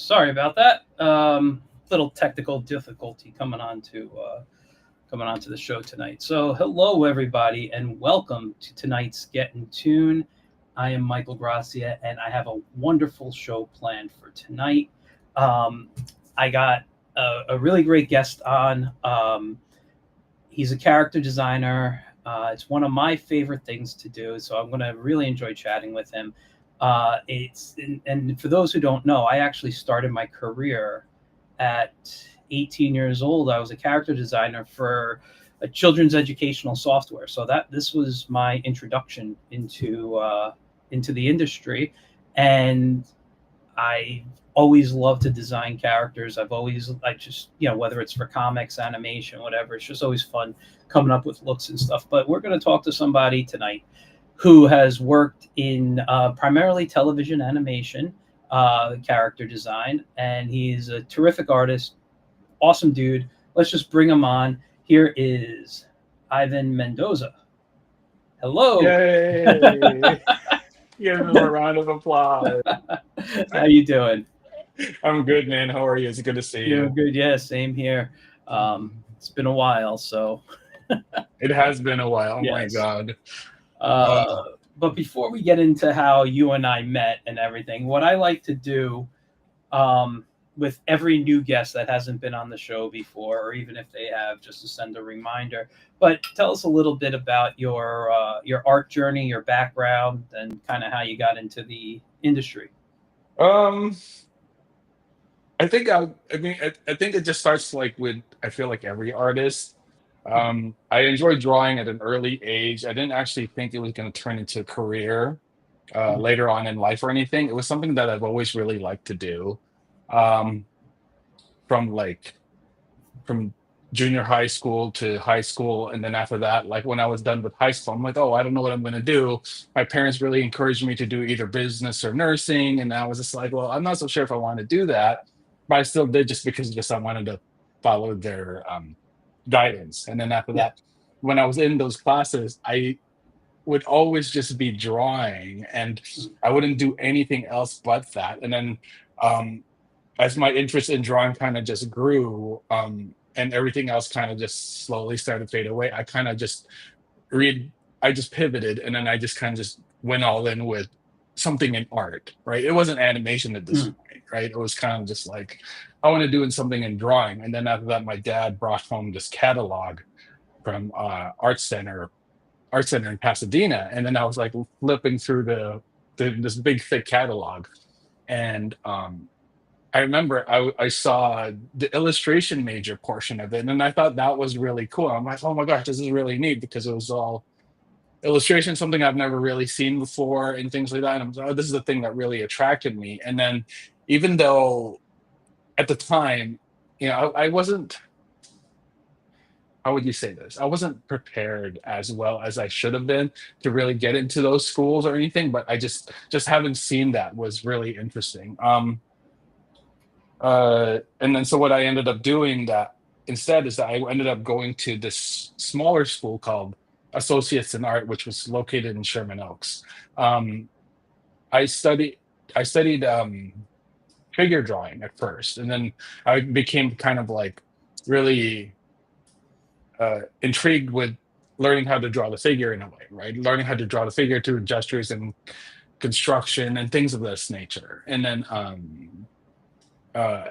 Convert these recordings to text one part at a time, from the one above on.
Sorry about that. Little technical difficulty coming on to the show tonight. So, hello everybody, and welcome to tonight's Get in Tune. I am Michael Gracia, and I have a wonderful show planned for tonight. Um, I got a really great guest on. He's a character designer. It's one of my favorite things to do, so I'm going to really enjoy chatting with him. And for those who don't know, I actually started my career at 18 years old. I was a character designer for a children's educational software. So that this was my introduction into the industry, and I always loved to design characters. I just, whether it's for comics, animation, whatever, it's just always fun coming up with looks and stuff. But we're going to talk to somebody tonight who has worked in primarily television animation, character design, and he's a terrific artist, awesome dude. Let's just bring him on. Here is Ivan Mendoza. Hello. Yay! Give him a round of applause. How you doing? I'm good, man. How are you? It's good to see Doing you. good. Yeah, same here. It's been a while, so It has been a while. Oh my yes. God. Uh, Uh, but before we get into how you and I met and everything, what I like to do um, with every new guest that hasn't been on the show before, or even if they have, just to send a reminder. But tell us a little bit about your art journey, your background, and kind of how you got into the industry. um, I think it just starts like with, I feel like every artist. I enjoyed drawing at an early age. I didn't actually think it was going to turn into a career later on in life or anything. It was something that I've always really liked to do. Um, from like from junior high school to high school, and then after that, like when I was done with high school, I'm like, oh, I don't know what I'm going to do. My parents really encouraged me to do either business or nursing, and I was just like, well, I'm not so sure if I want to do that, but I still did just because just I wanted to follow their guidance. And then after Yeah. that, when I was in those classes, I would always just be drawing, and I wouldn't do anything else but that. And then um as my interest in drawing kind of just grew, and everything else kind of just slowly started to fade away, read I just pivoted, and then I just kind of just went all in with something in art, right? It wasn't animation at this Mm. point, right? It was kind of just like I want to do something in drawing. And then after that, my dad brought home this catalog from Art Center in Pasadena, and then I was like flipping through this big thick catalog, and I remember I saw the illustration major portion of it, and I thought that was really cool. I'm like, oh my gosh, this is really neat because it was all illustration, something I've never really seen before, and things like that. And I'm like, oh, this is the thing that really attracted me. And then, even though at the time, I wasn't, how would you say this? I wasn't prepared as well as I should have been to really get into those schools or anything, but I just having seen that was really interesting. And then so what I ended up doing that instead is that I ended up going to this smaller school called Associates in Art, which was located in Sherman Oaks. Um, I studied I studied figure drawing at first, and then I became kind of like really intrigued with learning how to draw the figure in a way, right? Learning how to draw the figure through gestures and construction and things of this nature. And then uh,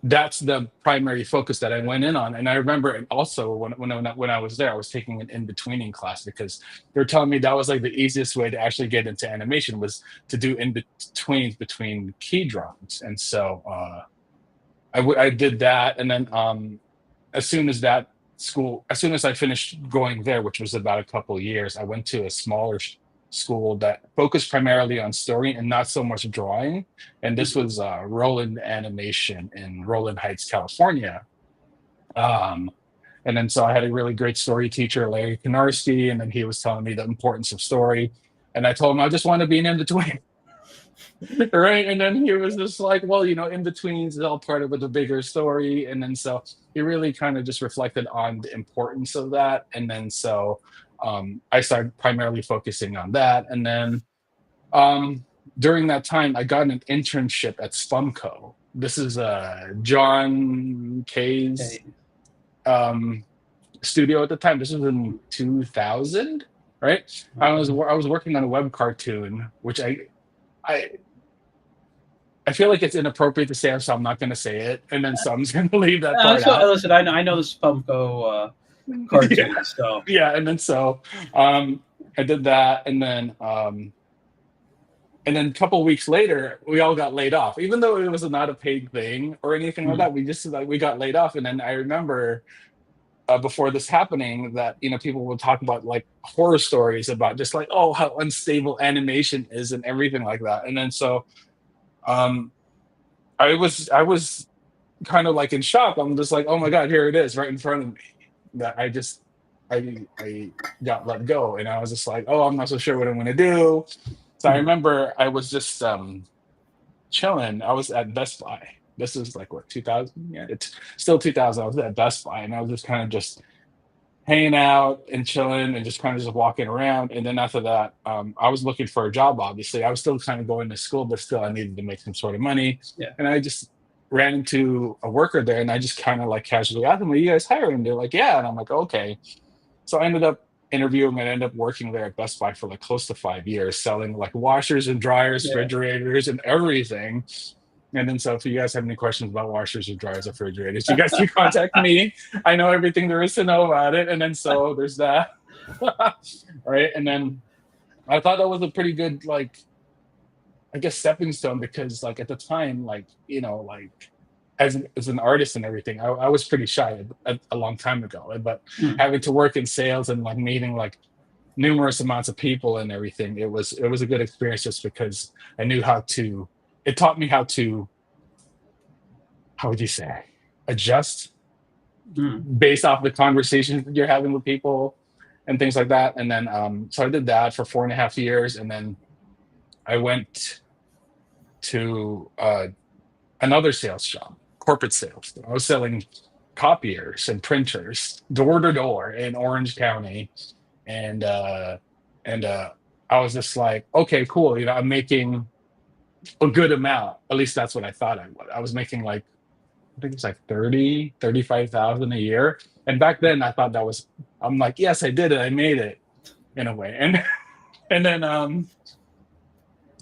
that's the primary focus that I went in on. And I remember also when I was there, I was taking an in-betweening class because they were telling me that was like the easiest way to actually get into animation was to do in-betweens between key drawings. And so I did that. And then as soon as as soon as I finished going there, which was about a couple of years, I went to a smaller school that focused primarily on story and not so much drawing. And this was Roland Animation in Roland Heights, California. Um, and then so I had a really great story teacher, Larry Konarski, and then he was telling me the importance of story. And I told him I just want to be an in between. Right. And then he was just like, well, in betweens is all part of the bigger story. And then so he really kind of just reflected on the importance of that. And then so I started primarily focusing on that. And then um, during that time, I got an internship at Spumco. this is John Kay's Okay. um, studio at the time. This was in 2000, right? Okay. I was working on a web cartoon, which I I feel like it's inappropriate to say, so I'm not going to say it, and then so I'm just going to leave that part So out. listen, I know the Spumco Yeah, cartoon, so yeah, and then so um, I did that, and then a couple of weeks later, we all got laid off, even though it was not a paid thing or anything like mm, that. We just like we got laid off, and then I remember before this happening that people would talk about like horror stories about just like oh how unstable animation is and everything like that, and then so um, I was kind of like in shock. I'm just like oh my god, here it is right in front of me that I got let go, and I was just like oh I'm not so sure what I'm gonna do. So I mm, remember I was just chilling. I was at Best Buy. This is like what 2000? Yeah, it's still 2000. I was at Best Buy, and I was just kind of just hanging out and chilling and just kind of just walking around. And then after that, I was looking for a job. Obviously, I was still kind of going to school, but still I needed to make some sort of money. yeah. And I just ran into a worker there, and I just kind of like casually asked them, "Are you guys hiring?" They're like, "Yeah," and I'm like, "Okay." So I ended up interviewing and ended up working there at Best Buy for like close to 5 years, selling like washers and dryers, Yeah. refrigerators, and everything. And then, so if you guys have any questions about washers or dryers, refrigerators, you guys can contact me. I know everything there is to know about it. And then, so there's that. Right. And then I thought that was a pretty good, like, I guess, stepping stone because, like, at the time, like, like, as an artist and everything, I was pretty shy a long time ago. But Mm, having to work in sales and like meeting like numerous amounts of people and everything, it was a good experience just because I knew how to. It taught me how would you say adjust mm, based off the conversations that you're having with people and things like that. And then so I did that for 4.5 years, and then I went to another sales job, corporate sales. I was selling copiers and printers door to door in Orange County, and and I was just like, okay, cool. I'm making a good amount. At least that's what I thought I would. I was making like I think it's like 35,000 a year. And back then I thought that was I'm like, yes, I did it. I made it in a way. And and then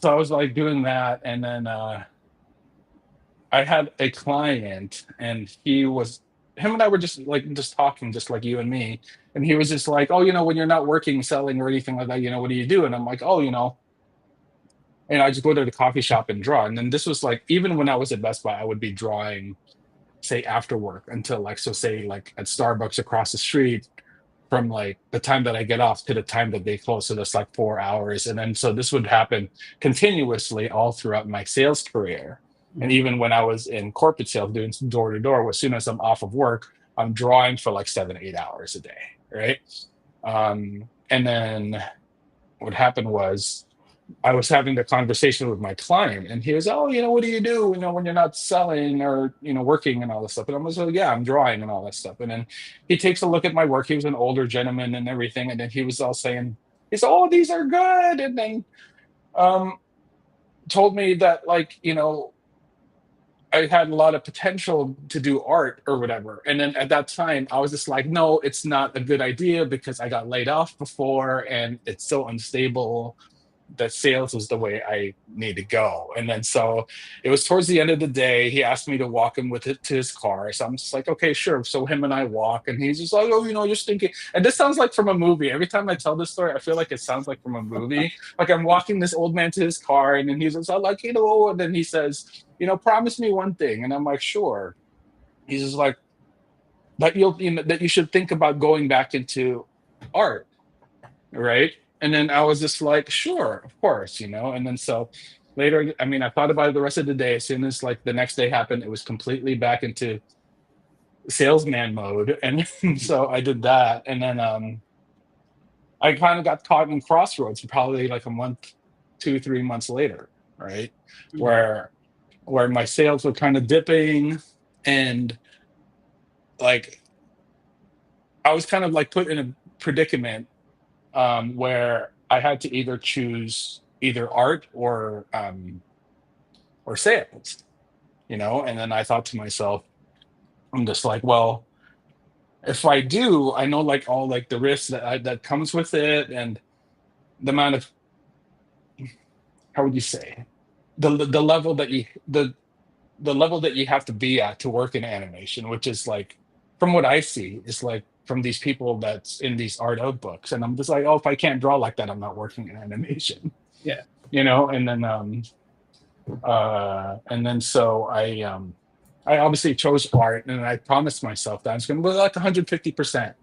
so I was like doing that, and then I had a client, and him and I were just talking just like you and me. And he was just like, oh, when you're not working, selling or anything like that, what do you do? And I'm like, oh, and I just go to the coffee shop and draw. And then this was like even when I was at Best Buy, I would be drawing say after work until like so say like at Starbucks across the street from like the time that I get off to the time that they close. So that's like 4 hours. And then so this would happen continuously all throughout my sales career. And mm, even when I was in corporate sales doing door to door, as soon as I'm off of work, I'm drawing for like 7, 8 hours a day. Right. And then what happened was I was having the conversation with my client, and he was, "Oh, what do you do? When you're not selling or working and all this stuff." And I'm like, "Yeah, I'm drawing and all that stuff." And then he takes a look at my work. He was an older gentleman and everything, and then he was all saying, "He's oh, these are good," and then um, told me that like I had a lot of potential to do art or whatever. And then at that time, I was just like, "No, it's not a good idea because I got laid off before, and it's so unstable that sales was the way I need to go." And then so it was towards the end of the day, he asked me to walk him with it to his car. So I'm just like, okay, sure. So him and I walk, and he's just like, oh, just thinking. And this sounds like from a movie. Every time I tell this story, I feel like it sounds like from a movie. Like I'm walking this old man to his car, and then he's just like, and then he says, promise me one thing. And I'm like, sure. He's just like, that you should think about going back into art, right? And then I was just like, sure, of course, And then so later, I mean, I thought about it the rest of the day. As soon as like the next day happened, it was completely back into salesman mode. And so I did that. And then I kind of got caught in crossroads probably like a month, 2, 3 months later, right? mm, Where my sales were kind of dipping, and like I was kind of like put in a predicament where I had to either choose either art or sales, you know. And then I thought to myself, I'm just like, well, if I do, I know like all like the risks that comes with it, and the amount of, how would you say, the level that the level that you have to be at to work in animation, which is like, from what I see, is like from these people that's in these art out books. And I'm just like, oh, if I can't draw like that, I'm not working in animation, Yeah. you know. And then so I obviously chose art, and I promised myself that I was going to be like 150%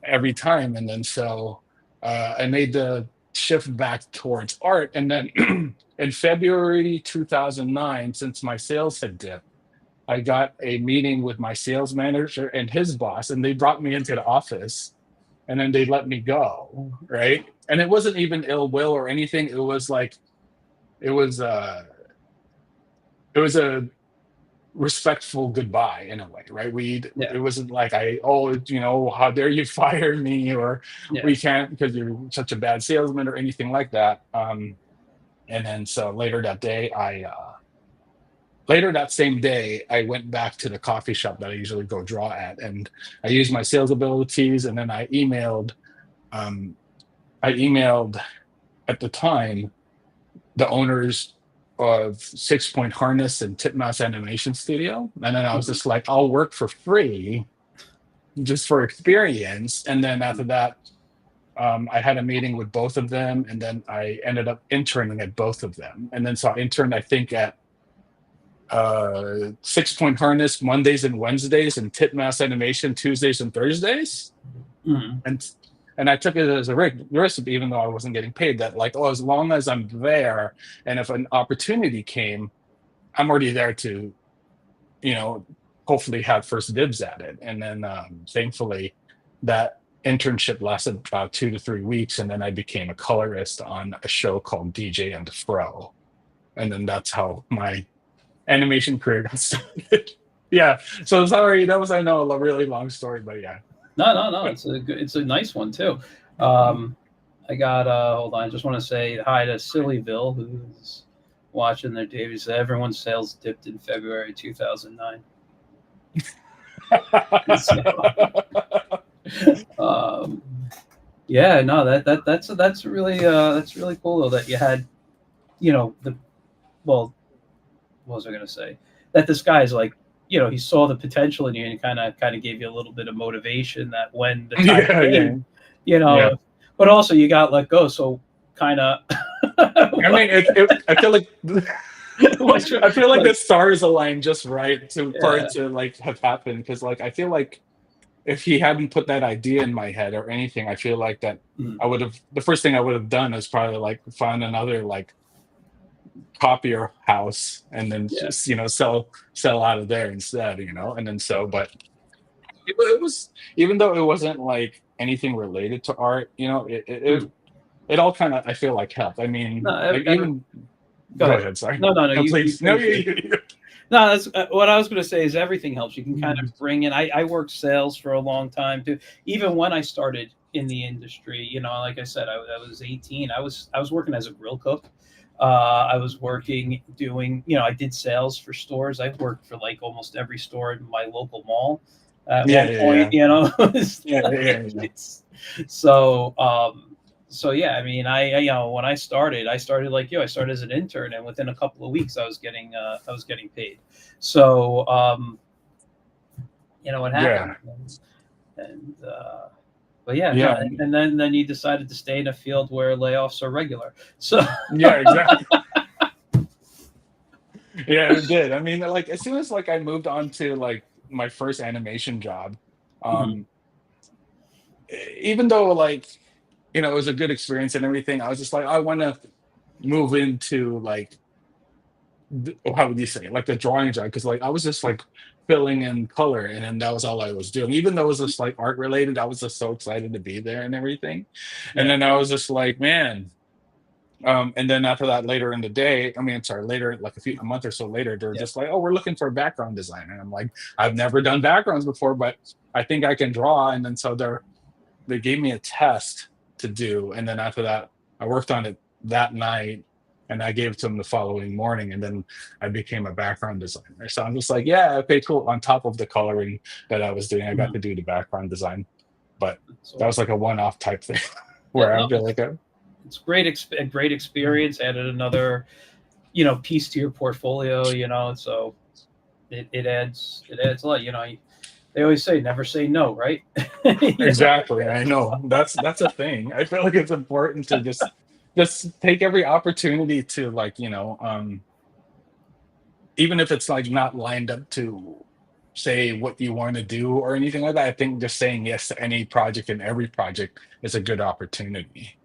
every time. And then so I made the shift back towards art. And then in February 2009, since my sales had dipped, I got a meeting with my sales manager and his boss, and they brought me into the office, and then they let me go. Right. And it wasn't even ill will or anything. It was like, it was, it was a respectful goodbye in a way, right? Yeah. It wasn't like oh, you know, how dare you fire me, or Yeah. we can't because you're such a bad salesman or anything like that. And then so later that same day, I went back to the coffee shop that I usually go draw at, and I used my sales abilities, and then um, I emailed at the time the owners of 6 Point Harness and Titmouse Animation Studio. And then I was Mhm. just like, I'll work for free just for experience. And then after that, I had a meeting with both of them, and then I ended up interning at both of them. And then so I interned, I think, at 6 Point Harness Mondays and Wednesdays, and Titmouse Animation Tuesdays and Thursdays. Mhm. And I took it as a risk, even though I wasn't getting paid. That like, oh, as long as I'm there, and if an opportunity came, I'm already there to, you know, hopefully have first dibs at it. And then thankfully, that internship lasted about 2 to 3 weeks, and then I became a colorist on a show called DJ and the Fro, and then that's how my animation career got started. Yeah. So sorry, that was, I know, a really long story, but yeah. No. It's a nice one too. Um, I got hold on. I just want to say hi to Sillyville, who's watching their Davey. So everyone's sales dipped in February 2009. So, um, yeah, no, that's really cool though that you had, the well, what was I going to say? That this guy's like, he saw the potential in you and kind of gave you a little bit of motivation that when the time Yeah, yeah, came, you yeah. know, but also you got let go. So kind of, I mean, I feel like I feel like the stars aligned just right to for yeah, it to like have happened, because like I feel like if he hadn't put that idea in my head or anything, I feel like that mm, I would have, the first thing I would have done is probably like find another like copier house, and then yeah, just, sell out of there instead, and then so, but it was, even though it wasn't like anything related to art, mm. it all kind of, I feel like, helped. I mean, No, like, even, go go ahead. ahead, sorry. No, No, you please, no, finish it. you. No, that's what I was going to say is everything helps. You can kind of bring in. I worked sales for a long time too. Even when I started in the industry, like I said, I was 18. I was working as a grill cook. I was working doing, I did sales for stores. I worked for like almost every store in my local mall at Yeah, one yeah, point. yeah, yeah, yeah, yeah, yeah. So so yeah, I mean, when I started like you. I started as an intern, and within a couple of weeks, I was getting paid. So what happened, Yeah, and but yeah, no, yeah, and then you decided to stay in a field where layoffs are regular. So yeah, exactly. Yeah, it did. I mean, like, as soon as like I moved on to like my first animation job, mhm, um, even though like, it was a good experience and everything, I was just like, I want to move into like, how would you say it? Like the drawing job, because like I was just like filling in color, and then that was all I was doing. Even though it was just like art related, I was just so excited to be there and everything. And yeah, then I was just like, man. And then after that, later in the day, I mean, sorry, later, like a month or so later, they're yeah, just like, oh, we're looking for a background designer. And I'm like, I've never done backgrounds before, but I think I can draw. And then so they gave me a test to do. And then after that, I worked on it that night. and I gave it to him the following morning, and then I became a background designer. So I'm just like, yeah, okay, cool. On top of the coloring that I was doing, I got Mhm. to do the background design, but That's that was awesome. like a one-off type thing Yeah, where I no, feel like, it's great. A great experience. Added another, piece to your portfolio. So it adds a lot. They always say never say no, right? you know? exactly, I know that's a thing. I feel like it's important to just take every opportunity to, like, even if it's like not lined up to say what you want to do or anything like that. I think just saying yes to any project and every project is a good opportunity.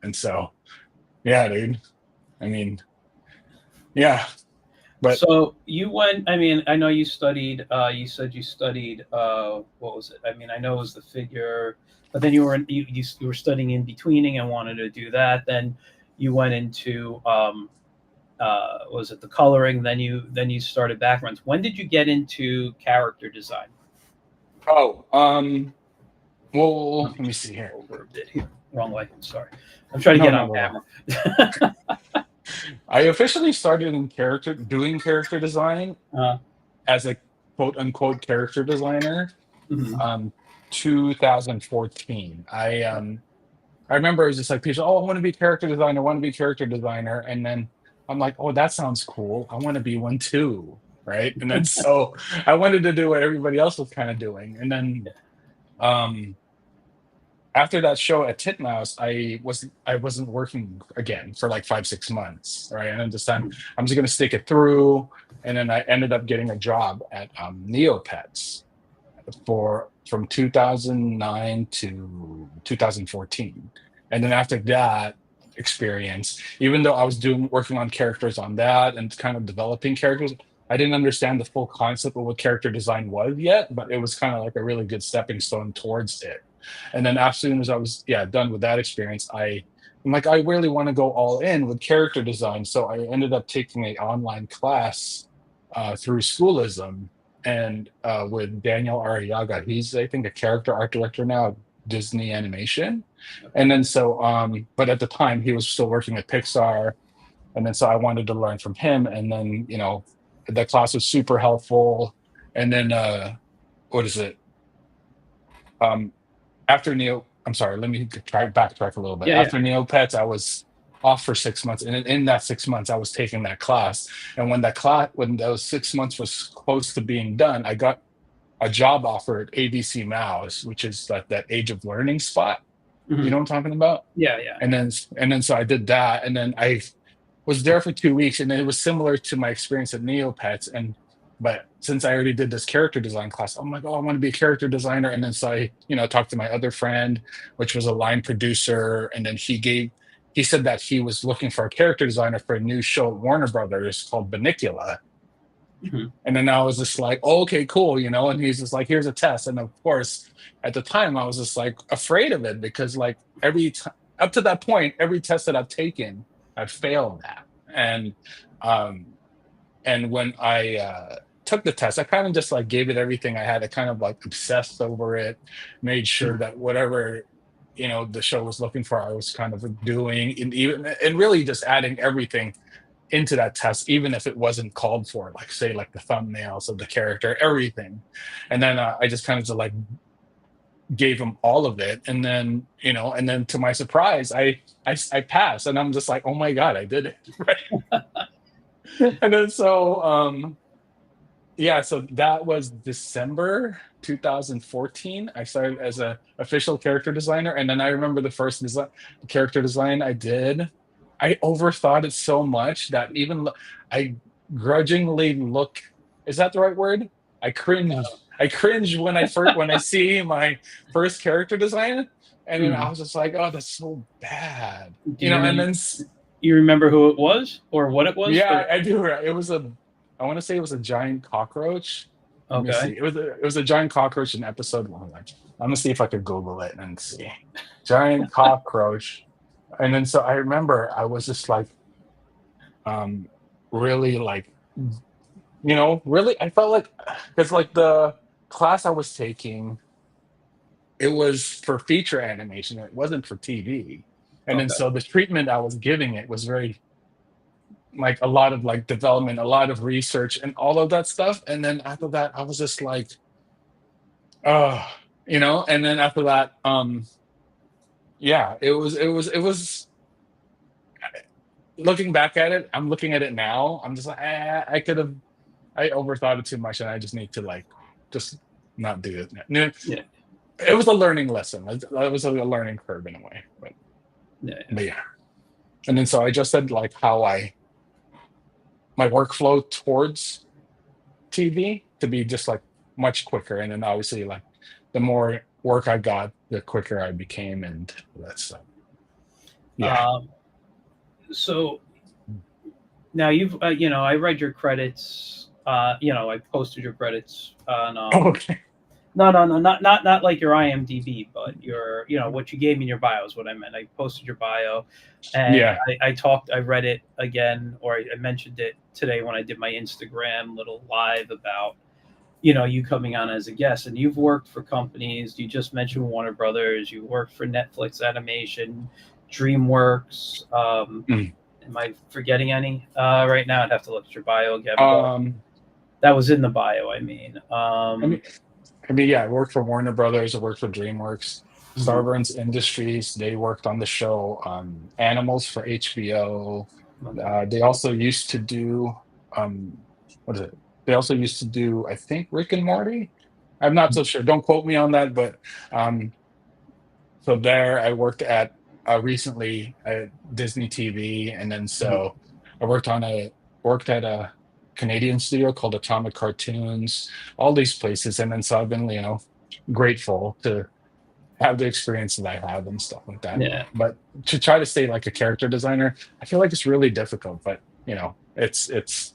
And so, yeah, dude. I mean, yeah, but So you went. I mean, I know you studied. You said you studied. What was it? I mean, I know it was the figure, but then you were studying in betweening and wanted to do that. Then you went into was it the coloring? Then you started backgrounds. When did you get into character design? oh, well, Let let me me just see move here. over a bit here. Wrong way. Sorry. I'm trying to No, get no, on no, no. camera. I officially started in doing character design uh, as a quote unquote character designer, mhm. um, 2014. I remember it was just like people, oh, I want to be character designer, I want to be character designer. And then I'm like, oh, that sounds cool. I want to be one too. Right. And then so I wanted to do what everybody else was kind of doing. And then um after that show at Titmouse, I wasn't working again for like 5, 6 months. Right. And I decided I'm just gonna stick it through. And then I ended up getting a job at Neopets for from 2009 to 2014. And then after that experience, even though I was doing working on characters on that and kind of developing characters, I didn't understand the full concept of what character design was yet, but it was kind of like a really good stepping stone towards it. And then as soon as I was, yeah, done with that experience, I'm like, I really want to go all in with character design. So I ended up taking an online class through Schoolism and with Daniel Arriaga. He's, I think, a character art director now at Disney Animation. Okay. And then so, but at the time he was still working at Pixar. And then so I wanted to learn from him. And then, that class was super helpful. And then, what is it? Um, after Neo, I'm sorry, let me try backtrack a little bit. Yeah, yeah. After Neopets, I was off for 6 months, and in that 6 months, I was taking that class. And when those 6 months was close to being done, I got a job offer at ABC Mouse, which is that Age of Learning spot. You Mhm. know what I'm talking about? Yeah, yeah. And then so I did that, and then I was there for 2 weeks, and it was similar to my experience at Neopets. And but since I already did this character design class, I'm like, oh, I want to be a character designer. And then so I, talked to my other friend, which was a line producer, and then he said that he was looking for a character designer for a new show at Warner Brothers called Banicula. Mhm. And then I was just like, oh, okay, cool. And he's just like, here's a test. And of course, at the time, I was just like afraid of it because, like, up to that point, every test that I've taken, I've failed at. Um, and when I took the test, I kind of just like gave it everything I had. I kind of like obsessed over it, made sure that whatever the show was looking for, I was kind of doing, and really just adding everything into that test, even if it wasn't called for, like say like the thumbnails of the character, everything. And then I just kind of just like gave him all of it, and then to my surprise, I passed, and I'm just like, oh my god, I did it. Right. And then so yeah, so that was December 2014. I started as a official character designer, and then I remember the first character design I did. I overthought it so much that I grudgingly look. Is that the right word? I cringe. I cringe when I see my first character design, and then I Mhm. was just like, oh, that's so bad, Do you And remember? then You remember who it was or what it was? yeah, For I do. It was I want to say it was a giant cockroach. Let me okay. see. It was a giant cockroach in episode one. Like, I'm gonna see if I could Google it and see. Giant cockroach. And then so I remember I was just like, um, really like, really, I felt like, because like the class I was taking, it was for feature animation. It wasn't for TV. And then Okay. so the treatment I was giving it was very like a lot of like development, a lot of research, and all of that stuff. And then after that, I was just like, oh, And then after that, yeah, it was. Looking back at it, I'm looking at it now. I'm just like, I overthought it too much, and I just need to like just not do it. Yeah. It was a learning lesson. It was a learning curve in a way, Yeah. but yeah. And then so I just said like how my workflow towards TV to be just like much quicker, and then obviously like the more work I got, the quicker I became, and that's yeah. Um, so now I read your credits. I posted your credits on. Okay. No, not like your IMDb, but your, what you gave me in your bio is what I meant. I posted your bio, and Yeah. I read it again, or I mentioned it today when I did my Instagram little live about, you coming on as a guest. And you've worked for companies. You just mentioned Warner Brothers. You worked for Netflix Animation, DreamWorks. Mm. Am I forgetting any right now? I'd have to look at your bio again, but Um. that was in the bio. I mean, I mean, yeah, I worked for Warner Brothers. I worked for DreamWorks, mhm. Starburns Industries. They worked on the show Animals for HBO. Okay. They also used to do what is it? They also used to do, I think, Rick and Morty. I'm not so sure. Don't quote me on that, but um, so there I worked at recently at Disney TV, and then Mhm. so I worked at a Canadian studio called Atomic Cartoons, all these places, and then so I've been grateful to have the experience that I have and stuff like that. Yeah. But to try to stay like a character designer, I feel like it's really difficult. But it's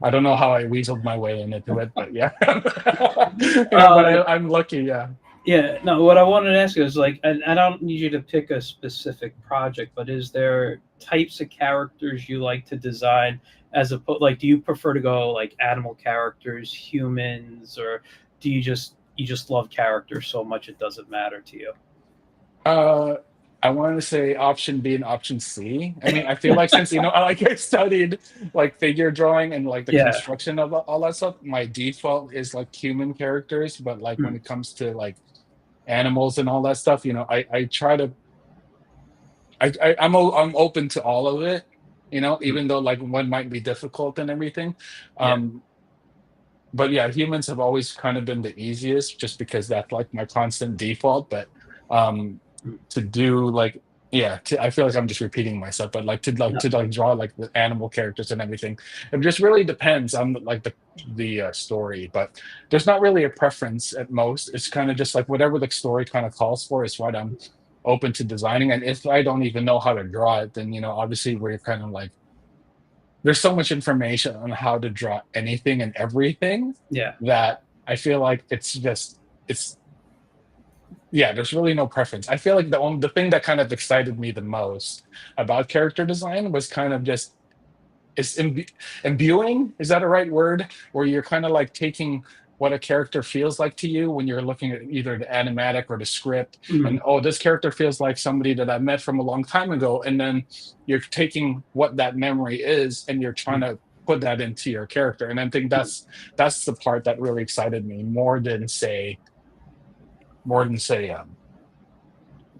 I don't know how I weaseled my way into it, but yeah, But Uh, I'm lucky. Yeah. yeah. No, what I wanted to ask you is like, and I don't need you to pick a specific project, but is there types of characters you like to design like, do you prefer to go like animal characters, humans, or do you just love characters so much it doesn't matter to you? Uh, I want to say option B and option C. I mean, I feel like since I studied like figure drawing and like the Yeah. construction of all that stuff, my default is like human characters. But like when Mm. it comes to like animals and all that stuff, I try to I'm open to all of it. Mm. Even though like one might be difficult and everything. Yeah. Um, but yeah, humans have always kind of been the easiest just because that's like my constant default. But um Mm. to do like yeah, I feel like I'm just repeating myself, but like No. to like draw like the animal characters and everything. It just really depends on like the story, but there's not really a preference at most. It's kind of just like whatever the story kind of calls for is what I'm open to designing. And if I don't even know how to draw it, then obviously we're kind of like there's so much information on how to draw anything and everything Yeah. that I feel like it's yeah, there's really no preference. I feel like the thing that kind of excited me the most about character design was kind of just it's imbuing, is that a right word? Where you're kind of like taking what a character feels like to you when you're looking at either the animatic or the script, and Mm. oh, this character feels like somebody that I met from a long time ago, and then you're taking what that memory is and you're trying Mm. to put that into your character. And I think Mm. that's the part that really excited me more than say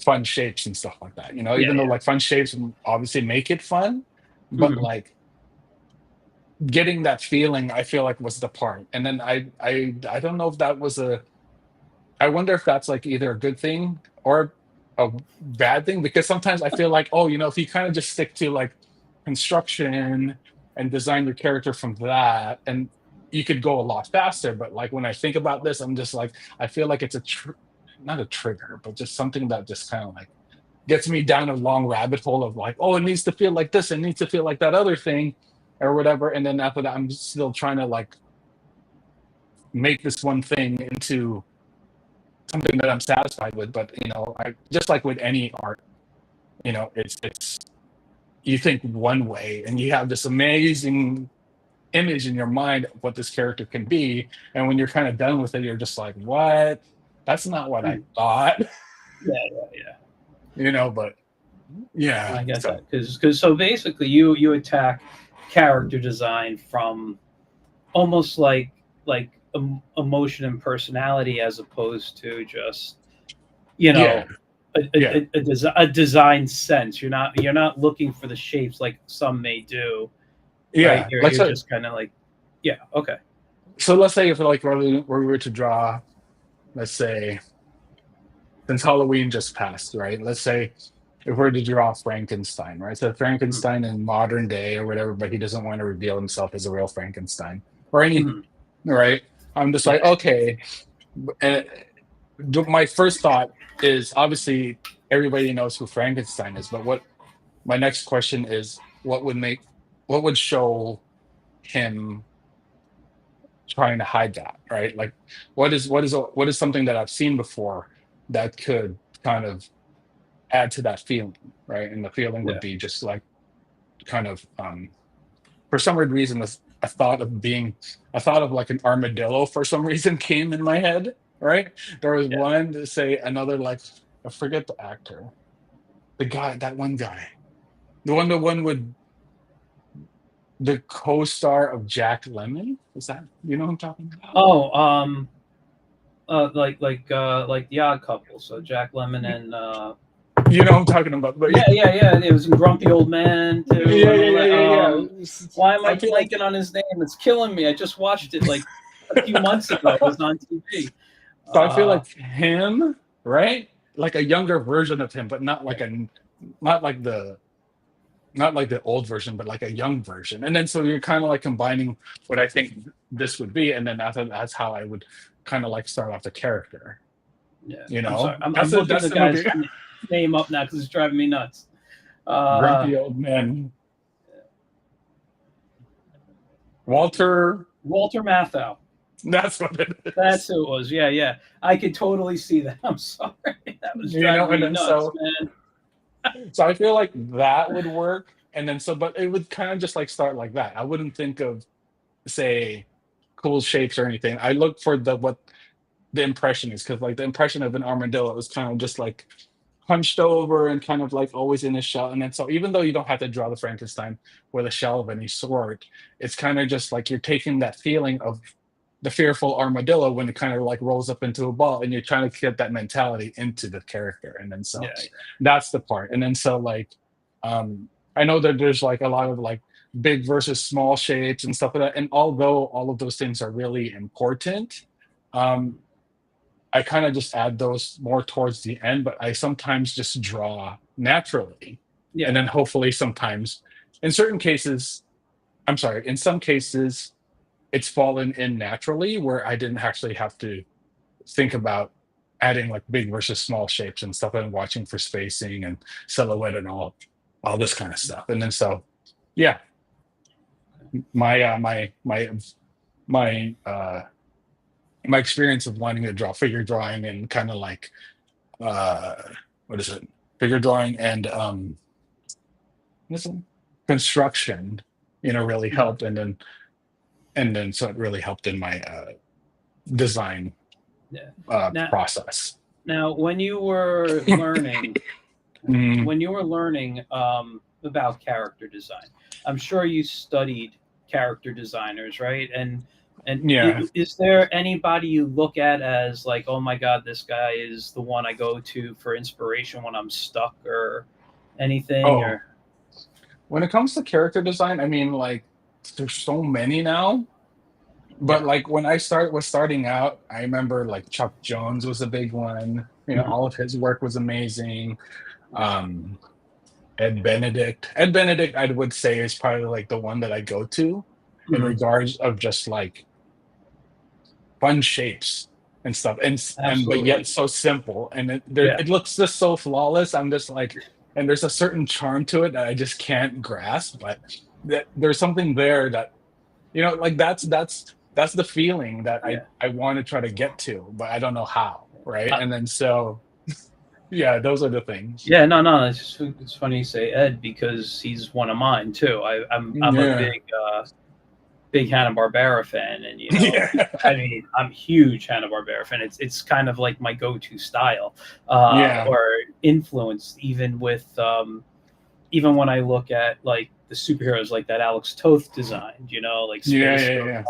fun shapes and stuff like that. Yeah. Even though like fun shapes obviously make it fun, Yeah. but like getting that feeling I feel like was the part. And then I don't know if that was a I wonder if that's like either a good thing or a bad thing, because sometimes I feel like, oh, if you kind of just stick to like construction and design your character from that, and you could go a lot faster. But like when I think about this, I'm just like, I feel like it's not a trigger, but just something that just kind of like gets me down a long rabbit hole of like, oh, it needs to feel like this, it needs to feel like that other thing or whatever. And then after that, I'm still trying to like make this one thing into something that I'm satisfied with. But I just like with any art, it's you think one way and you have this amazing image in your mind of what this character can be, and when you're kind of done with it, you're just like, what? That's not what I Mm. thought. Yeah. Yeah. Yeah. But Yeah. I get So that because so basically you attack character design from almost like emotion and personality as opposed to just you yeah, know yeah, a design sense. You're not looking for the shapes like some may do, right? yeah. You're Like you're so. just kind of like yeah, okay. So let's say if like we were to draw, let's say since Halloween just passed, right? Let's say if we're to draw Frankenstein, right? So Frankenstein in modern day or whatever, but he doesn't want to reveal himself as a real Frankenstein or any, Mm-hmm. right? I'm just Yeah, like, okay. uh, my first thought is obviously everybody knows who Frankenstein is, but what my next question is, what would show him trying to hide that, right? Like, what is something that I've seen before that could kind of add to that feeling, right? And the feeling would yeah, be just like kind of for some weird reason, a thought of being a thought of like an armadillo for some reason came in my head, right? There was yeah. one to say another like I forget the actor, the guy, that one guy, the one with the co-star of Jack Lemmon. Is that you know what I'm talking about? Oh, like the Odd Couple. So Jack Lemmon and You know what I'm talking about, but yeah, yeah, yeah. It was in Grumpy Old Man too, yeah, and yeah, all yeah, that. yeah, yeah. Why am I I feel like blanking on his name? It's killing me. I just watched it like a few months ago. It was on TV. so I feel Uh, like him, right? Like a younger version of him, but yeah, not like the not like the old version, but like a young version. And then so you're kind of like combining what I think this would be, and then that's how I would kind of like start off the character. yeah. You I'm sorry. know, I'm looking that's the the movie. guy's name up now because it's driving me nuts. Uh, Grumpy old man, Walter. Walter Matthau. That's what it That's is. who it was. Yeah, yeah. I could totally see that. I'm sorry. That was You know, driving and me then nuts, so man. so I feel like that would work. And then so, but it would kind of just like start like that. I wouldn't think of say cool shapes or anything. I look for the what the impression is because like the impression of an armadillo is kind of just like hunched over and kind of like always in a shell. And then so even though you don't have to draw the Frankenstein with a shell of any sort, it's kind of just like you're taking that feeling of the fearful armadillo when it kind of like rolls up into a ball and you're trying to get that mentality into the character. And then so Yeah, that's the part. And then so like I know that there's like a lot of like big versus small shapes and stuff like that. And although all of those things are really important, um, I kind of just add those more towards the end, but I sometimes just draw naturally. And yeah, then hopefully sometimes in certain cases, I'm sorry, in some cases it's fallen in naturally where I didn't actually have to think about adding like big versus small shapes and stuff and watching for spacing and silhouette and all this kind of stuff. And then so yeah, my my my experience of wanting to draw figure drawing and kind of like uh what is it figure drawing and what is it? Construction really yeah. helped and then so it really helped in my design Yeah. Now, process. now, Mm, when you were learning about character design, I'm sure you studied character designers, right? And yeah. is there anybody you look at as like, oh my God, this guy is the one I go to for inspiration when I'm stuck or anything? Oh, Or when it comes to character design, I mean like there's so many now. But yeah, like when I was starting out, I remember like Chuck Jones was a big one. mhm, All of his work was amazing. Um, Ed Benedict, I would say is probably like the one that I go to in mhm, regards of just like fun shapes and stuff, and but absolutely, yet so simple, and yeah. it looks just so flawless. I'm just like, and there's a certain charm to it that I just can't grasp, but there's something there that like that's the feeling that Yeah. I want to try to get to, but I don't know how, right? Uh, And then so yeah, those are the things. yeah, no, no. It's funny you say Ed because he's one of mine too. I'm a Yeah. big Hanna-Barbera fan, and Yeah. I mean, I'm a huge Hanna-Barbera fan. It's kind of like my go-to style, Yeah. or influence, even with even when I look at like the superheroes like that Alex Toth designed, like Yeah. Space Yeah. Ghost, Yeah.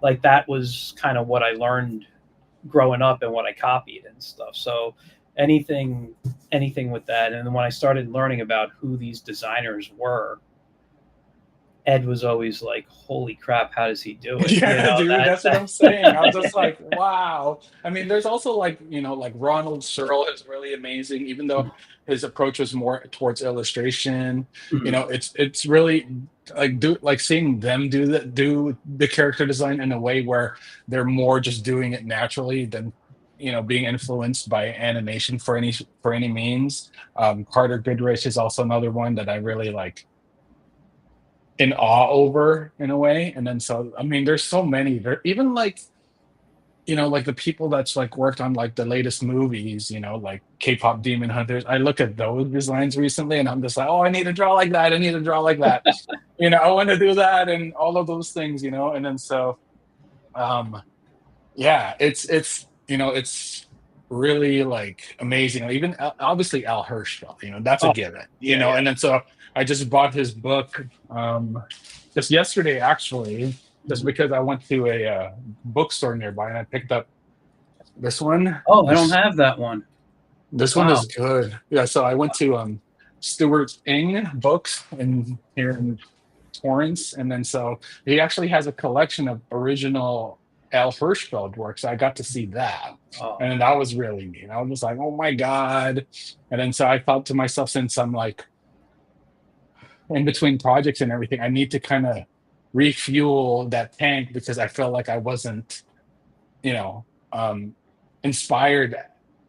like that was kind of what I learned growing up and what I copied and stuff. So anything with that, and then when I started learning about who these designers were, Ed was always like, "Holy crap, how does he do it?" Yeah, dude, that's what I'm saying. I was just like, wow. I mean, there's also like, like Ronald Searle is really amazing, even though his approach was more towards illustration. Mhm. It's really like seeing them do the character design in a way where they're more just doing it naturally than being influenced by animation for any means. Carter Goodrich is also another one that I really like in awe over in a way. And then so I mean there's so many there, even like like the people that's like worked on like the latest movies, like K-pop Demon Hunters. I look at those designs recently and I'm just like, oh, I need to draw like that, I need to draw like that. I want to do that and all of those things. And then so yeah, it's really like amazing. Even obviously Al Hirschfeld, that's a Oh, given. yeah, yeah. And then so I just bought his book just yesterday actually, just Mhm. because I went to a bookstore nearby and I picked up this one. Oh, I don't This have that one. this one Wow. is good. Yeah, so I went to Stuart Ing Books in here in Torrance, and then so he actually has a collection of original Al Hirschfeld works. I got to see that, Oh, and that was really neat. I was just like, "Oh my god!" And then so I thought to myself, since I'm like in between projects and everything, I need to kind of refuel that tank because I felt like I wasn't, you know, um, inspired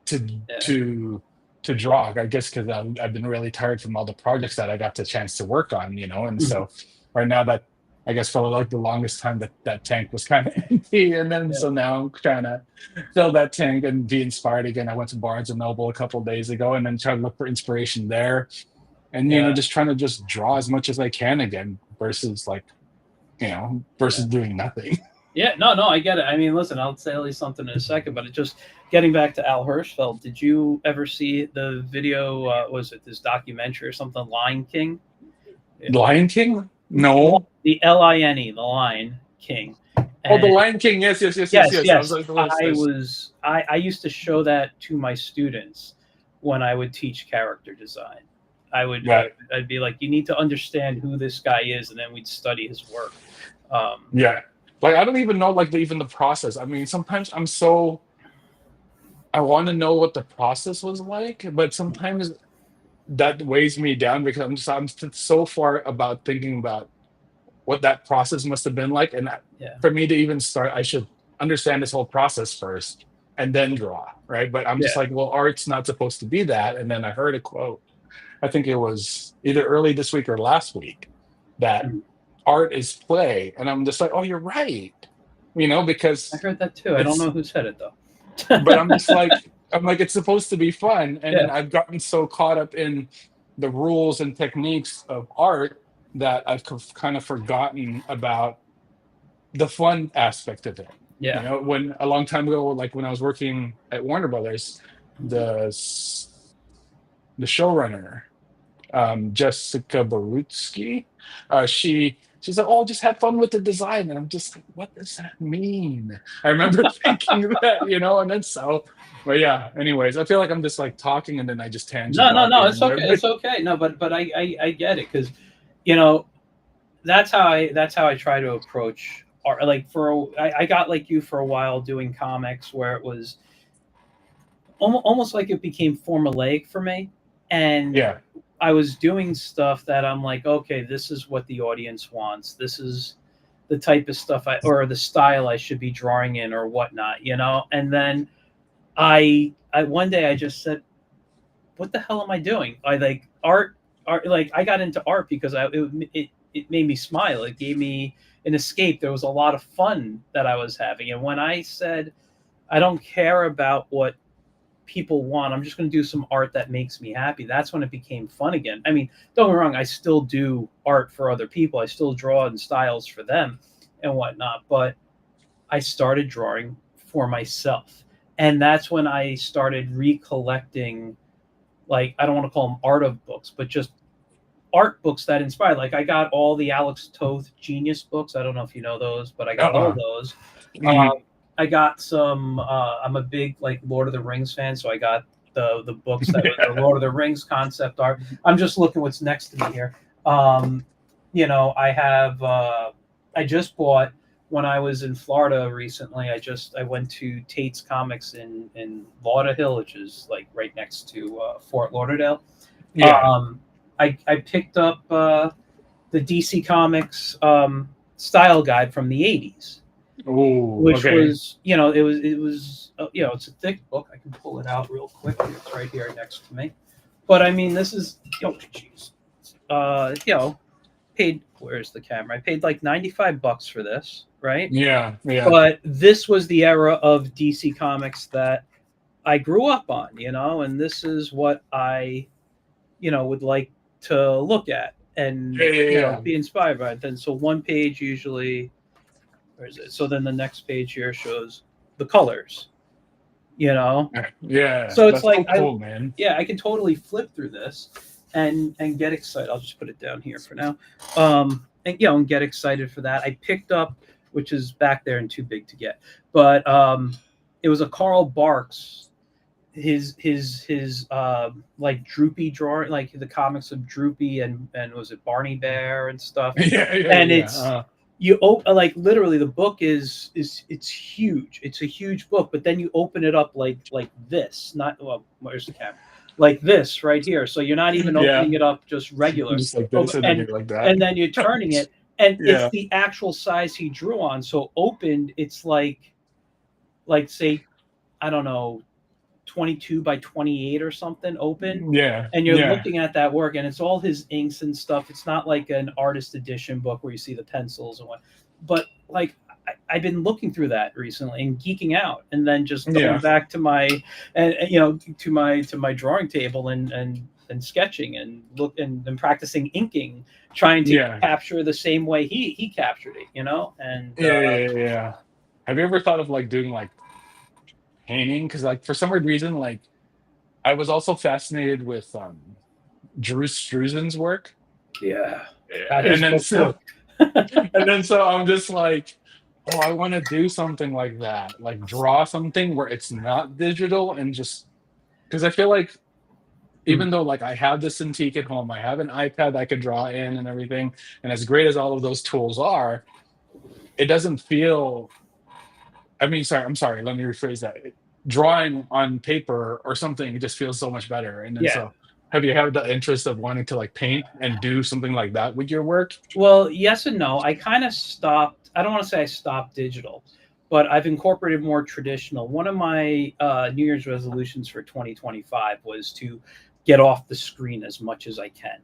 to yeah. to draw. I guess because I've been really tired from all the projects that I got the chance to work on, and Mhm. so right now that I guess for like the longest time that tank was kind of empty, and then Yeah. so now I'm trying to fill that tank and be inspired again. I went to Barnes and Noble a couple of days ago, and then try to look for inspiration there, and Yeah. just trying to just draw as much as I can again versus like versus Yeah. doing nothing. Yeah, no, no, I get it. I mean, listen, I'll say at least something in a second, but it just getting back to Al Hirschfeld. Did you ever see the video? Was it this documentary or something? Lion King. Yeah. Lion King? No. The Line, the Lion King. Oh, the And Lion King. Yes, yes, yes, yes, yes, yes. I was yes, like, what is this? I used to show that to my students when I would teach character design. Right. I'd be like, you need to understand who this guy is, and then we'd study his work. Um, Yeah. Like I don't even know like even the process. I mean, sometimes I want to know what the process was like, but sometimes that weighs me down because I'm so far about thinking about what that process must have been like, and yeah, for me to even start, I should understand this whole process first and then draw, right? But I'm just yeah, like, well, art's not supposed to be that. And then I heard a quote. I think it was either early this week or last week that mhm. art is play, and I'm just like, oh, you're right, I because heard that too. I don't it's know who said it though. but I'm like it's supposed to be fun, and Yeah, then I've gotten so caught up in the rules and techniques of art that I've kind of forgotten about the fun aspect of it. yeah, When a long time ago, like when I was working at Warner Brothers, mhm. the showrunner, Jessica Barutsky, she said, "Oh, just have fun with the design," and I'm just like, "What does that mean?" I remember thinking that, and then so, but yeah. Anyways, I feel like I'm just like talking, and then I just tangent No, no, off no. here It's and there. okay. But It's okay. No, but I get it because you know that's how I try to approach art. Like I got like you for a while doing comics where it was almost like it became formulaic for me, and yeah, I was doing stuff that I'm like, okay, this is what the audience wants. This is the type of stuff or the style I should be drawing in or whatnot. And then I one day I just said, what the hell am I doing? I like art. Like I got into art because it made me smile. It gave me an escape. There was a lot of fun that I was having. And when I said, I don't care about what people want. I'm just going to do some art that makes me happy. That's when it became fun again. I mean, don't get me wrong. I still do art for other people. I still draw in styles for them. and whatnot. But I started drawing for myself, and that's when I started recollecting, like, I don't want to call them art of books, but just art books that inspired. Like, I got all the Alex Toth Genius books. I don't know if you know those, but I got all those. Mhm. I got some. I'm a big, like, Lord of the Rings fan, so I got the books that were the Lord of the Rings concept art. I'm just looking what's next to me here. I have. I just bought, when I was in Florida recently. I went to Tate's Comics in Lauderhill, which is like right next to Fort Lauderdale. Yeah. I picked up the DC Comics style guide from the '80s, Oh, which okay. was, it's a thick book. I can pull it out real quick. It's right here next to me. But I mean, this is, jeez, paid. Where's the camera? I paid like $95 for this, right? Yeah, yeah. But this was the era of DC Comics that I grew up on, and this is what I, would like to look at and, Yeah, yeah, yeah. be inspired by it. Then, so one page usually, where is it? So then the next page here shows the colors, you know. Yeah, So it's that's so like, cool, man. I can totally flip through this and get excited. I'll just put it down here for now. And get excited for that. I picked up, which is back there and too big to get, but it was a Carl Barks, his like Droopy drawing, like the comics of Droopy and was it Barney Bear and stuff. Yeah, yeah, And yeah. it's, you open, like, literally the book is it's huge. It's a huge book, but then you open it up like this, not, well, where's the camera? Like this right here. So you're not even Yeah, opening it up just regular. just like Oh, this, and then and you're like that. and then you're turning it, and it's Yeah, the actual size he drew on. So opened, it's like say, I don't know, 22 by 28 or something open, yeah, and you're yeah, looking at that work, and it's all his inks and stuff. It's not like an artist edition book where you see the pencils and what, but like, I've been looking through that recently and geeking out, and then just going yeah, back to my, to my drawing table and sketching and and practicing inking, trying to yeah, capture the same way he captured it, and yeah, yeah, yeah. Have you ever thought of like doing like painting? Because like for some weird reason, like I was also fascinated with Drew Struzan's work. yeah, Yeah, got his book too. and then so I'm just like, oh, I want to do something like that, like draw something where it's not digital and just because I feel like Mm. even though like I have this Cintiq at home, I have an iPad I could draw in and everything, and as great as all of those tools are, it doesn't feel. I mean, sorry, I'm sorry. Let me rephrase that. Drawing on paper or something just feels so much better. And then Yeah. so, have you had the interest of wanting to like paint and do something like that with your work? Well, yes and no. I kind of stopped. I don't want to say I stopped digital, but I've incorporated more traditional. One of my New Year's resolutions for 2025 was to get off the screen as much as I can.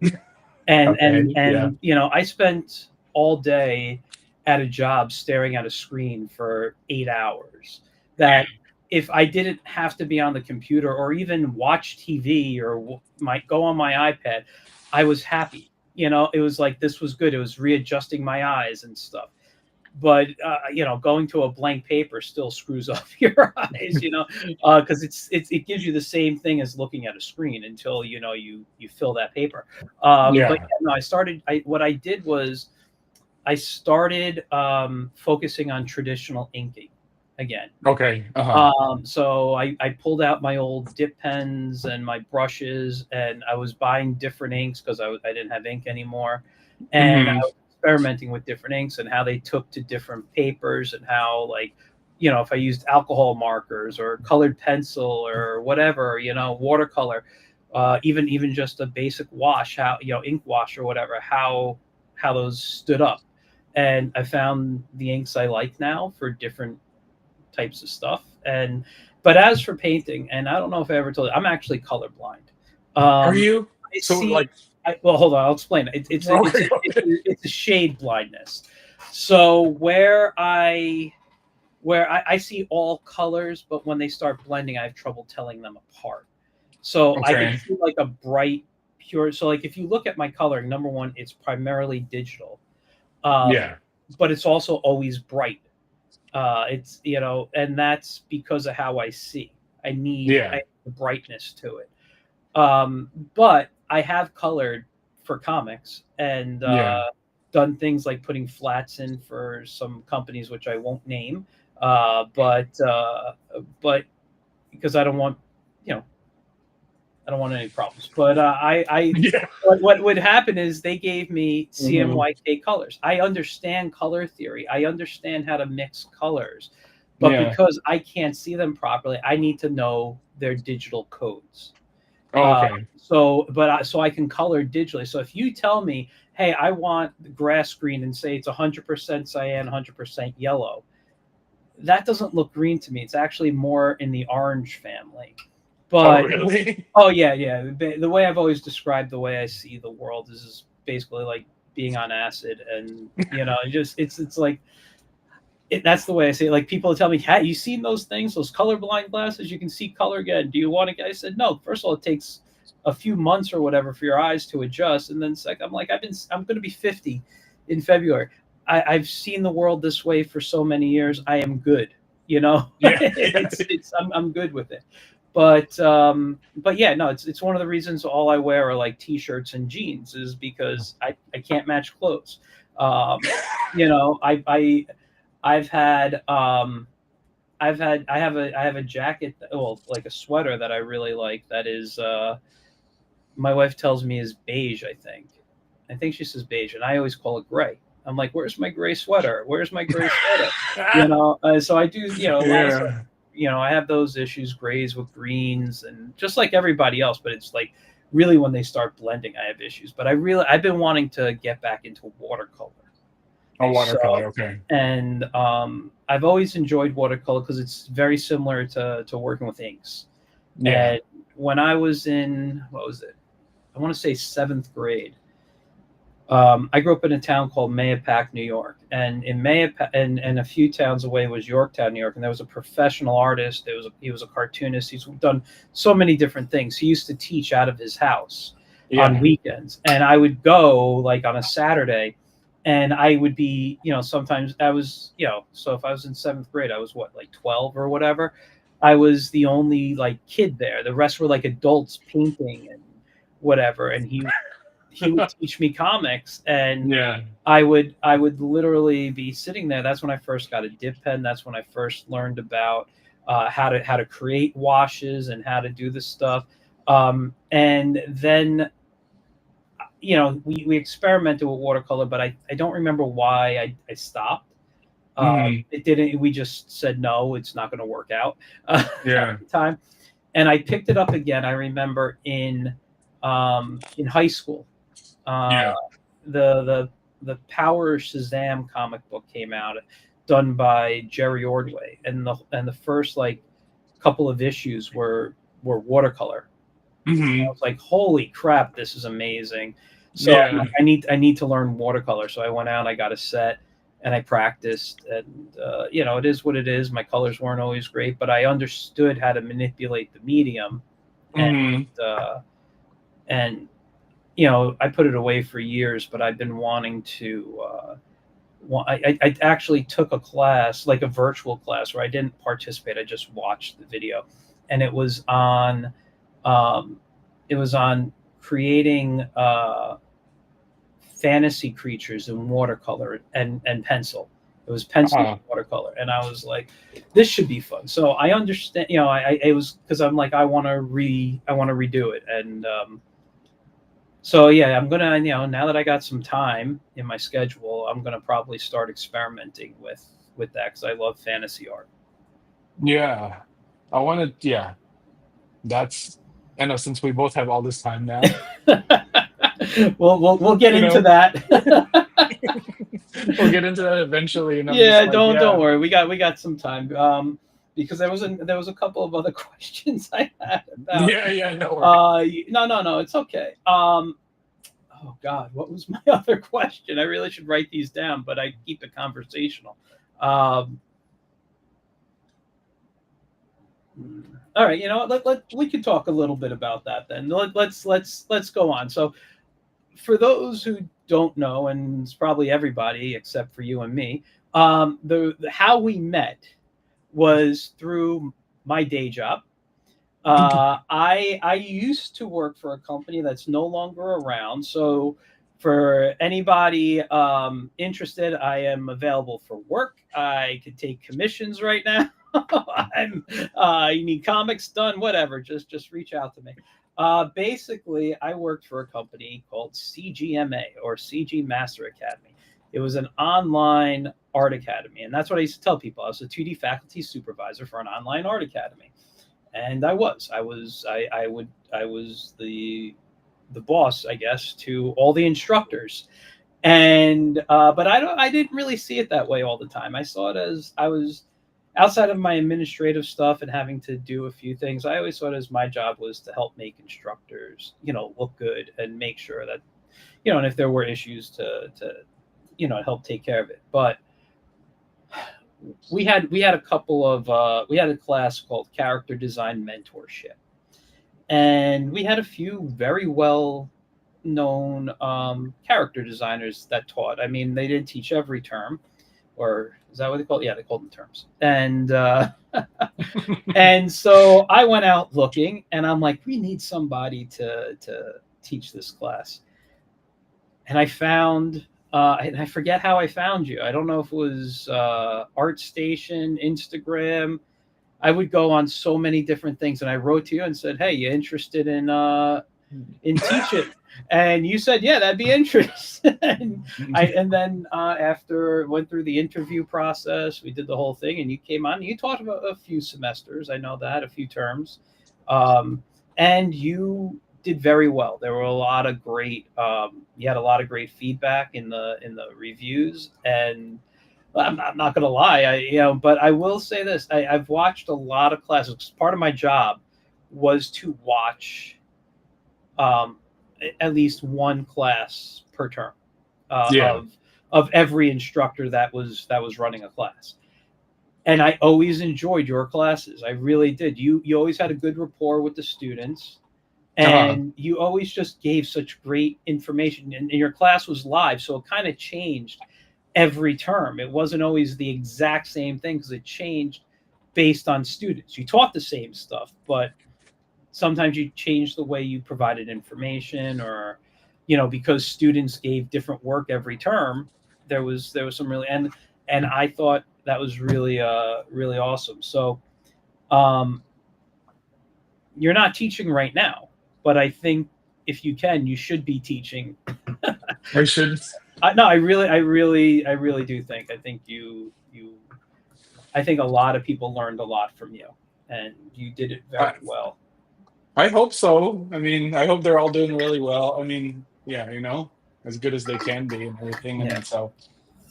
And and Okay, yeah, and I spent all day at a job staring at a screen for 8 hours. That if I didn't have to be on the computer or even watch TV or might go on my iPad, I was happy. It was like, this was good. It was readjusting my eyes and stuff. But going to a blank paper still screws up your eyes, because it gives you the same thing as looking at a screen until you fill that paper. But yeah. yeah, no, what I did was I started focusing on traditional inking again. Okay, uh-huh. So I pulled out my old dip pens and my brushes, and I was buying different inks because I didn't have ink anymore, and I Hmm. was experimenting with different inks and how they took to different papers, and how, like, if I used alcohol markers or colored pencil or whatever, watercolor, even just a basic wash, how, ink wash or whatever, how those stood up. And I found the inks I like now for different types of stuff. But as for painting, and I don't know if I ever told you, I'm actually colorblind. Are Um, you? I So see. like, Well, hold on, I'll explain it. okay, okay. It's a shade blindness. So where I see all colors, but when they start blending, I have trouble telling them apart. So I can Okay. see like a bright, pure. So like if you look at my coloring, number one, it's primarily digital. Um, Yeah. but it's also always bright. It's, and that's because of how I see. I Yeah. need the brightness to it. But I have colored for comics and Yeah. done things like putting flats in for some companies, which I won't name. But because I don't want, you know, I don't want any problems. But Yeah. what would happen is they gave me Hmm. CMYK colors. I understand color theory. I understand how to mix colors, but Yeah. because I can't see them properly, I need to know their digital codes. Oh, okay. So I can color digitally. So if you tell me, hey, I want the grass green and say it's 100% cyan, 100% yellow, that doesn't look green to me. It's actually more in the orange family. Oh, But really? oh yeah, yeah. The way I've always described the way I see the world is basically like being on acid, and just it's like that's the way I see it. Like people tell me, "Hey, you seen those things? Those colorblind glasses? You can see color again. Do you want to get?" I said, "No. First of all, it takes a few months or whatever for your eyes to adjust, and then second, I'm like, I'm going to be 50 in February. I've seen the world this way for so many years. I am good. Yeah. Yeah. I'm good with it. But yeah, no, it's one of the reasons all I wear are like t-shirts and jeans is because I can't match clothes. Um, I I've had I have a jacket, well, like a sweater that I really like, that is my wife tells me is beige, I think she says beige, and I always call it gray. I'm like, where's my gray sweater, where's my gray sweater? So I do, a lot of stuff. Yeah. I have those issues, grays with greens, and just like everybody else, but it's like really when they start blending I have issues. But I've been wanting to get back into watercolor. A So, watercolor. Okay. and I've always enjoyed watercolor because it's very similar to working with inks. Yeah. And when I was in, what was it? I want to say seventh grade. I grew up in a town called Mahopac, New York, and in Mahopac, and a few towns away was Yorktown, New York. And there was a professional artist. He was a cartoonist. He's done so many different things. He used to teach out of his house on Yeah. weekends, and I would go like on a Saturday, and I would be, sometimes I was, so if I was in seventh grade, I was what, like 12 or whatever. I was the only like kid there. The rest were like adults painting and whatever, and he would teach me comics, and Yeah. I would literally be sitting there. That's when I first got a dip pen. That's when I first learned about how to create washes and how to do this stuff. And then we experimented with watercolor, but I don't remember why I stopped. Hmm. It didn't. We just said no, it's not going to work out at Yeah. the time. And I picked it up again. I remember in high school. Uh, Yeah. the Power Shazam comic book came out, done by Jerry Ordway, and the first like couple of issues were watercolor. I Hmm. was like, holy crap, this is amazing. So I'm Yeah. like, I need to learn watercolor. So I went out, I got a set, and I practiced. And it is what it is. My colors weren't always great, but I understood how to manipulate the medium, and Hmm. uh, and I put it away for years, but I've been wanting to. I actually took a class, like a virtual class, where I didn't participate. I just watched the video, and um, it was on creating fantasy creatures in watercolor and pencil. It was pencil and Uh, watercolor, and I was like, "This should be fun." So I understand. It was because I'm like, I want to redo it, and so yeah, I'm gonna, now that I got some time in my schedule, I'm gonna probably start experimenting with that because I love fantasy art. yeah. I want to. Yeah. That's. I know since we both have all this time now, We'll get you into know, that. we'll get into that eventually. And I'm just Yeah, like, don't yeah, worry. We got some time. Because there was a couple of other questions I had about. yeah, yeah. No worries. No, it's okay. Oh God, what was my other question? I really should write these down, but I keep it conversational. Um, all right, you know what? We can talk a little bit about that then. Let's go on. So, for those who don't know, and it's probably everybody except for you and me, the how we met was through my day job. I used to work for a company that's no longer around. So for anybody interested, I am available for work. I could take commissions right now. I'm you need comics done, whatever. Just reach out to me. Basically, I worked for a company called CGMA, or CG Master Academy. It was an online art academy, and that's what I used to tell people. I was a 2D faculty supervisor for an online art academy, and I was the boss, I guess, to all the instructors. And but I didn't really see it that way all the time. I saw it as I was outside of my administrative stuff and having to do a few things. I always saw it as my job was to help make instructors, look good and make sure that, and if there were issues to help take care of it. But we had a couple of we had a class called character design mentorship, and we had a few very well known character designers that taught. I mean, they didn't teach every term, or is that what they call it? Yeah, they called them terms. And and so I went out looking, and I'm like, we need somebody to teach this class. And I found, and I forget how I found you. I don't know if it was ArtStation, Instagram. I would go on so many different things, and I wrote to you and said, "Hey, you interested in teaching?" And you said, "Yeah, that'd be interesting." and then after went through the interview process, we did the whole thing, and you came on. You taught about a few semesters, I know that, a few terms, and you did very well. There were a lot of great. You had a lot of great feedback in the reviews, and I'm not going to lie, but I will say this: I've watched a lot of classes. Part of my job was to watch at least one class per term Yeah. of every instructor that was running a class. And I always enjoyed your classes. I really did. You always had a good rapport with the students, Uh-huh. and you always just gave such great information. And your class was live, so it kind of changed every term. It wasn't always the exact same thing because it changed based on students. You taught the same stuff, but sometimes you change the way you provided information, or because students gave different work every term. There was some really, and I thought that was really really awesome. So you're not teaching right now, but I think if you can, you should be teaching. I should. No, I really do think. I think a lot of people learned a lot from you, and you did it I, very well. I hope so. I mean, I hope they're all doing really well. I mean, yeah, as good as they can be and everything. And Yeah. then so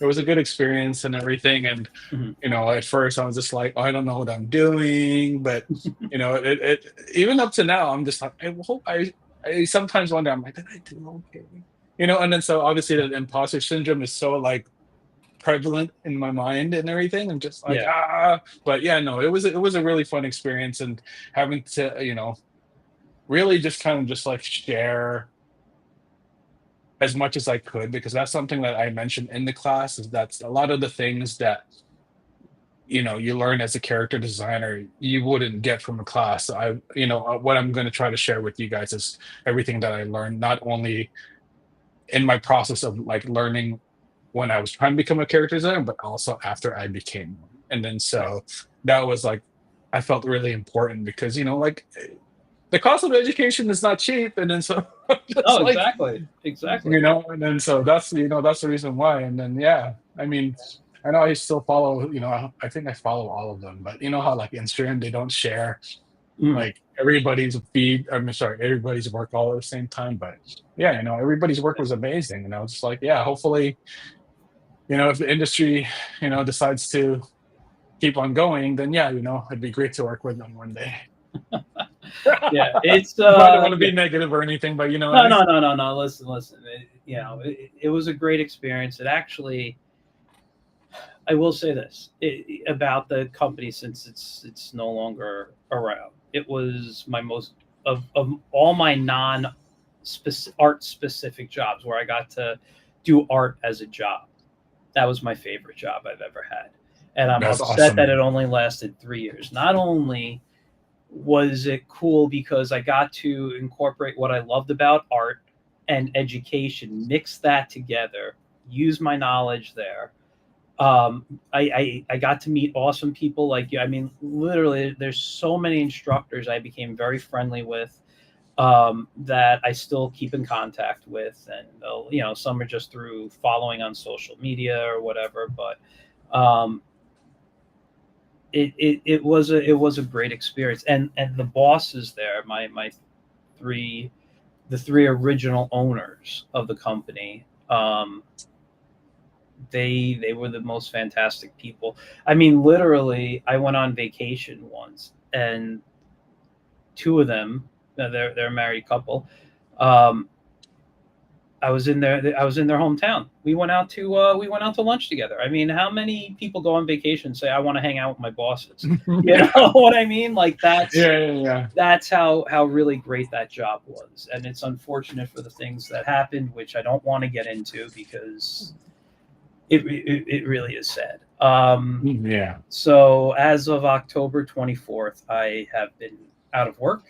it was a good experience and everything. And Mhm. at first I was just like, oh, I don't know what I'm doing, but it even up to now, I'm just like, I hope I sometimes wonder, I'm like, did I do okay? And then so obviously the imposter syndrome is so like prevalent in my mind and everything. I'm just like, Yeah. but yeah, no, it was a really fun experience, and having to, really just kind of just like share as much as I could, because that's something that I mentioned in the class, is that's a lot of the things that you learn as a character designer you wouldn't get from a class. So what I'm going to try to share with you guys is everything that I learned, not only in my process of like learning when I was trying to become a character designer, but also after I became one. And then so that was like, I felt really important because like the cost of education is not cheap, and then so just Oh, like exactly. and then so that's the reason why. And then yeah, I mean, I know I still follow, I think I follow all of them, but you know how like Instagram, they don't share Mm. like everybody's feed, I'm sorry, everybody's work all at the same time. But yeah, everybody's work was amazing, and I was just like, yeah, hopefully, if the industry, decides to keep on going, then yeah, it'd be great to work with them one day. Yeah, it's But I don't want to yeah. be negative or anything, but you know what I No, mean? no, no, no, no. Listen. It was a great experience. It actually, I will say this about the company, since it's no longer around. It was my most of all my non art specific jobs where I got to do art as a job. That was my favorite job I've ever had. And I'm That's upset that it awesome. only lasted 3 years. Not only was it cool because I got to incorporate what I loved about art and education, mix that together, use my knowledge there. I got to meet awesome people like you. I mean, literally, there's so many instructors I became very friendly with, that I still keep in contact with, and some are just through following on social media or whatever. But um, it was a great experience, and the bosses there, my three the three original owners of the company. They were the most fantastic people. I mean, literally, I went on vacation once, and two of them, they're a married couple. Um, I was in their hometown. We went out to lunch together. I mean, how many people go on vacation and say I want to hang out with my bosses? You Yeah. know what I mean? Like Yeah, yeah, yeah. that's how really great that job was. And it's unfortunate for the things that happened, which I don't want to get into because it really is sad. Yeah. So as of October 24th, I have been out of work,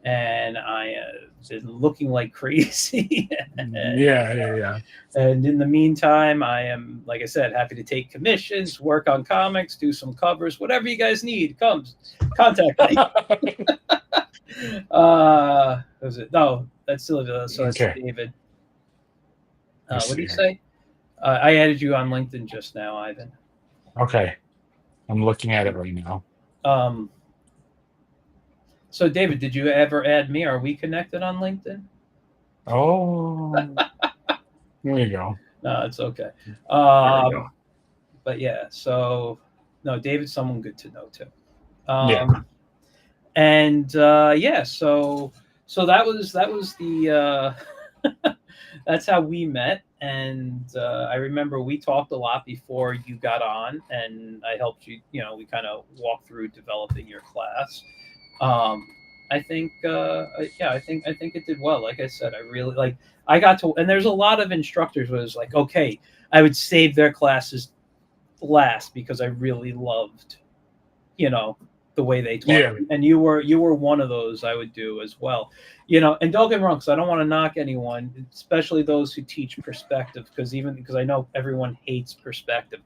and I have been looking like crazy. Yeah, yeah, yeah. And in the meantime, I am, like I said, happy to take commissions, work on comics, do some covers, whatever you guys need. Comes, contact me. Was it? No, that's Sylvia. So that's Okay. David. Let's What do see you here. say? I added you on LinkedIn just now, Ivan. Okay. I'm looking at it right now. Um, so David, did you ever add me? Are we connected on LinkedIn? Oh, there you go. No, it's okay. There we go. Um, but yeah, so no, David's someone good to know too. Yeah. And yeah, so that was the that's how we met. And I remember we talked a lot before you got on, and I helped you. We kind of walked through developing your class. Um, I think, yeah, I think it did well. Like I said, I really like. I got to, and there's a lot of instructors who was like, okay, I would save their classes last because I really loved, you know, the way they taught. Yeah. And you were one of those I would do as well. And don't get me wrong, because I don't want to knock anyone, especially those who teach perspective, because I know everyone hates perspective.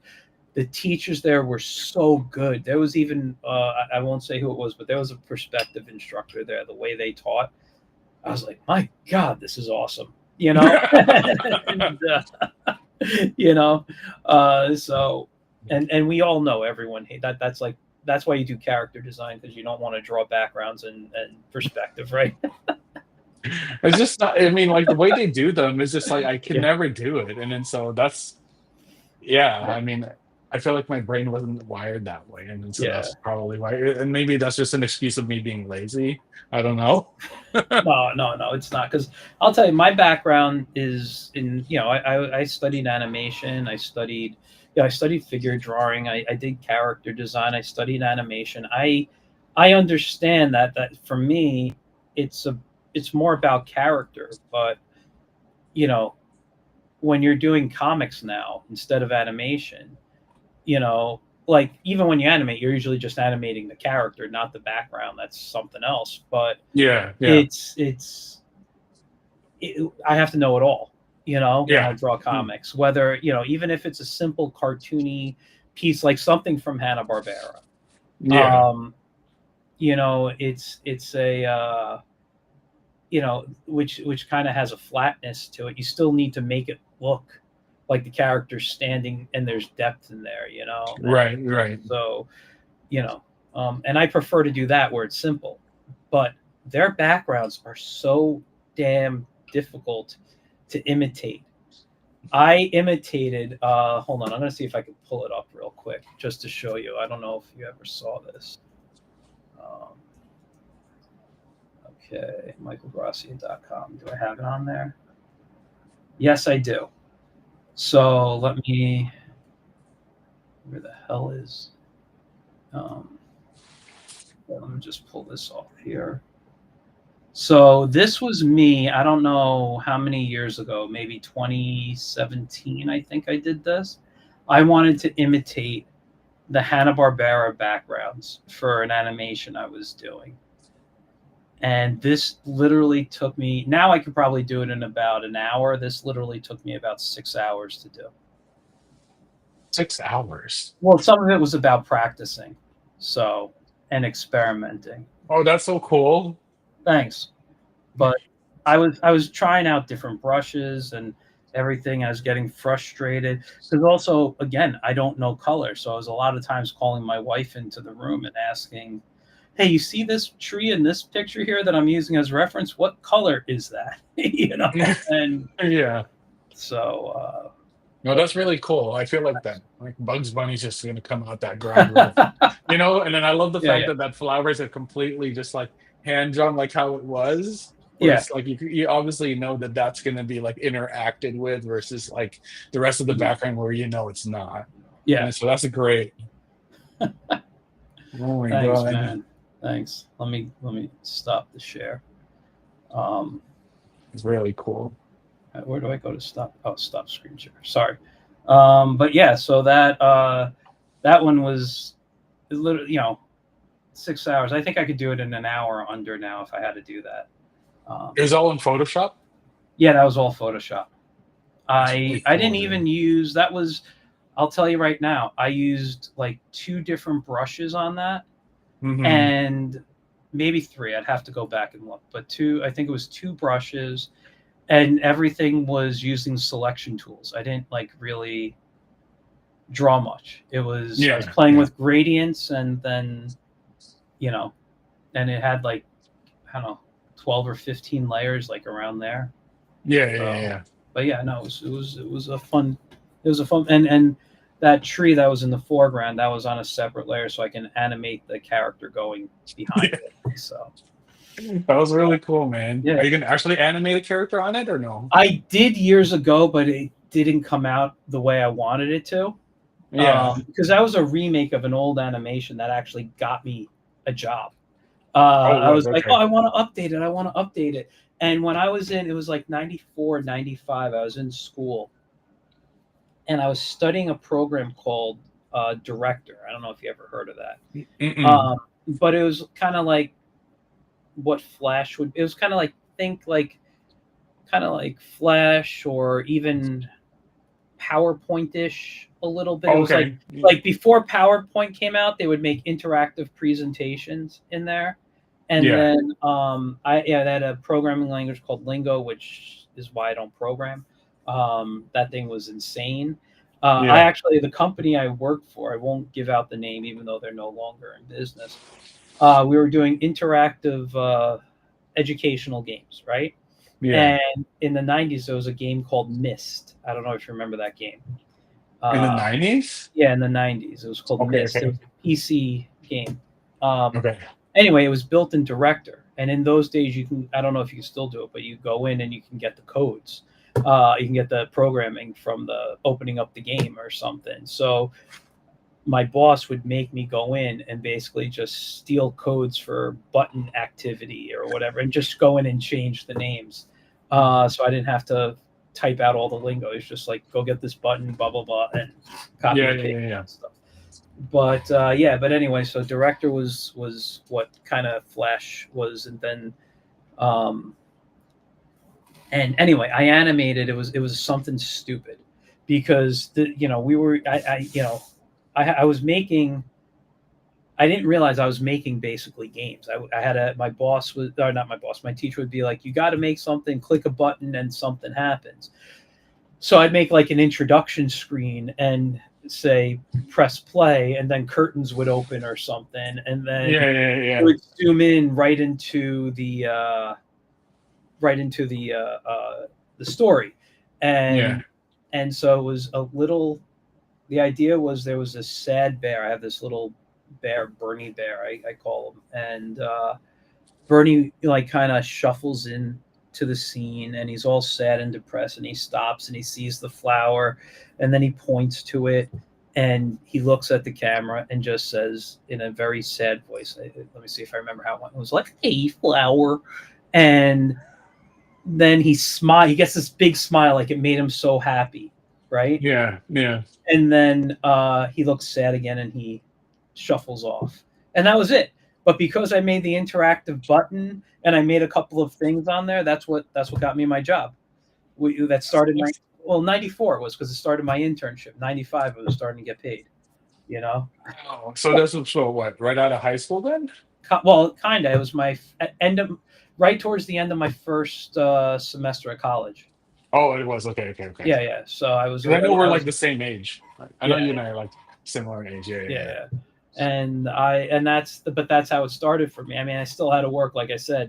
The teachers there were so good. There was even I won't say who it was, but there was a perspective instructor there. The way they taught, I was like, my God, this is awesome. And, you know, so and we all know everyone hate that. That's why you do character design, because you don't want to draw backgrounds and perspective, right? It's just not, I mean, like the way they do them is just like I can Yeah, never do it. And then so that's yeah, yeah, I mean, I feel like my brain wasn't wired that way. And then so yeah. that's probably why, and maybe that's just an excuse of me being lazy. I don't know. No, no, no, it's not, because I'll tell you, my background is in, I studied animation. I studied figure drawing. I did character design. I studied animation. I understand that for me, it's a it's more about character. But you know, when you're doing comics now instead of animation, like even when you animate, you're usually just animating the character, not the background. That's something else. But Yeah, yeah, I have to know it all, when I yeah. draw Mm, comics, whether, even if it's a simple cartoony piece, like something from Hanna-Barbera. yeah, Um, it's a, which kind of has a flatness to it. You still need to make it look like the character's standing and there's depth in there, and right, right. so, you know, and I prefer to do that where it's simple, but their backgrounds are so damn difficult to imitate. I imitated. Hold on, I'm gonna see if I can pull it up real quick just to show you. I don't know if you ever saw this. Um, okay, michaelgracia.com. Do I have it on there? Yes, I do. So let me. Where the hell is? Um, let me just pull this off here. So this was me. I don't know how many years ago, maybe 2017. I think I did this. I wanted to imitate the Hanna-Barbera backgrounds for an animation I was doing. And this literally took me, now I could probably do it in about an hour. This literally took me about 6 hours to do. 6 hours. Well, some of it was about practicing, so, and experimenting. Oh, that's so cool. Thanks. But I was trying out different brushes and everything. I was getting frustrated because also, again, I don't know color, so I was a lot of times calling my wife into the room and asking, "Hey, you see this tree in this picture here that I'm using as reference? What color is that?" And Yeah. so, No, that's really cool. I feel like that, like Bugs Bunny's just gonna come out that ground with, and then I love the yeah, fact yeah, that flowers are completely just like hand drawn, like how it was. Where yeah, it's like you obviously know that that's gonna be like interacted with versus like the rest of the mhm, background where it's not. yeah. And so that's great. Oh my Thanks, god, man. Thanks. Let me stop the share. Um, it's really cool. where do I go to stop? Oh, stop screen share. Sorry. But yeah, so that one was literally, 6 hours. I think I could do it in an hour under now if I had to do that. It Um, was all in Photoshop. yeah, that was all Photoshop. That's I really I didn't cool, even man. use that was. I'll tell you right now. I used like two different brushes on that, Hmm. and maybe three. I'd have to go back and look, but two. I think it was two brushes, and everything was using selection tools. I didn't like really draw much. I was Yeah, playing yeah, with gradients, and then you know, and it had like, I don't know, 12 or 15 layers like around there. yeah, yeah, So, yeah. but yeah, no, it was a fun, and that tree that was in the foreground, that was on a separate layer, so I can animate the character going behind Yeah. it. So That was really cool, man. yeah, Are you gonna actually animate a character on it or no? I did years ago, but it didn't come out the way I wanted it to. Yeah. Because that was a remake of an old animation that actually got me a job. Oh, it I was was like, oh, okay. I want to update it. I want to update it. And when I was in, it was like 94, 95. I was in school and I was studying a program called Director. I don't know if you ever heard of that. Mm-mm. Um, but it was kind of like what Flash would. It was kind of like kind of like Flash or even PowerPoint-ish a little bit. It was Okay. like before PowerPoint came out, they would make interactive presentations in there. And Yeah. then they had a programming language called Lingo, which is why I don't program. That thing was insane. I Yeah. actually, the company I worked for, I won't give out the name even though they're no longer in business. We were doing interactive educational games, right? Yeah. And in the 90s, there was a game called Myst. I don't know if you remember that game. In the Uh, 90s? yeah, in the 90s, it was called Okay, Myst. It okay. was a PC game. Um, Okay. anyway, it was built in Director. And in those days, I don't know if you can still do it, but you go in and you can get the codes. You can get the programming from the opening up the game or something. So my boss would make me go in and basically just steal codes for button activity or whatever and just go in and change the names. So I didn't have to type out all the lingo. It's just like, go get this button, blah, blah, blah, and copy Yeah, and yeah, paste yeah, yeah. and stuff. But yeah, but anyway, so Director was what kind of Flash was. Um, and anyway, I animated. It was something stupid because we were I was making. I didn't realize I was making basically games. I had my boss was, or not my boss, my teacher would be like, you got to make something, click a button, and something happens. So I'd make like an introduction screen and say, press play, and then curtains would open or something. And then Yeah, yeah, it yeah. would zoom in right into the story. Yeah. And so it was a little, the idea was there was this sad bear. I have this little bear, Bernie Bear, I call him, and Bernie like kind of shuffles in to the scene, and he's all sad and depressed, and he stops and he sees the flower, and then he points to it, and he looks at the camera and just says in a very sad voice, let me see if I remember how it went. It was like, "Hey, flower," And then he smile. He gets this big smile, like it made him so happy, right? Yeah, yeah. And then he looks sad again, and he shuffles off, and that was it. But because I made the interactive button and I made a couple of things on there, that's what got me my job. That started my, well, 94 was because it started my internship. 95 I was starting to get paid. You know, Wow. So this was so what, right out of high school then? well, kind of. It was my end of, right towards the end of my first semester at college. Oh, it was. Okay, okay, okay. Yeah, yeah. So I was 'Cause I know already. we're I like was. the same age. I know Yeah, you and I are like similar in age. Yeah, yeah, yeah, yeah. yeah. And that's how it started for me. I mean, I still had to work, like I said,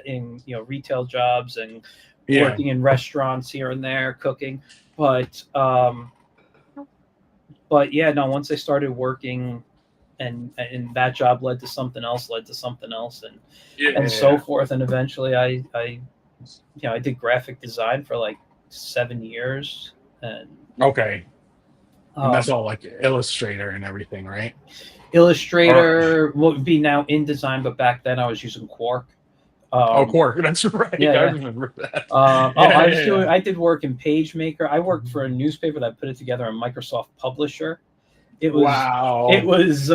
in retail jobs and Yeah. working in restaurants here and there, cooking. But yeah, no. Once I started working, and that job led to something else, and Yeah, yeah, so yeah. forth. And eventually, I did graphic design for like 7 years, and Okay. And that's um, all like Illustrator and everything, right? Or Illustrator would be now InDesign, but back then I was using Quark. oh, Um, Quark. That's right. yeah, I yeah. remember that. Oh, Yeah, yeah, yeah. I did work in PageMaker. I worked for a newspaper that put it together on Microsoft Publisher. It was, it Wow. was,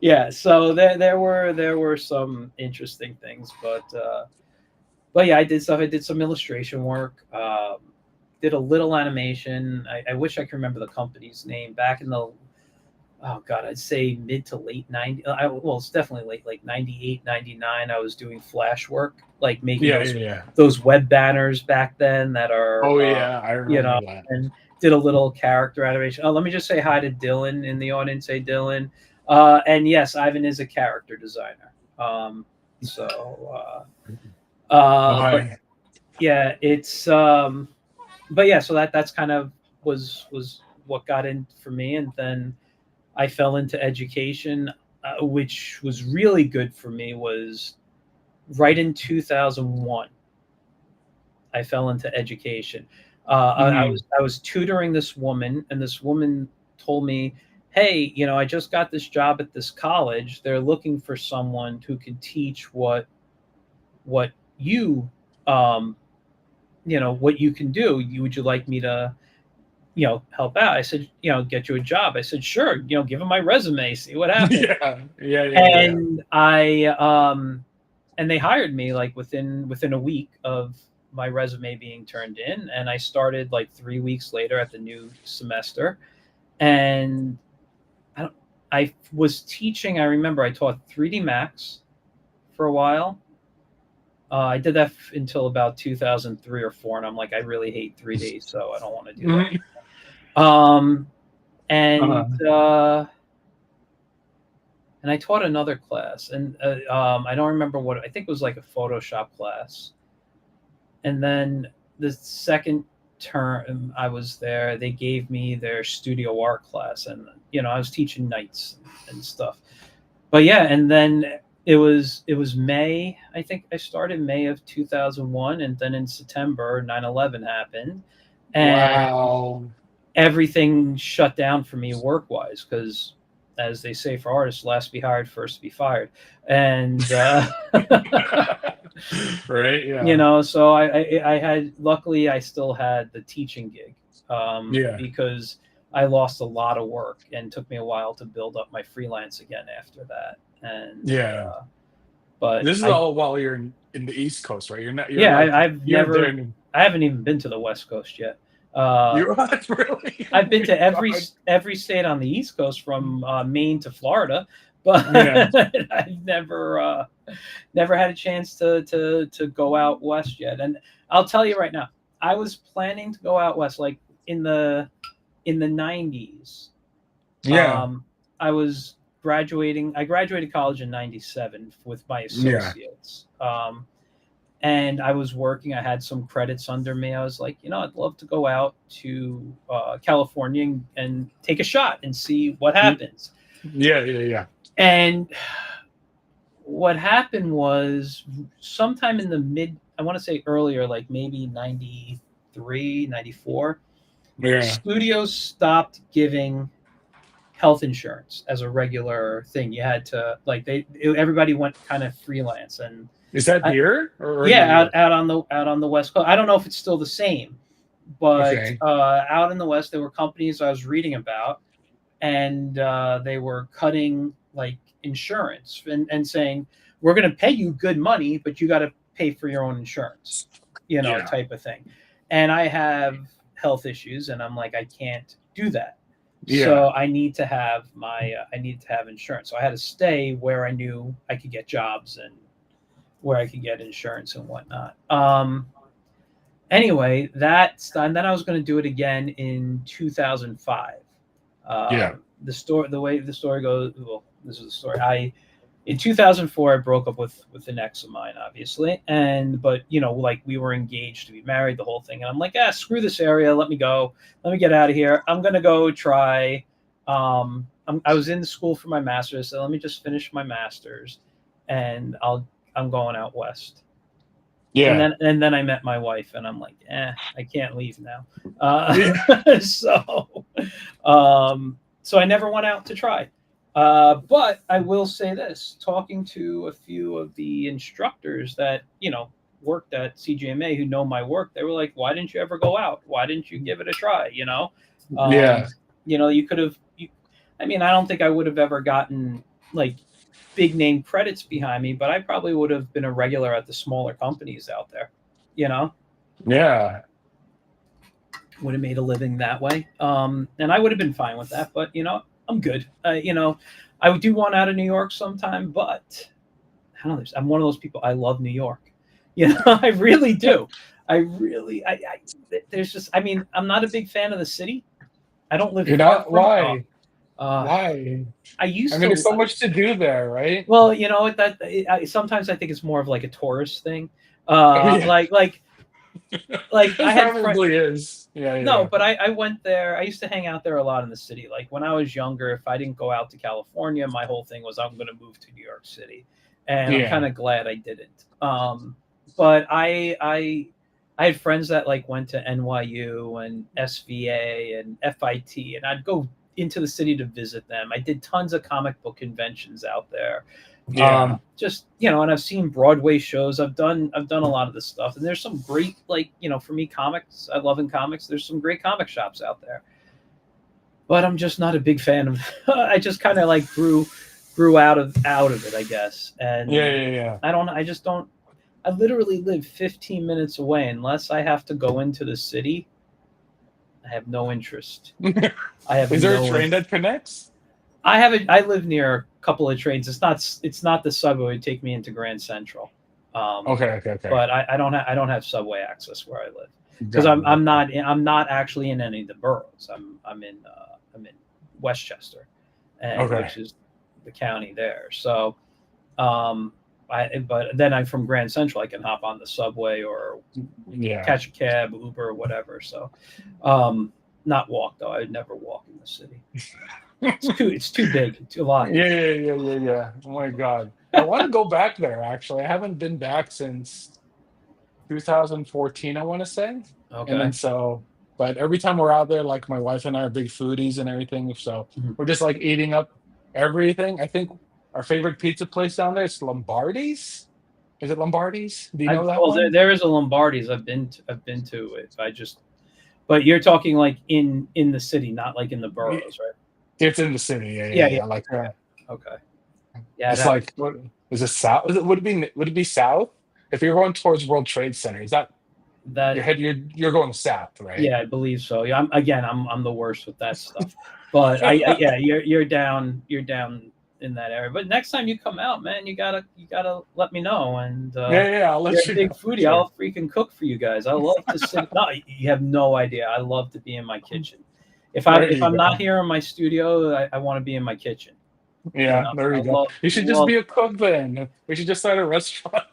yeah. So there were some interesting things, but yeah, I did stuff. I did some illustration work. Did a little animation. I wish I could remember the company's name back in the, oh god, I'd say mid to late 90. Well, it's definitely late, like 98, 99. I was doing flash work, like making Yeah, yeah, yeah. those web banners back then that are Oh yeah, I you remember know that. and did a little character animation. Oh, let me just say hi to Dylan in the audience. Hey, Dylan. And yes, Ivan is a character designer. So Oh, but hi. yeah, it's but yeah, so that's kind of was what got in for me. And then I fell into education, which was really good for me. Was right in 2001. I fell into education. Mhm. I was tutoring this woman, and this woman told me, "Hey, I just got this job at this college. They're looking for someone who can teach what you um, what you can do. Would you like me to help out?" I said, "Get you a job." I said, "Sure, give them my resume, see what happens." Yeah, yeah, yeah, yeah. And and they hired me like within a week of my resume being turned in, and I started like 3 weeks later at the new semester. And I, don't, I was teaching. I remember I taught 3D Max for a while. I did that until about 2003 or four, and I'm like, I really hate 3D, so I don't want to do that. Mhm. Um, and Uh-huh. and I taught another class, and I don't remember what. I think it was like a Photoshop class. And then the second term I was there, they gave me their studio art class, and I was teaching nights and stuff. But yeah, and then it was May. I think I started May of 2001, and then in September 9/11 happened, and Wow. everything shut down for me work wise because, as they say for artists, last be hired, first to be fired. And Right? Yeah. so I had, luckily I still had the teaching gig, Yeah. because I lost a lot of work and it took me a while to build up my freelance again after that. And Yeah. but This is I all while you're in the East Coast, right? You're Yeah, like I've you're there never, in I haven't even been to the West Coast yet. Uh, you're what, really? Oh I've been my to God. every state on the East Coast from Maine to Florida, but Yeah. I've never had a chance to go out west yet. And I'll tell you right now, I was planning to go out west, like in the 90s. Yeah. Um, I was graduating. I graduated college in '97 with my Yeah. associates. And I was working. I had some credits under me. I was like, I'd love to go out to California and take a shot and see what Mm, happens. yeah, yeah, yeah. And what happened was, sometime in the I want to say earlier, like maybe 93, 94, Yeah. studios stopped giving health insurance as a regular thing. You had to like everybody went kind of freelance, and Is that I, here or in New yeah, York? out on the West Coast. I don't know if it's still the same, but Okay. out in the West, there were companies I was reading about, and they were cutting like insurance and saying we're going to pay you good money, but you got to pay for your own insurance, Yeah. type of thing. And I have health issues, and I'm like, I can't do that. Yeah. So I need to have insurance. So I had to stay where I knew I could get jobs and where I could get insurance and whatnot. Anyway, that's and then I was going to do it again in 2005. Yeah. The way the story goes, well, this is the story. In 2004, I broke up with an ex of mine, obviously, but like we were engaged to be married, the whole thing, and I'm like, screw this area, let me go, let me get out of here. I'm gonna go try. I was in school for my master's, so let me just finish my master's, and I'm going out west. And Yeah. then I met my wife, and I'm like, I can't leave now. Yeah. So I never went out to try. But I will say this: talking to a few of the instructors that worked at CGMA who know my work, they were like, "Why didn't you ever go out? Why didn't you give it a try?" Yeah. You could have. I mean, I don't think I would have ever gotten like big name credits behind me, but I probably would have been a regular at the smaller companies out there. Yeah. Would have made a living that way, and I would have been fine with that. But I'm good. I do want out of New York sometime, but I don't know. I'm one of those people. I love New York. I really do. There's just. I mean, I'm not a big fan of the city. I don't live You're far not. from it. Why? Uh, Why? I I used mean, to. there's so much to do there, right? Well, sometimes I think it's more of like a tourist thing. Oh yeah. Like I It had friends. probably is. Yeah. No, Yeah. but I went there. I used to hang out there a lot in the city. Like when I was younger, if I didn't go out to California, my whole thing was I'm going to move to New York City, and I'm kind Yeah. of glad I didn't. But I had friends that like went to NYU and SVA and FIT, and I'd go into the city to visit them. I did tons of comic book conventions out there. Yeah. Just and I've seen Broadway shows. I've done a lot of this stuff, and there's some great for me comics. I love in comics. There's some great comic shops out there, but I'm just not a big fan of. I just kind of like grew out of it, I guess, Yeah. and Yeah. I just don't. I literally live 15 minutes away. Unless I have to go into the city, I have no interest. Yeah. I have Is there a no. train that connects? I live near a couple of trains. It's not the subway would take me into Grand Central. Okay. Okay. Okay. But I don't have subway access where I live because Got it. I'm not actually in any of the boroughs. I'm in Westchester, and Okay. which is the county there. So but then I'm from Grand Central. I can hop on the subway or Yeah. catch a cab, Uber, or whatever. So not walk though. I would never walk in the city. It's too big. Too a lot. Yeah, yeah, yeah, yeah, yeah. Oh my God. I want to go back there actually. I haven't been back since 2014, I want to say. And then Okay. but every time we're out there, like my wife and I are big foodies and everything. So Mhm. we're just like eating up everything. I think our favorite pizza place down there is Lombardi's. Is it Lombardi's? Do you know that one? There is a Lombardi's. I've been to it. But you're talking like in the city, not like in the Y- boroughs, right? It's in the city. Yeah, yeah, Yeah, yeah, yeah. Like yeah. Okay. Yeah, I'd it's have to. like what is it south? Would it be south? If you're going towards World Trade Center, is that That. you're going south, right? Yeah, I believe so. Yeah, I'm the worst with that stuff. But yeah, you're down in that area. But next time you come out, man, you gotta let me know. And Yeah, yeah, I'll you're let a you big know for foodie. sure. I'll freaking cook for you guys. I love to sit. No, you have no idea. I love to be in my kitchen. There If you I'm not go. here in my studio, I want to be in my kitchen. Yeah, there I you go. You should just love. be a cook then. We should just start a restaurant.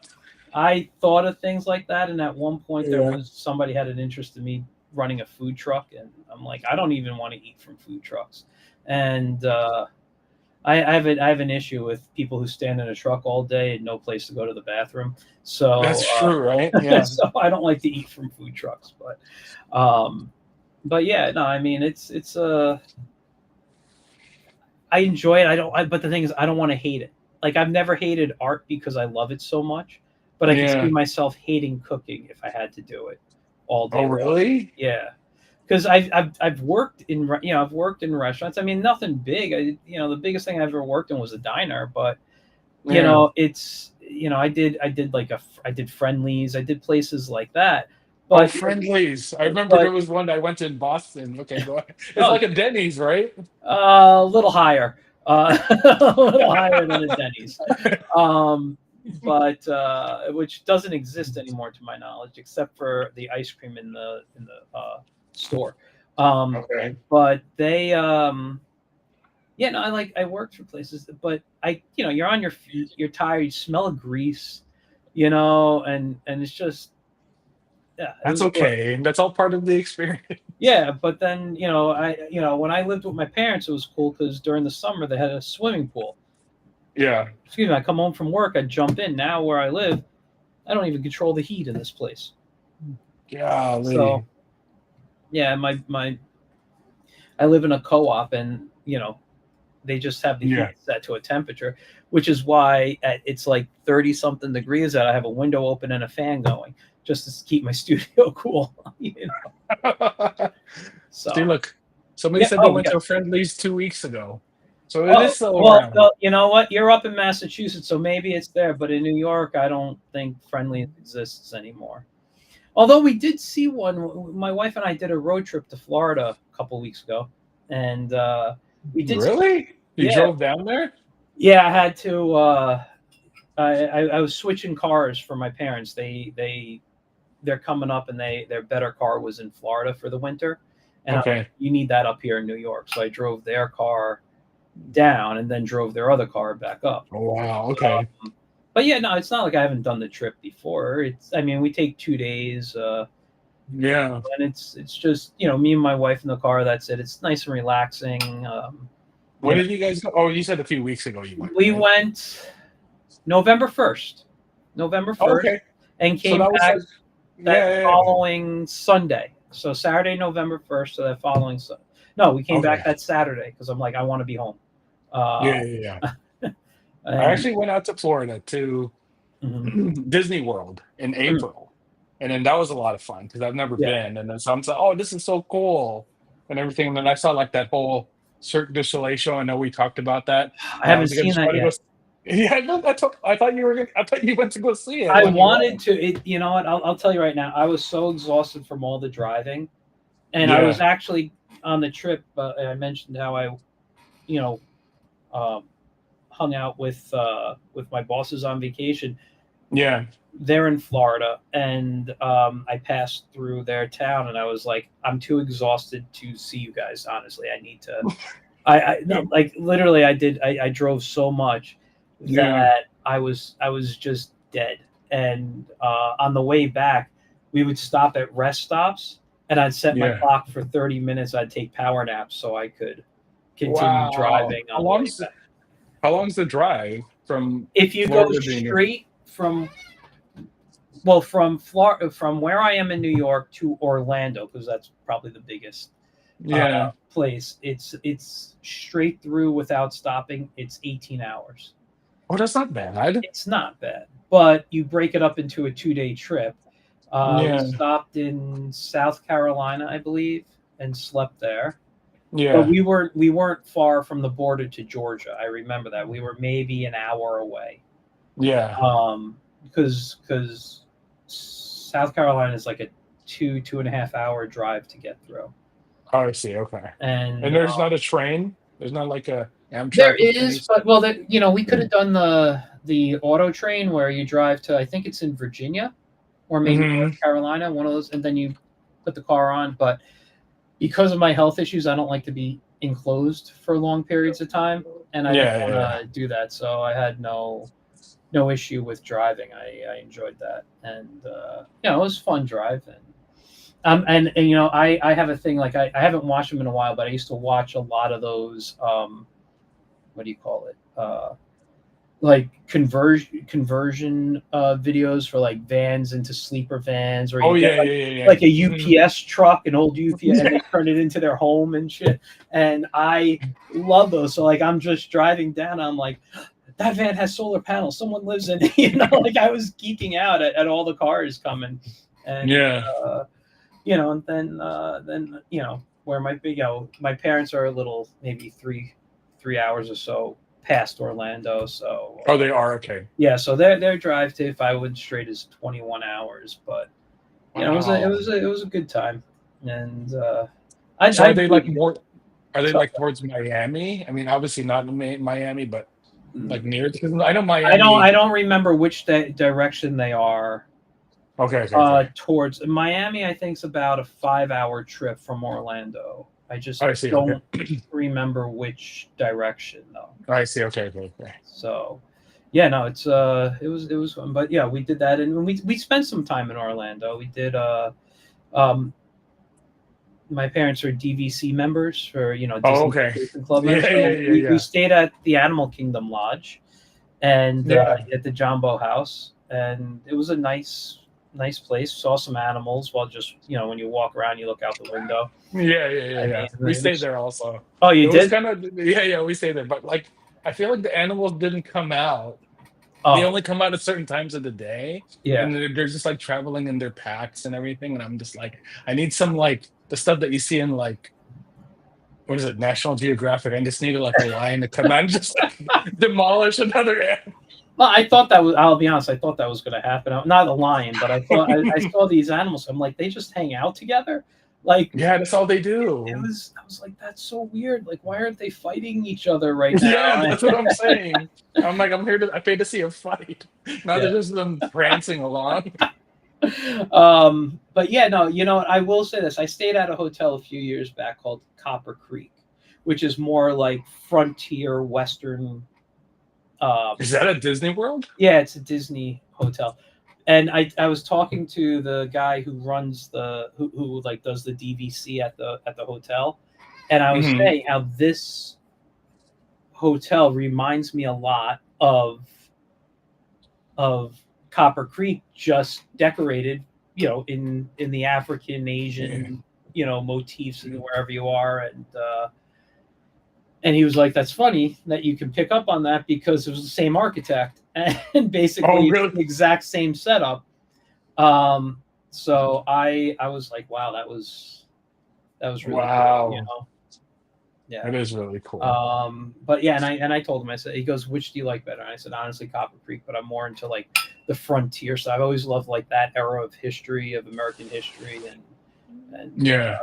I thought of things like that, and at one point there Yeah. was somebody had an interest in me running a food truck, and I'm like, I don't even want to eat from food trucks, and I have an issue with people who stand in a truck all day and no place to go to the bathroom. That's So true, right? Yeah. so I don't like to eat from food trucks, um, but yeah, no, I mean it's I enjoy it. But the thing is, I don't want to hate it. Like I've never hated art because I love it so much, but I could see Yeah. myself hating cooking if I had to do it all Oh, day long. really? Yeah, because I've worked in I've worked in restaurants. I mean, nothing big. The biggest thing I ever worked in was a diner, but Yeah. it's I did Friendlies, I did places like that, Oh, but Friendlies. I remember but there was one I went to in Boston. Okay, go ahead. It's oh, like a Denny's, right? a little higher, a little higher than a Denny's, um, but which doesn't exist anymore to my knowledge, except for the ice cream in the store. Okay. But they yeah, no, I worked for places, but you're on your feet, you're tired, you smell of grease, and it's just, yeah, it That's was horrible. okay. That's all part of the experience. Yeah, but then when I lived with my parents, it was cool because during the summer they had a swimming pool. Yeah. Excuse me, I come home from work, I jump in. Now where I live, I don't even control the heat in this place. So Golly. yeah, my I live in a co-op, and they just have the heat Yeah. set to a temperature, which is why it's like 30 something degrees that I have a window open and a fan going just to keep my studio cool. See, So look, somebody yeah. said they Oh went yeah. to Friendly's 2 weeks ago. So it Oh is still well, around. you know what? You're up in Massachusetts, so maybe it's there. But in New York, I don't think Friendly exists anymore. Although we did see one. My wife and I did a road trip to Florida a couple weeks ago, and we did. Really? You Yeah, drove down there? yeah. I had to. I was switching cars for my parents. They're coming up, and their better car was in Florida for the winter, and Okay. you need that up here in New York. So I drove their car down, and then drove their other car back up. Oh, wow. Okay. But yeah, no, it's not like I haven't done the trip before. I mean, we take 2 days, Yeah. and it's just me and my wife in the car. That's it. It's nice and relaxing. You When know, did you guys go? Oh, you said a few weeks ago you went, we right? went November 1st, November Oh, 1st, okay. and So came that was back like, that yeah, yeah, yeah. following Sunday. So Saturday, November 1st. So that following no, we came back Okay. that Saturday because I'm like I want to be home. Uh, Yeah, yeah, yeah. I and actually went out to Florida to mhm, Disney World in mm, April. And then that was a lot of fun because I've never yeah, been. And then so I'm like, oh, this is so cool and everything. And then I saw like that whole Cirque du Soleil show. I know we talked about that. I And I haven't was like, I seen just that want to go. yet. Yeah, no, I thought you were gonna, I thought you went to go see it I when you wanted went. to. You know what? I'll tell you right now. I was so exhausted from all the driving, and I was Yeah. actually on the trip. I mentioned how I, you know, um, hung out with my bosses on vacation. Yeah. They're in Florida, and I passed through their town, and I was like, I'm too exhausted to see you guys. Honestly, I need to. I no, like literally, I did. I drove so much Yeah. that I was just dead. And on the way back, we would stop at rest stops, and I'd set my Yeah. clock for 30 minutes. I'd take power naps so I could continue Wow. driving on the way back. How long's the drive from If you go Florida to New York? straight from Florida, from where I am in New York to Orlando, because that's probably the biggest Yeah. place. It's straight through without stopping. It's 18 hours. Oh, that's not bad. It's not bad, but you break it up into a 2 day trip. We Yeah. stopped in South Carolina, I believe, and slept there. But Yeah. we weren't far from the border to Georgia. I remember that we were maybe an hour away. Yeah. Because South Carolina is like a 2.5 hour drive to get through, Oh, I see. Okay. and And there's not a train? There's not like a there Amtrak with any. is, but well, we could have done the auto train where you drive to, I think it's in Virginia or maybe Hmm. North Carolina, one of those, and then you put the car on. But because of my health issues, I don't like to be enclosed for long periods of time, and I didn't Yeah, want yeah, yeah. to do that. So I had no issue with driving. I enjoyed that, and it was a fun drive. And I have a thing, like I haven't watched them in a while, but I used to watch a lot of those. What do you call it? like conversion videos for like vans into sleeper vans, or Oh you get yeah, yeah, yeah, yeah. like a Mhm. UPS truck, an old UPS, and they turn it into their home and shit. And I love those. So like I'm just driving down, I'm like, that van has solar panels. Someone lives in it. Like I was geeking out at all the cars coming, and Yeah. and then where my parents are a little maybe three hours or so past Orlando. So Oh, they are okay. yeah, so their drive to, if I went straight, is 21 hours, but Wow. it was a good time, and So are I'd they like be more? Are they tough. like towards Miami? I mean, obviously not in Miami, but like near. Because I know I Miami. don't remember which direction they are. Okay, okay, okay. Towards Miami, I think is about a 5 hour trip from Orlando. I just I see. Okay. don't remember which direction though. I see. Okay, okay, okay. So, yeah, no, it was fun. But yeah, we did that, and we spent some time in Orlando. We did um, my parents are DVC members for Oh, Disney okay. Vacation Club Yeah, members. yeah, So yeah, we yeah. stayed at the Animal Kingdom Lodge and Yeah, at the Jumbo House, and it was a nice place. Saw some animals while just when you walk around, you look out the window. yeah, yeah, yeah, I yeah. mean, We it stayed was, there also. oh, It you was did? kind of yeah, yeah. We stayed there, but like I feel like the animals didn't come out. They Oh, only come out at certain times of the day, yeah. and they're just like traveling in their packs and everything. And I'm just like, I need some like the stuff that you see in like what is it, National Geographic. I just needed like a lion to come out and just like demolish another Well, I thought that was. I'll be honest. I thought that was going to happen. Not a lion, but I animal. saw these animals. I'm like, they just hang out together. Like Yeah, that's all they it do. was. I was like, that's so weird. Like, why aren't they fighting each other right Yeah, now? that's what I'm saying. I'm like, I'm here to, I paid to see a fight. Not Yeah. just them prancing along. But yeah, no. I will say this. I stayed at a hotel a few years back called Copper Creek, which is more like frontier Western. Is Um, that a Disney World? yeah, it's a Disney hotel. And I was talking to the guy who runs who like does the DVC at the hotel, and I was Hmm. saying how this hotel reminds me a lot of Copper Creek, just decorated, in the African Yeah. Asian, motifs and wherever you are, and he was like, "That's funny that you can pick up on that because it was the same architect, and Oh, basically it's really? the exact same setup." Um, so I was like, "Wow, that was really cool." Wow. Yeah. That is really cool. But yeah, and I told him, I said, he goes, "Which do you like better?" And I said, honestly, Copper Creek, but I'm more into like the frontier side. I've always loved like that era of history, of American history, and Yeah.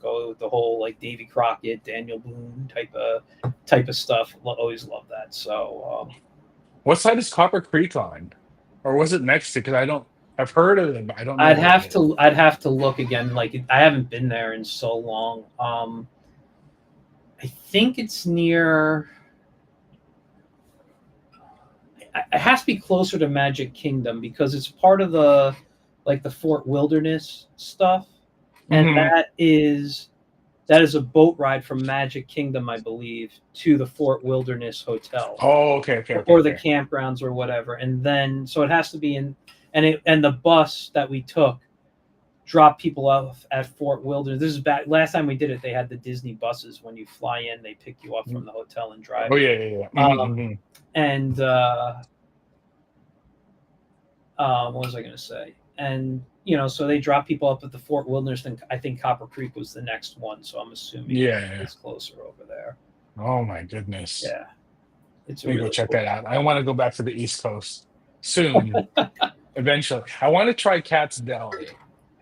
go with the whole like Davy Crockett, Daniel Boone type of stuff. Always love that. So What side is Copper Creek on? Or was it next to? Because I don't, I've heard of it, but I don't know where it is. I'd have to look again. Like I haven't been there in so long. I think it's near. It has to be closer to Magic Kingdom because it's part of the like the Fort Wilderness stuff, and Hmm. that is a boat ride from Magic Kingdom, I believe, to the Fort Wilderness Hotel Oh, okay, okay, okay, or the okay. campgrounds or whatever, and then so it has to be in, and the bus that we took dropped people off at Fort Wilderness. This is back last time we did it. They had the Disney buses. When you fly in, they pick you up from the hotel and drive Oh, you. yeah, yeah, yeah. Um, Hmm. and what was I going to say? And so they drop people up at the Fort Wilderness. And I think Copper Creek was the next one. So I'm assuming Yeah, yeah, yeah. it's closer over there. Oh, my goodness. Yeah, it's a Let me go really check cool. that out. I want to go back to the East Coast soon, eventually. I want to try Cat's Deli.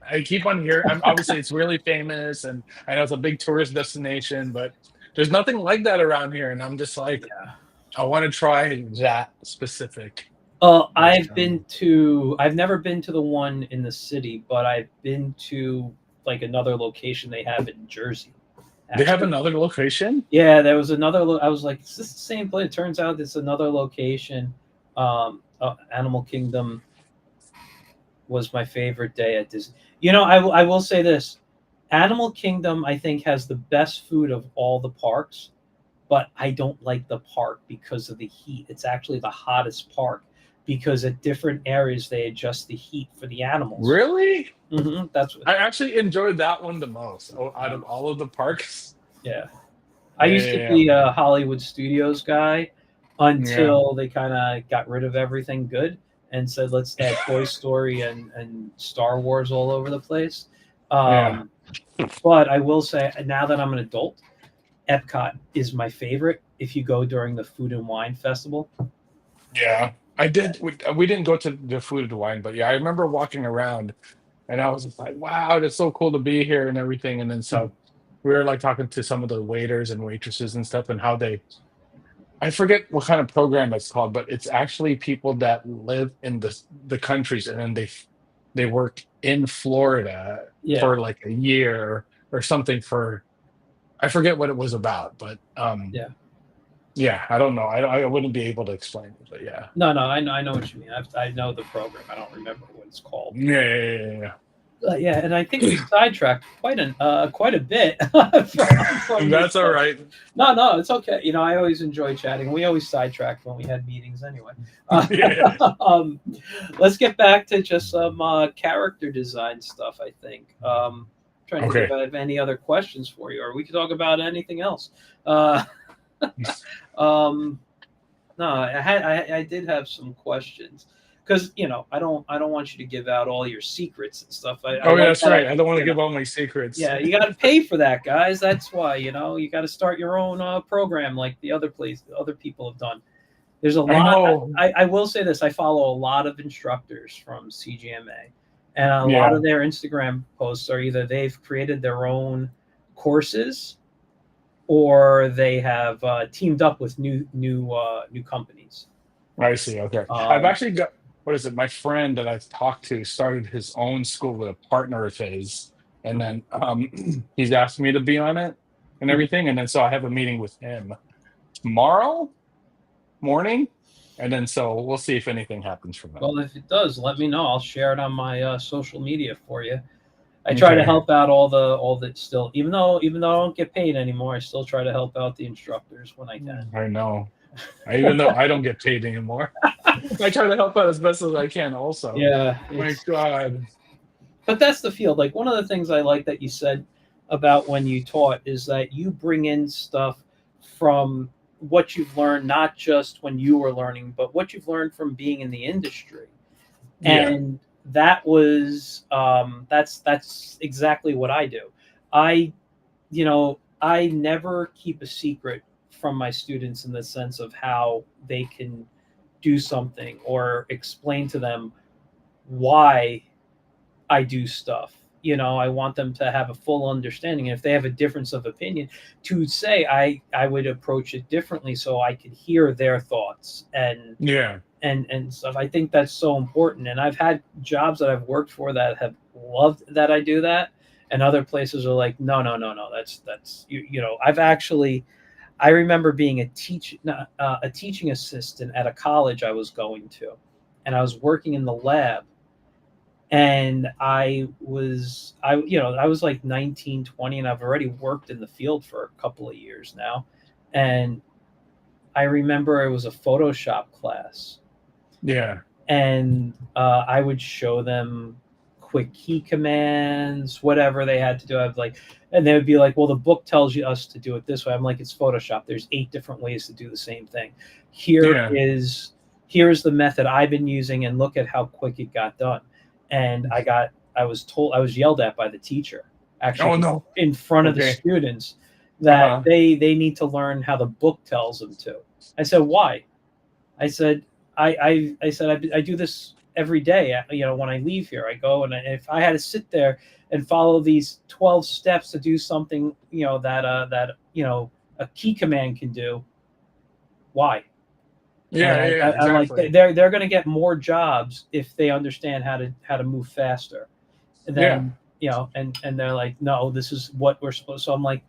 I keep on hearing, obviously, it's really famous, and I know it's a big tourist destination, but there's nothing like that around here. And I'm just like, Yeah. I want to try that specific restaurant. I've never been to the one in the city, but I've been to like another location they have in Jersey, They have actually. another location? Yeah, there was another. I was like, is this the same place? It turns out it's another location. Animal Kingdom was my favorite day at Disney. I will say this: Animal Kingdom, I think, has the best food of all the parks, but I don't like the park because of the heat. It's actually the hottest park because at different areas they adjust the heat for the animals. Really? That's what. I actually enjoyed that one the most out of Um, all of the parks. yeah. I Yeah, used to yeah, be a Hollywood Studios guy yeah, until they kind of got rid of everything good and said, let's add Toy Story and Star Wars all over the place. yeah, Um, but I will say, now that I'm an adult, Epcot is my favorite if you go during the Food and Wine Festival. yeah. I did. We didn't go to the Food and Wine, but yeah, I remember walking around and I was just like, "Wow, it's so cool to be here and everything." And then so we were like talking to some of the waiters and waitresses and stuff, and how they, I forget what kind of program it's called, but it's actually people that live in the countries, and then they work in Florida Yeah. for like a year or something for, I forget what it was about, but Yeah. yeah, I don't know. I wouldn't be able to explain it, but yeah. No, I know what you mean. I know the program. I don't remember what it's called. Yeah, yeah, yeah, yeah. Yeah, and I think we sidetracked quite a bit from That's this. all right. No, it's okay. I always enjoy chatting. We always sidetracked when we had meetings anyway. Yeah. Let's get back to just some character design stuff. I think. Trying to think Okay. of any other questions for you, or we could talk about anything else. Uh, um, no, I did have some questions because I don't want you to give out all your secrets and stuff. I Oh, yeah, like that's that. right. I don't want to give all my secrets. Yeah, you got to pay for that, guys. That's why you got to start your own program like the other people have done. There's a I lot. know. I will say this: I follow a lot of instructors from CGMA, and a lot Yeah. of their Instagram posts are either they've created their own courses or they have teamed up with new companies. I see. Okay. I've Um, actually got, what is it? My friend that I've talked to started his own school with a partner of his, and then he's asked me to be on it and everything, and then so I have a meeting with him tomorrow morning, and then so we'll see if anything happens from that. well, if it does, let me know. I'll share it on my social media for you. I try to Okay. help out all that still, even though I don't get paid anymore, I still try to help out the instructors when I can. I know. Even though I don't get paid anymore, I try to help out as best as I can. Also, Yeah, my it's God. but that's the field. Like one of the things I like that you said about when you taught is that you bring in stuff from what you've learned, not just when you were learning, but what you've learned from being in the industry. Yeah. And that's exactly what I do. I I never keep a secret from my students in the sense of how they can do something or explain to them why I do stuff. I want them to have a full understanding. And if they have a difference of opinion, to say I would approach it differently so I could hear their thoughts Yeah. and stuff. I think that's so important. And I've had jobs that I've worked for that have loved that I do that, and other places are like, no, no, no, no. That's I've actually. I remember being a teaching assistant at a college I was going to, and I was working in the lab, and I was like 19, 20, and I've already worked in the field for a couple of years now, and I remember it was a Photoshop class, Yeah. and I would show them quick key commands, whatever they had to do. I'd like, and they would be like, "Well, the book tells you us to do it this way." I'm like, "It's Photoshop. There's 8 different ways to do the same thing. Here Yeah. is here's the method I've been using, and look at how quick it got done." And I was yelled at by the teacher, Oh actually no. in front of the Okay. students, that Uh-huh. they need to learn how the book tells them to. I said, "Why?" I said, I said I do this every day. When I leave here, I go and if I had to sit there and follow these 12 steps to do something, that a key command can do, why? And Yeah, yeah, yeah, I'm like, exactly. they're going to get more jobs if they understand how to move faster. And Yeah. then and they're like, no, this is what we're supposed. So I'm like,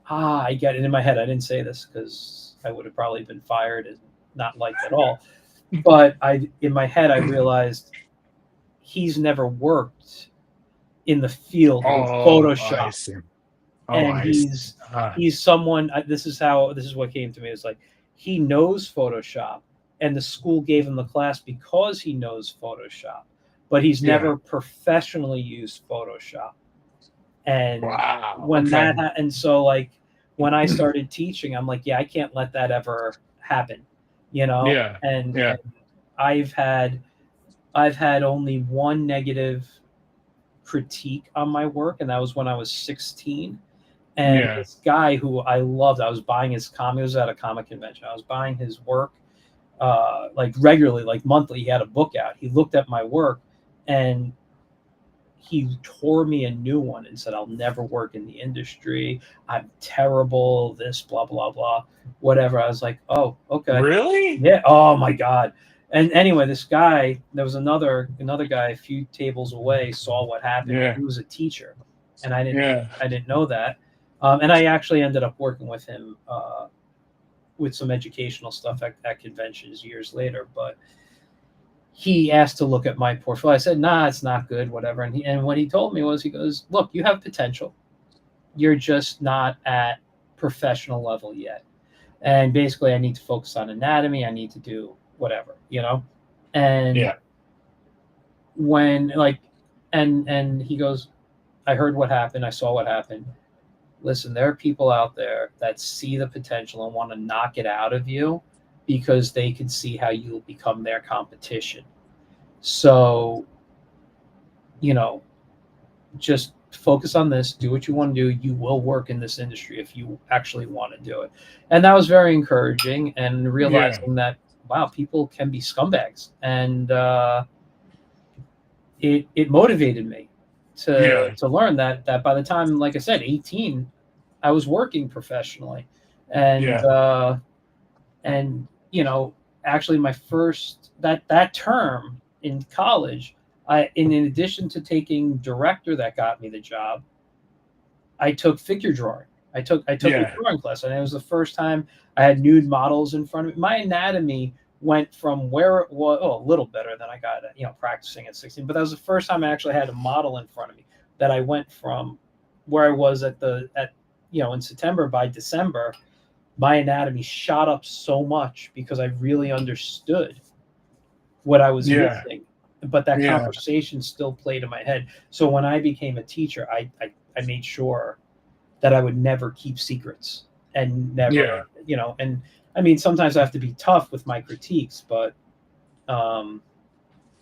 I get it. In my head, I didn't say this because I would have probably been fired and not liked at all. But in my head, I realized he's never worked in the field with Oh, I Photoshop. see. Oh, and I see. he's someone. This is what came to me. It's like he knows Photoshop, and the school gave him the class because he knows Photoshop, but he's Yeah. never professionally used Photoshop. And Wow. when Okay. and so like when I started teaching, I'm like, yeah, I can't let that ever happen, you know. Yeah. And Yeah. I've had only one negative critique on my work, and that was when I was 16. And Yeah. this guy who I loved, I was buying his comic. It was at a comic convention. I was buying his work, like regularly, like monthly. He had a book out. He looked at my work, and he tore me a new one and said, "I'll never work in the industry. I'm terrible. This, blah blah blah, whatever." I was like, "Oh, okay, Really? yeah." Oh my god. And anyway, this guy, there was another guy a few tables away, saw what happened. Yeah. He was a teacher, and Yeah. I didn't know that. And I actually ended up working with him with some educational stuff at conventions years later. But he asked to look at my portfolio. I said, "Nah, it's not good, whatever." And what he told me was, he goes, "Look, you have potential. You're just not at professional level yet. And basically, I need to focus on anatomy. I need to do whatever, you know." And Yeah. when like, and he goes, "I heard what happened. I saw what happened. Listen, there are people out there that see the potential and want to knock it out of you because they can see how you'll become their competition. So, you know, just focus on this, do what you want to do. You will work in this industry if you actually want to do it." And that was very encouraging, and Yeah. realizing that, wow, people can be scumbags. And it motivated me Yeah. to learn that by the time, like I said, 18, I was working professionally. And Yeah. and you know, actually my first that term in college, in addition to taking director that got me the job, I took figure drawing. I took a Yeah. drawing class, and it was the first time I had nude models in front of me. My anatomy went from where it was, a little better than I got, practicing at 16. But that was the first time I actually had a model in front of me. That I went from where I was in September. By December, my anatomy shot up so much because I really understood what I was Yeah. missing. But that Yeah. conversation still played in my head. So when I became a teacher, I made sure that I would never keep secrets, and Yeah. never, and I mean, sometimes I have to be tough with my critiques, but um,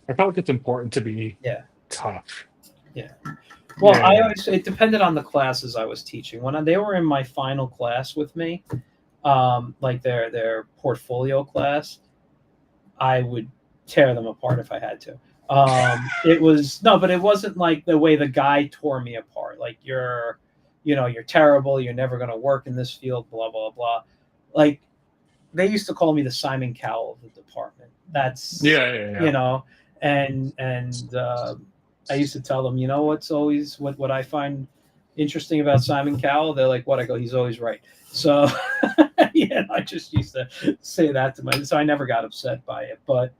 I felt like it's important to be yeah, tough. yeah. Well, I Yeah. always, it depended on the classes I was teaching. When they were in my final class with me, like their portfolio class, I would tear them apart if I had to. It was no, but it wasn't like the way the guy tore me apart. Like, you're terrible. You're never going to work in this field. Blah blah blah. Like, they used to call me the Simon Cowell of the department. That's, Yeah. Yeah. you Yeah. know, and I used to tell them, what's always what I find interesting about Simon Cowell. They're like, "What?" I go, "He's always right." So yeah, I just used to say that to myself. So I never got upset by it. But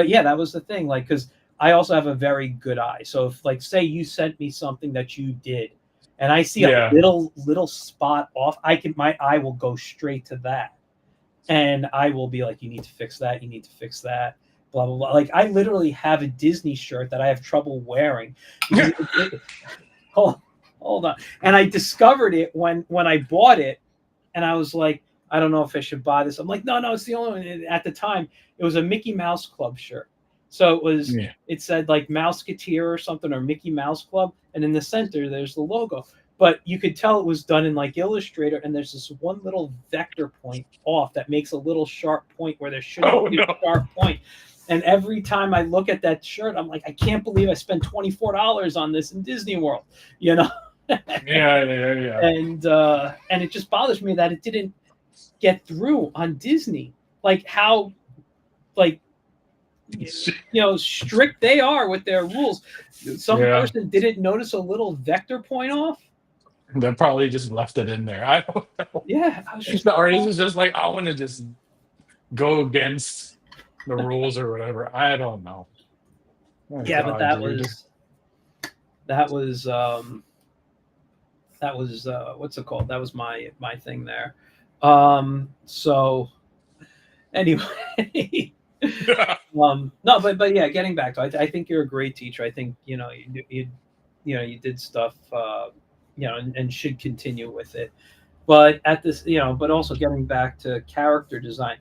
yeah, that was the thing. Like, because I also have a very good eye. So if, like, say you sent me something that you did, and I see a Yeah. little spot off, my eye will go straight to that, and I will be like, "You need to fix that. You need to fix that." Blah blah blah. Like, I literally have a Disney shirt that I have trouble wearing because hold, hold on. And I discovered it when I bought it, and I was like, "I don't know if I should buy this." I'm like, "No, no, it's the only one." And at the time, it was a Mickey Mouse Club shirt. So Yeah. it said like Mouseketeer or something, or Mickey Mouse Club, and in the center there's the logo. But you could tell it was done in like Illustrator, and there's this one little vector point off that makes a little sharp point where there shouldn't Oh be a no. sharp point. And every time I look at that shirt, I'm like, I can't believe I spent $24 on this in Disney World, you know? Yeah. Yeah. Yeah. And it just bothers me that it didn't get through on Disney. Like, how, like, strict they are with their rules. Some Yeah. person didn't notice a little vector point off. They probably just left it in there. I don't know. Yeah, I was just Or this is just like, I want to just go against the rules or whatever. I don't know. My yeah, but God, dude. that was that was what's it called? That was my thing there. So anyway, no, but yeah, getting back to, I think you're a great teacher. I think you did stuff, and should continue with it. But at this, but also getting back to character design,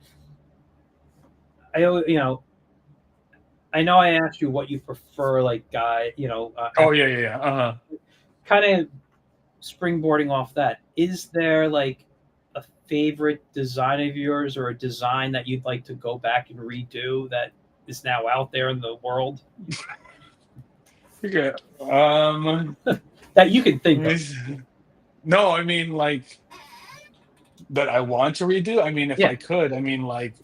I know I asked you what you prefer, like guy, Oh yeah. kind of springboarding off that. Is there like a favorite design of yours, or a design that you'd like to go back and redo that is now out there in the world Okay. that you can think of? No, I mean like that I want to redo. I mean, if Yeah. I could, I mean like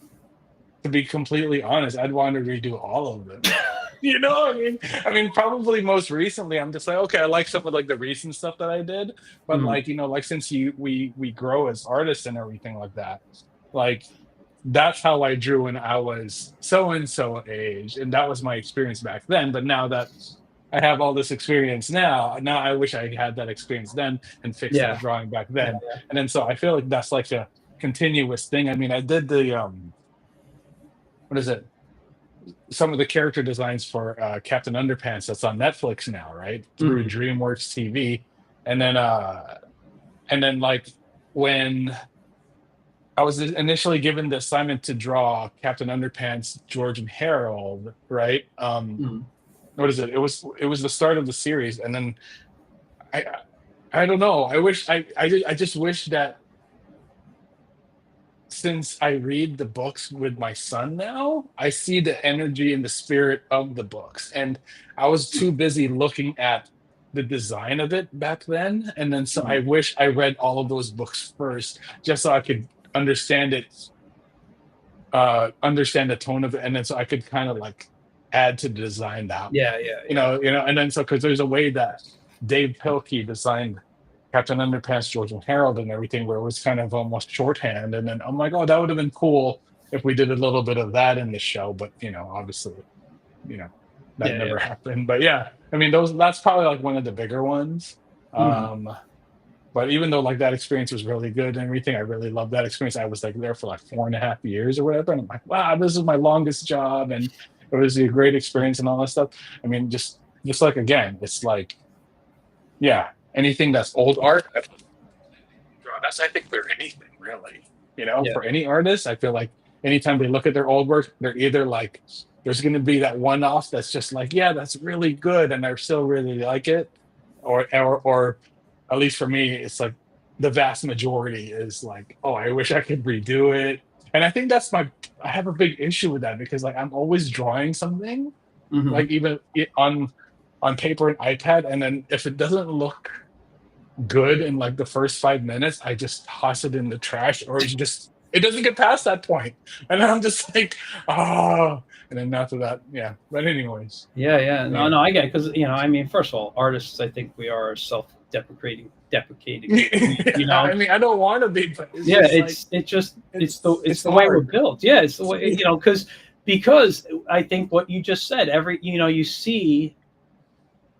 to be completely honest, I'd want to redo all of them. You know, I mean, probably most recently, I'm just like, okay, I like some of like the recent stuff that I did, but Mm, like, like since we grow as artists and everything like that, like that's how I drew when I was so and so age, and that was my experience back then. But now that I have all this experience now I wish I had that experience then and fixed that yeah. drawing back Yeah. then. And then so I feel like that's like a continuous thing. I mean, I did the what is it? Some of the character designs for Captain Underpants that's on Netflix now, right? Through Mhm. DreamWorks TV. And then like when I was initially given the assignment to draw Captain Underpants, George and Harold, right? Mhm. What is it? It was the start of the series, and then I I don't know. I wish I just wish that since I read the books with my son now, I see the energy and the spirit of the books. And I was too busy looking at the design of it back then. And then so I Mhm. wish I read all of those books first, just so I could understand it, understand the tone of it, and then so I could kind of like add to the design that way. Yeah, yeah, yeah. And then so because there's a way that Dave Pilkey designed Captain Underpants, George and Harold, and everything, where it was kind of almost shorthand. And then I'm like, oh, that would have been cool if we did a little bit of that in the show. But obviously, you know, that Yeah, yeah. never happened. But yeah, I mean, that's probably like one of the bigger ones. Mhm. But even though like that experience was really good and everything, I really loved that experience. I was like there for like 4.5 years or whatever. And I'm like, wow, this is my longest job. And it was a great experience and all that stuff. I mean, just like again, it's like, yeah, anything that's old art, that's I think for anything really. Yeah. For any artist, I feel like anytime they look at their old work, they're either like, there's gonna be that one off that's just like, yeah, that's really good, and I still really like it. Or at least for me, it's like the vast majority is like, oh, I wish I could redo it. And I think I have a big issue with that because like I'm always drawing something, Mhm. like even on paper and iPad, and then if it doesn't look good in like the first 5 minutes, I just toss it in the trash, or it doesn't get past that point. And then I'm just like, oh, and then after that, yeah. But anyways, Yeah, yeah. No, yeah. no, I get it, because I mean, first of all, artists, I think we are deprecating breed. I mean, I don't want to be, but it's Yeah, just like it's it's the way we're hard. built. Yeah, it's the way, because I think what you just said, you see,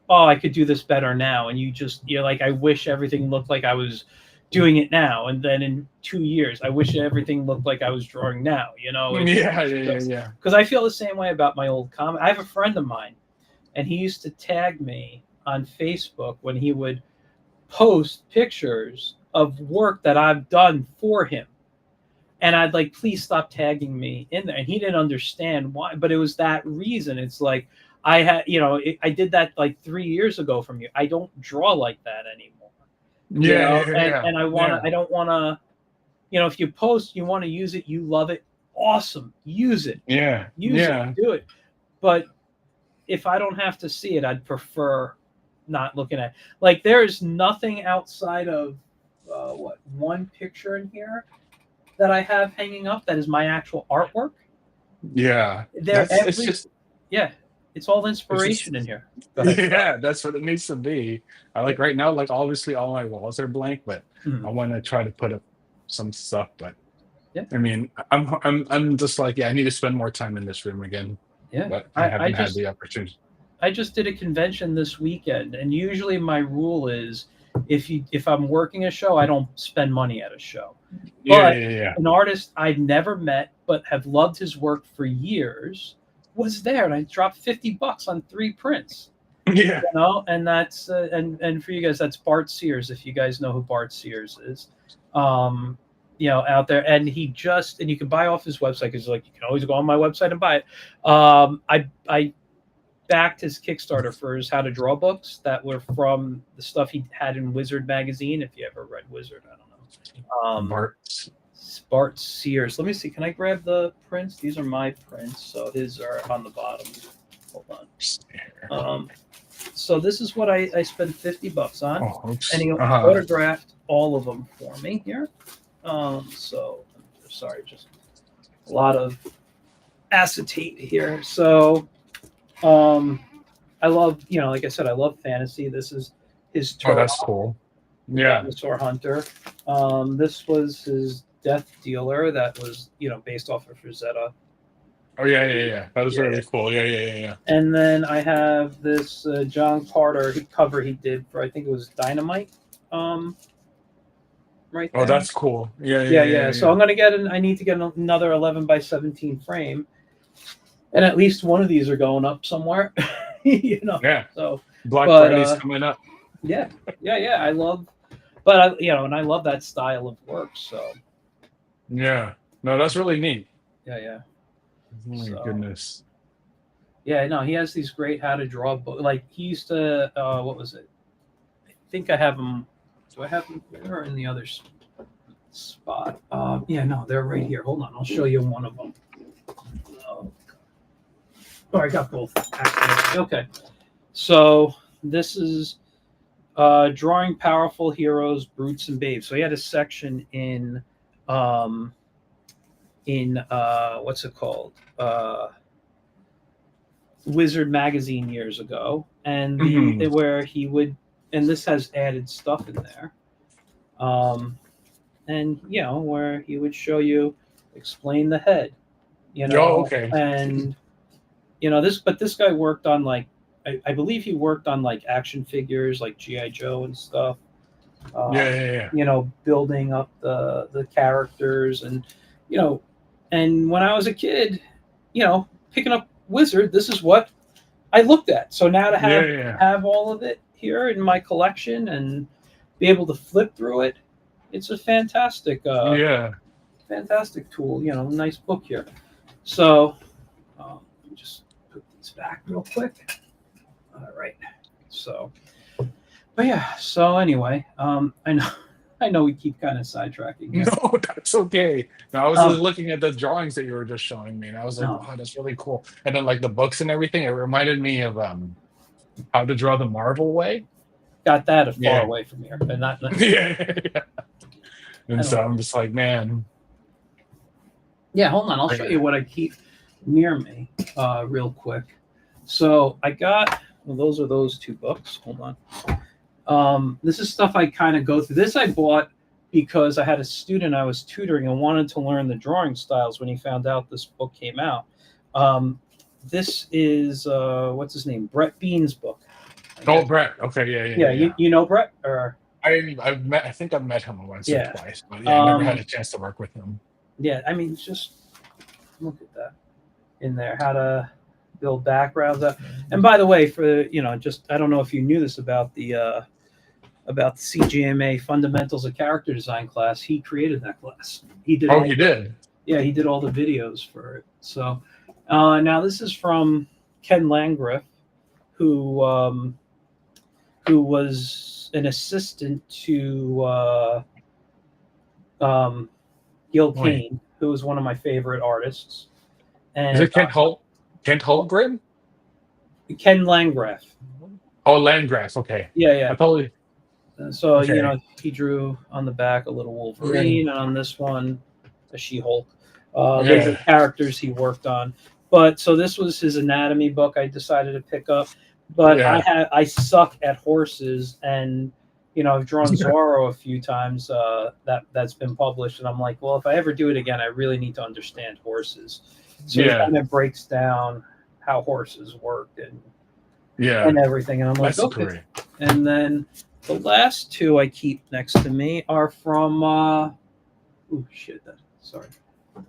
oh, I could do this better now, and you're like, I wish everything looked like I was doing it now, and then in 2 years, I wish everything looked like I was drawing now. It's Yeah, yeah, yeah, just yeah. because I feel the same way about my old comic. I have a friend of mine, and he used to tag me on Facebook when he would post pictures of work that I've done for him. And I'd like, please stop tagging me in there. And he didn't understand why, but it was that reason. It's like, I did that like 3 years ago from you. I don't draw like that anymore, Yeah, yeah, and, yeah, and yeah, I don't want to, if you post, you want to use it, you love it. Awesome. yeah, Use it, yeah. do it. But if I don't have to see it, I'd prefer not looking at. Like, there's nothing outside of one picture in here that I have hanging up that is my actual artwork. Yeah. They're That's it's every just Yeah, it's all it's just inspiration in here. Go ahead. Sorry. yeah, that's what it needs to be. I Yeah. like right now, like obviously all my walls are blank, but I Mhm. want to try to put up some stuff. But Yeah, I mean, I'm just like, yeah, I need to spend more time in this room again, yeah. but I I, I haven't had just the opportunity. I just did a convention this weekend, and usually my rule is if I'm working a show, I don't spend money at a show. Yeah, But yeah, yeah. an artist I've never met but have loved his work for years was there, and I dropped $50 on 3 prints. Yeah. And that's and for you guys, that's Bart Sears. If you guys know who Bart Sears is, out there, and you can buy off his website, because like you can always go on my website and buy it. I backed his Kickstarter for his How to Draw books that were from the stuff he had in Wizard magazine. If you ever read Wizard, I don't know. Bart Sears. Let me see. Can I grab the prints? These are my prints, so his are on the bottom. Hold on. So this is what I spent $50 on, and he autographed all of them for me here. So sorry, just a lot of acetate here. So, I love, like I said, I love fantasy. This is his Oh, that's cool. Yeah. Dinosaur Hunter. This was his Death Dealer that was, based off of Rosetta. Oh, yeah. That was really cool. Yeah. And then I have this John Carter cover he did for, I think it was Dynamite. Right there. Oh, that's cool. Yeah. So I'm gonna I need to get another 11x17 frame, and at least one of these are going up somewhere. Yeah. So Black Friday's coming up. Yeah. I love, and I love that style of work. So. Yeah. No, that's really neat. Yeah. Oh my goodness. Yeah, no, he has these great how to draw books. Like he used to, what was it? I think I have them. Do I have them there or in the other spot? Yeah, no, they're right here. Hold on, I'll show you one of them. Oh, I got both. Okay, so this is drawing powerful heroes, brutes, and babes. So he had a section in what's it called? Wizard magazine years ago, and where he would, and this has added stuff in there, and where he would show you, explain the head, and this guy worked on like, I believe he worked on like action figures like G.I. Joe and stuff. Building up the characters, and and when I was a kid, picking up Wizard, this is what I looked at. So now to have all of it here in my collection and be able to flip through it, it's a fantastic fantastic tool. Nice book here. So let me just put these back real quick. All right. So, but yeah. So anyway, I know we keep kind of sidetracking here. No, that's okay. No, I was just looking at the drawings that you were just showing me, and I was like, "Wow, that's really cool." And then, like the books and everything, it reminded me of How to Draw the Marvel Way. Got that far away from here, but not. Yeah. And so I'm just like, man. Yeah, hold on. I'll show you what I keep near me, real quick. So I got. Well, those are those 2 books. Hold on. This is stuff I kind of go through. This I bought because I had a student I was tutoring and wanted to learn the drawing styles when he found out this book came out. This is what's his name? Brett Bean's book. Oh, Brett. Okay, yeah. You know Brett, or I think I've met him once or twice, but I never had a chance to work with him. Yeah, I mean, just look at that in there. How to build backgrounds up. And by the way, for just I don't know if you knew this about the CGMA Fundamentals of Character Design class. He created that class. He did. Oh, he did. Yeah, he did all the videos for it. So now this is from Ken Landgraf, who was an assistant to Gil Kane, who was one of my favorite artists. And is it Kent Holmgren? Ken Landgraf. Oh, Landgraf. Okay. Yeah. I totally. So he drew on the back a little Wolverine, and on this one, a She-Hulk. Those are characters he worked on. But so this was his anatomy book I decided to pick up. But I suck at horses, and I've drawn Zorro a few times. That's been published, and I'm like, well, if I ever do it again, I really need to understand horses. So it kind of breaks down how horses work and everything. And I'm like, okay. And then The last two I keep next to me are from. Oh shit! Sorry,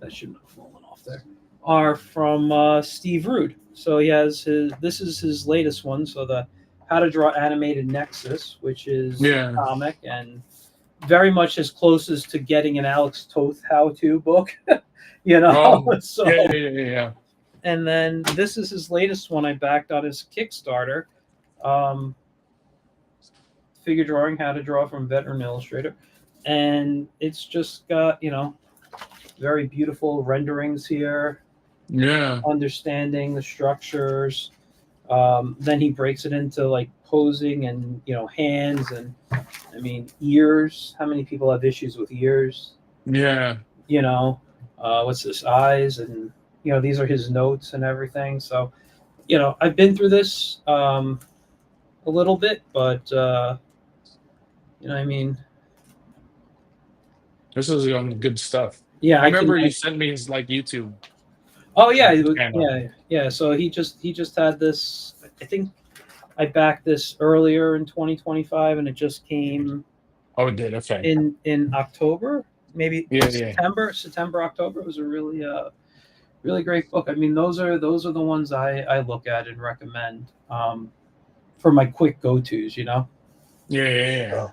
that shouldn't have fallen off there. Are from Steve Rude. So he has his. This is his latest one. So the How to Draw Animated Nexus, which is a Yeah. comic and very much as closest to getting an Alex Toth how-to book. Oh, So yeah, yeah, yeah, yeah. and then this is his latest one I backed on his Kickstarter. Um, Figure drawing, how to draw from veteran illustrator. And it's just got, very beautiful renderings here, Yeah. understanding the structures. Then he breaks it into like posing and, hands and, I mean, ears. How many people have issues with ears? Yeah. What's this? Eyes. And, these are his notes and everything. So, I've been through this a little bit, but, I mean, This is good stuff. yeah, I remember you sent me his like YouTube oh yeah, channel. yeah. So he just had this. I think I backed this earlier in 2025, and it just came Oh, it did. Okay. in October, maybe Yeah, yeah. September, October. It was a really great book. I mean, those are the ones I look at and recommend for my quick go-tos. Yeah, yeah, yeah.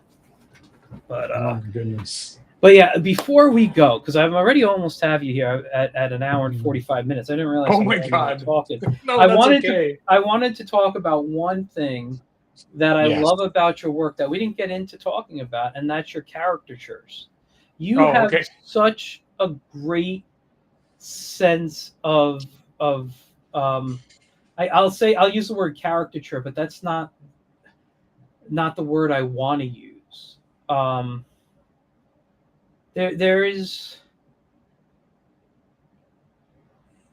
But Oh my goodness. But yeah, before we go, because I'm already almost have you here at an hour and 45 minutes. I didn't realize. Oh how my long we were God. talking. No, I that's wanted okay. I wanted to talk about one thing that I Yes. love about your work that we didn't get into talking about, and that's your caricatures. You Oh, have okay. such a great sense of I'll use the word caricature, but that's not the word I want to use. There is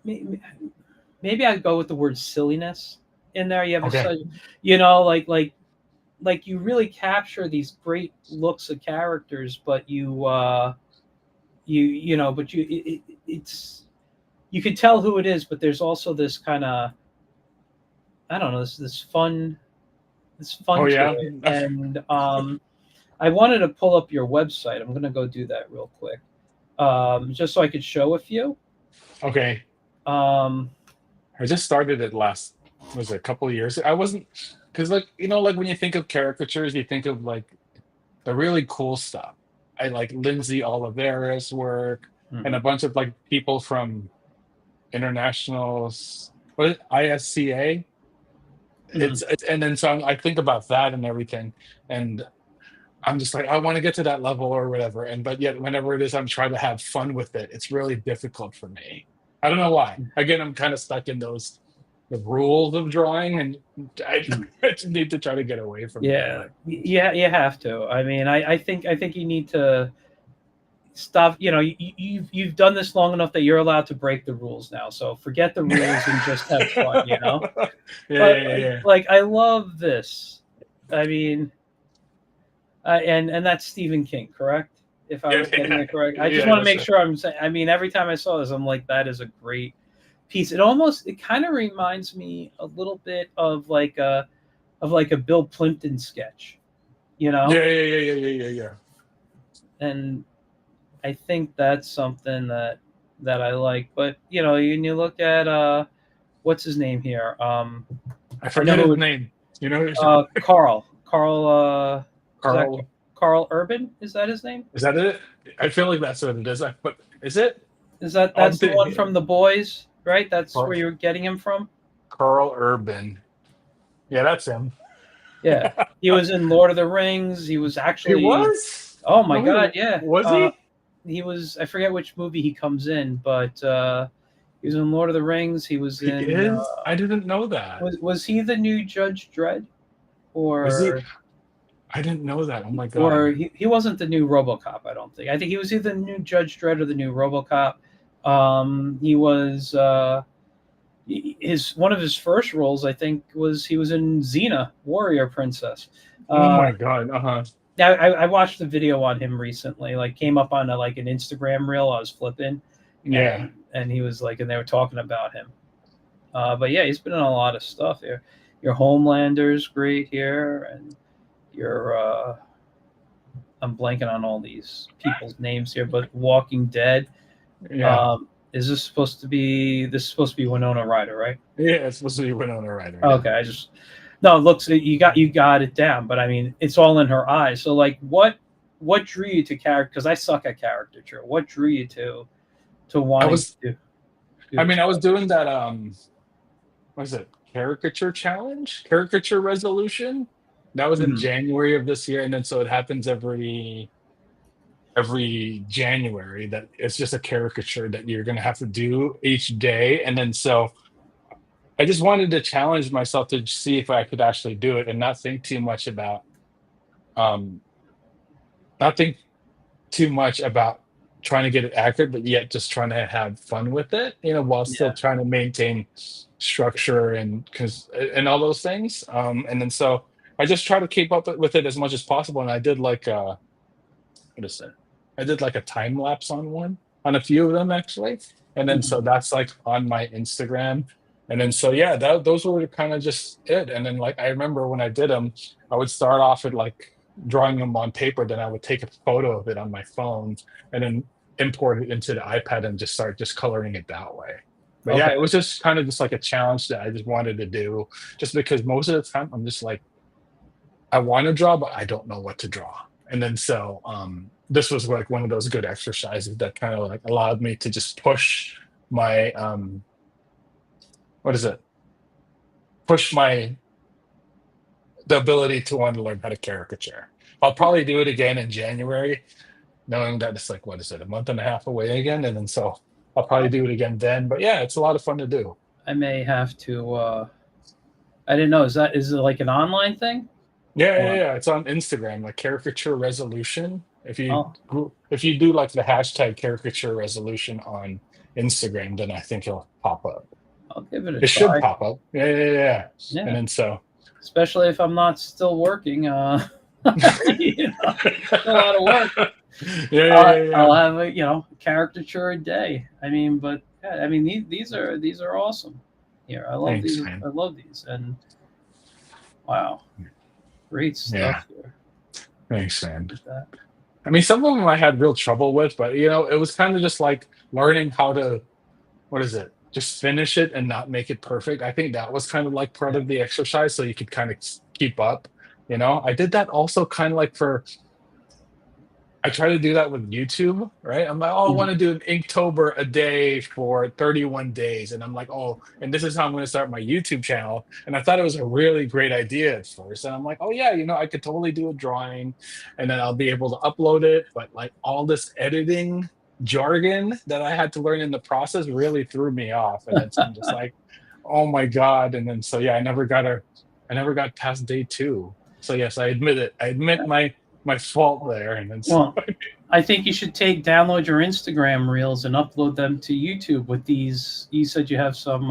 maybe I'd go with the word silliness in there. You have Okay. such, like you really capture these great looks of characters, but it's you can tell who it is, but there's also this kind of, I don't know, this fun Oh to yeah. it. And I wanted to pull up your website. I'm gonna go do that real quick, just so I could show a few. Okay. Um, I just started it was it a couple of years. I wasn't because like like when you think of caricatures, you think of like the really cool stuff. I like Lindsay Oliveira's work and a mhm, bunch of like people from internationals. What is it? ISCA? mhm. It's and then so I think about that and everything, and I'm just like I want to get to that level or whatever. And but yet whenever it is I'm trying to have fun with it, it's really difficult for me. I don't know why. Again, I'm kind of stuck in those the rules of drawing, and I, I just need to try to get away from it. Yeah, But yeah, you have to. I mean, I think you need to stop. You've done this long enough that you're allowed to break the rules now. So forget the rules and just have fun. yeah, But yeah, yeah, like I love this. I mean, and that's Stephen King, correct? If I yeah, was getting it correct, I just yeah. want to That's make right. sure I'm saying. I mean, every time I saw this, I'm like, that is a great piece. It kind of reminds me a little bit of like a Bill Plimpton sketch, you know. Yeah, yeah, yeah, yeah, yeah, yeah, yeah. And I think that's something that I like. But when you look at what's his name here? I I know forget his who name. You know, Carl. Is that Carl. Carl Urban? Is that his name? Is that it? I feel like that's what it is. But is it? That's I'm the one thinking from The Boys, right? That's Carl, where you're getting him from. Carl Urban. Yeah, that's him. Yeah, he was in Lord of the Rings. He was He actually. was? Oh my No, God, yeah. was he? He was. I forget which movie he comes in, but he was in Lord of the Rings. He was He in. is? I didn't know that. Was he the new Judge Dredd, Was he? or I didn't know that. Oh my or God. he wasn't the new RoboCop? I don't think. I think he was either the new Judge Dredd or the new RoboCop. He was. His one of his first roles, I think, was he was in Xena, Warrior Princess. Oh Uh, my God. Uh-huh. yeah, I watched a video on him recently. Like, came up on like an Instagram reel. I was flipping, Yeah. and he was like, and they were talking about him. But yeah, he's been in a lot of stuff here. Your Homelander's great here, and your I'm blanking on all these people's names here, but Walking Dead. Yeah. Is this supposed to be Winona Ryder, right? Yeah, it's supposed to be Winona Ryder. Yeah. Okay, no, it looks you got it down, but I mean it's all in her eyes. So like what drew you to character? Because I suck at caricature. What drew you to I wanting was, to do I this mean, I was stuff? doing that. What is it? Caricature challenge, caricature resolution. That was in Mhm. January of this year, and then so it happens every January. That it's just a caricature that you're gonna have to do each day, and then so I just wanted to challenge myself to see if I could actually do it and not think too much about um not think too much about trying to get it accurate, but yet just trying to have fun with it, while still Yeah. trying to maintain structure and all those things. And then so I just try to keep up with it as much as possible. And I did like what is it? I did like a time lapse on a few of them actually. And then so Mhm. that's like on my Instagram. And then so yeah, those were kind of just it. And then like I remember when I did them, I would start off with like drawing them on paper, then I would take a photo of it on my phone and then import it into the iPad and just start just coloring it that way. But yeah, Okay. it was just kind of just like a challenge that I just wanted to do, just because most of the time I'm just like I want to draw, but I don't know what to draw. And then so this was like one of those good exercises that kind of like allowed me to just push my what is it? Push my the ability to want to learn how to caricature. I'll probably do it again in January, knowing that it's like what is it, a month and a half away again, and then so I'll probably do it again then. But yeah, it's a lot of fun to do. I may have to. I didn't know. Is it like an online thing? Yeah, yeah, Or yeah. It's on Instagram, like caricature resolution. oh, If you do like the hashtag caricature resolution on Instagram, then I think it'll pop up. I'll give it a It should try. pop up. Yeah, yeah, yeah, yeah. And Yeah, then so especially if I'm not still working. You know, a lot of work. yeah, yeah, yeah, I'll yeah. have a caricature a day. I mean, but yeah, I mean these are awesome. Here, I love Thanks, these. man. I love these, and wow, great stuff Yeah, here. thanks, man. Look at that. I mean, some of them I had real trouble with, but it was kind of just like learning how to, what is it? Just finish it and not make it perfect. I think that was kind of like part Yeah. of the exercise, so you could kind of keep up. I did that also kind of like I try to do that with YouTube, right? I'm like, oh, I Mhm. want to do an Inktober a day for 31 days. And I'm like, oh, and this is how I'm going to start my YouTube channel. And I thought it was a really great idea at first. And I'm like, oh, yeah, I could totally do a drawing and then I'll be able to upload it. But like all this editing jargon that I had to learn in the process really threw me off. And then so I'm just like, oh my God. And then so, yeah, I never got past day two. So yes, I admit it. I admit my fault there. And then so Well, I think you should download your Instagram reels and upload them to YouTube with these. You said you have some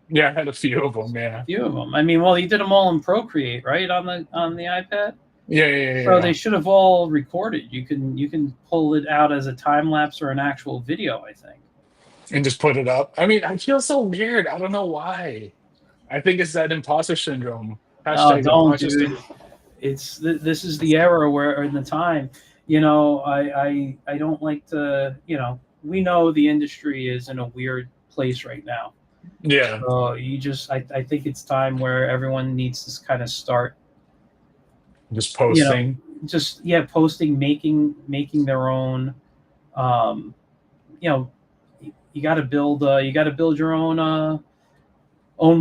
yeah, I had a few of them. Yeah, few of them. I mean, well, you did them all in Procreate, right, on the iPad. yeah, yeah, yeah, So yeah. they should have all recorded. You can pull it out as a time lapse or an actual video. I think. And just put it up. I mean, I feel so weird. I don't know why. I think it's that imposter syndrome. Oh, Hashtag don't, imposter dude. syndrome. This is the era where, or in the time, I don't like to. We know the industry is in a weird place right now. Yeah, So I think it's time where everyone needs to kind of start, just you know, posting. just yeah, posting, making their own. Um, you know, you got to build your own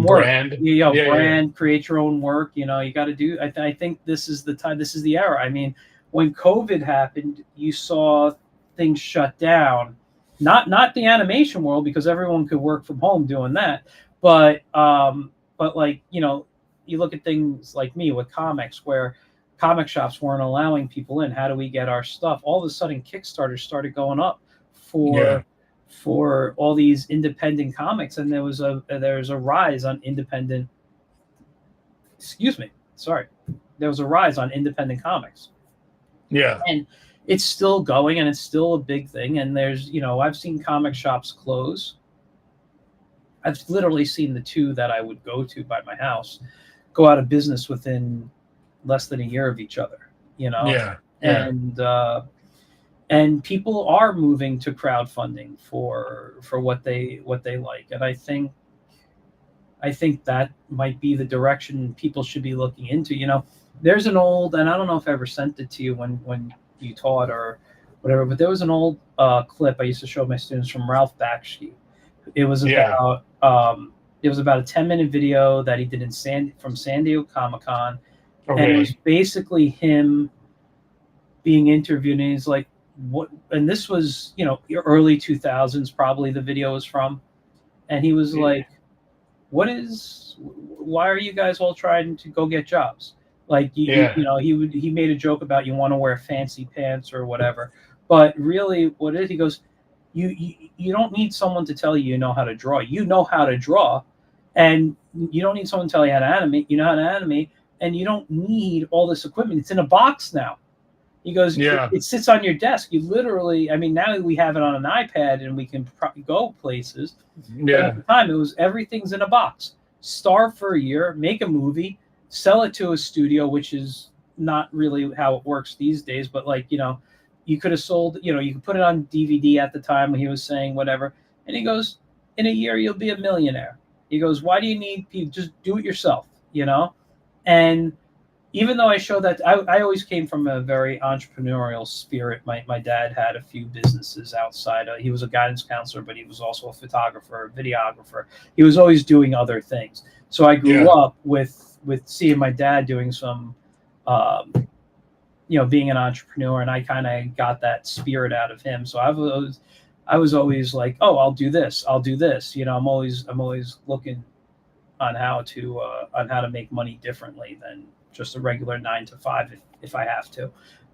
work. Brand. Yeah, yeah, yeah. Brand, create your own work. You got to do. I think this is the time. This is the era. I mean, when COVID happened, you saw things shut down. Not the animation world because everyone could work from home doing that, but like you look at things like me with comics where comic shops weren't allowing people in. How do we get our stuff? All of a sudden, Kickstarter started going up Yeah. for all these independent comics, and there's a rise on independent. Excuse me, sorry. There was a rise on independent comics, Yeah. and it's still going, and it's still a big thing. And I've seen comic shops close. I've literally seen the two that I would go to by my house go out of business less than a year of each other, you know, Yeah. Yeah. and people are moving to crowdfunding for what they like, and I think that might be the direction people should be looking into. You know, there's an old, and I don't know if I ever sent it to you when you taught or whatever, but there was an old clip I used to show my students from Ralph Bakshi. It was Yeah. about a 10-minute video that he did from San Diego Comic-Con, and it was Okay. basically him being interviewed, and he's like, what, and this was, you know, early 2000s probably the video was from, and he was Yeah. like, why are you guys all trying to go get jobs? Like, you Yeah. know, he made a joke about you want to wear fancy pants or whatever, but really what it is, he goes, you don't need someone to tell you know how to draw. You know how to draw, and you don't need someone to tell you how to animate. You know how to animate, and you don't need all this equipment. It's in a box now. He goes, Yeah. it sits on your desk. You literally, I mean, now we have it on an iPad and we can go places. But at Yeah. the time, it was everything's in a box. Starve for a year, make a movie, sell it to a studio, which is not really how it works these days. But like, you know, you could have sold, you know, you could put it on DVD at the time when he was saying whatever. And he goes, in a year, you'll be a millionaire. He goes, why do you need people? Just do it yourself, you know? And even though I show that, I always came from a very entrepreneurial spirit. My dad had a few businesses outside. He was a guidance counselor, but he was also a photographer, videographer. He was always doing other things. So I grew Yeah. up with seeing my dad doing some, you know, being an entrepreneur, and I kind of got that spirit out of him. So I was always like, oh, I'll do this. You know, I'm always looking on how to make money differently than just a regular 9 to 5 if I have to.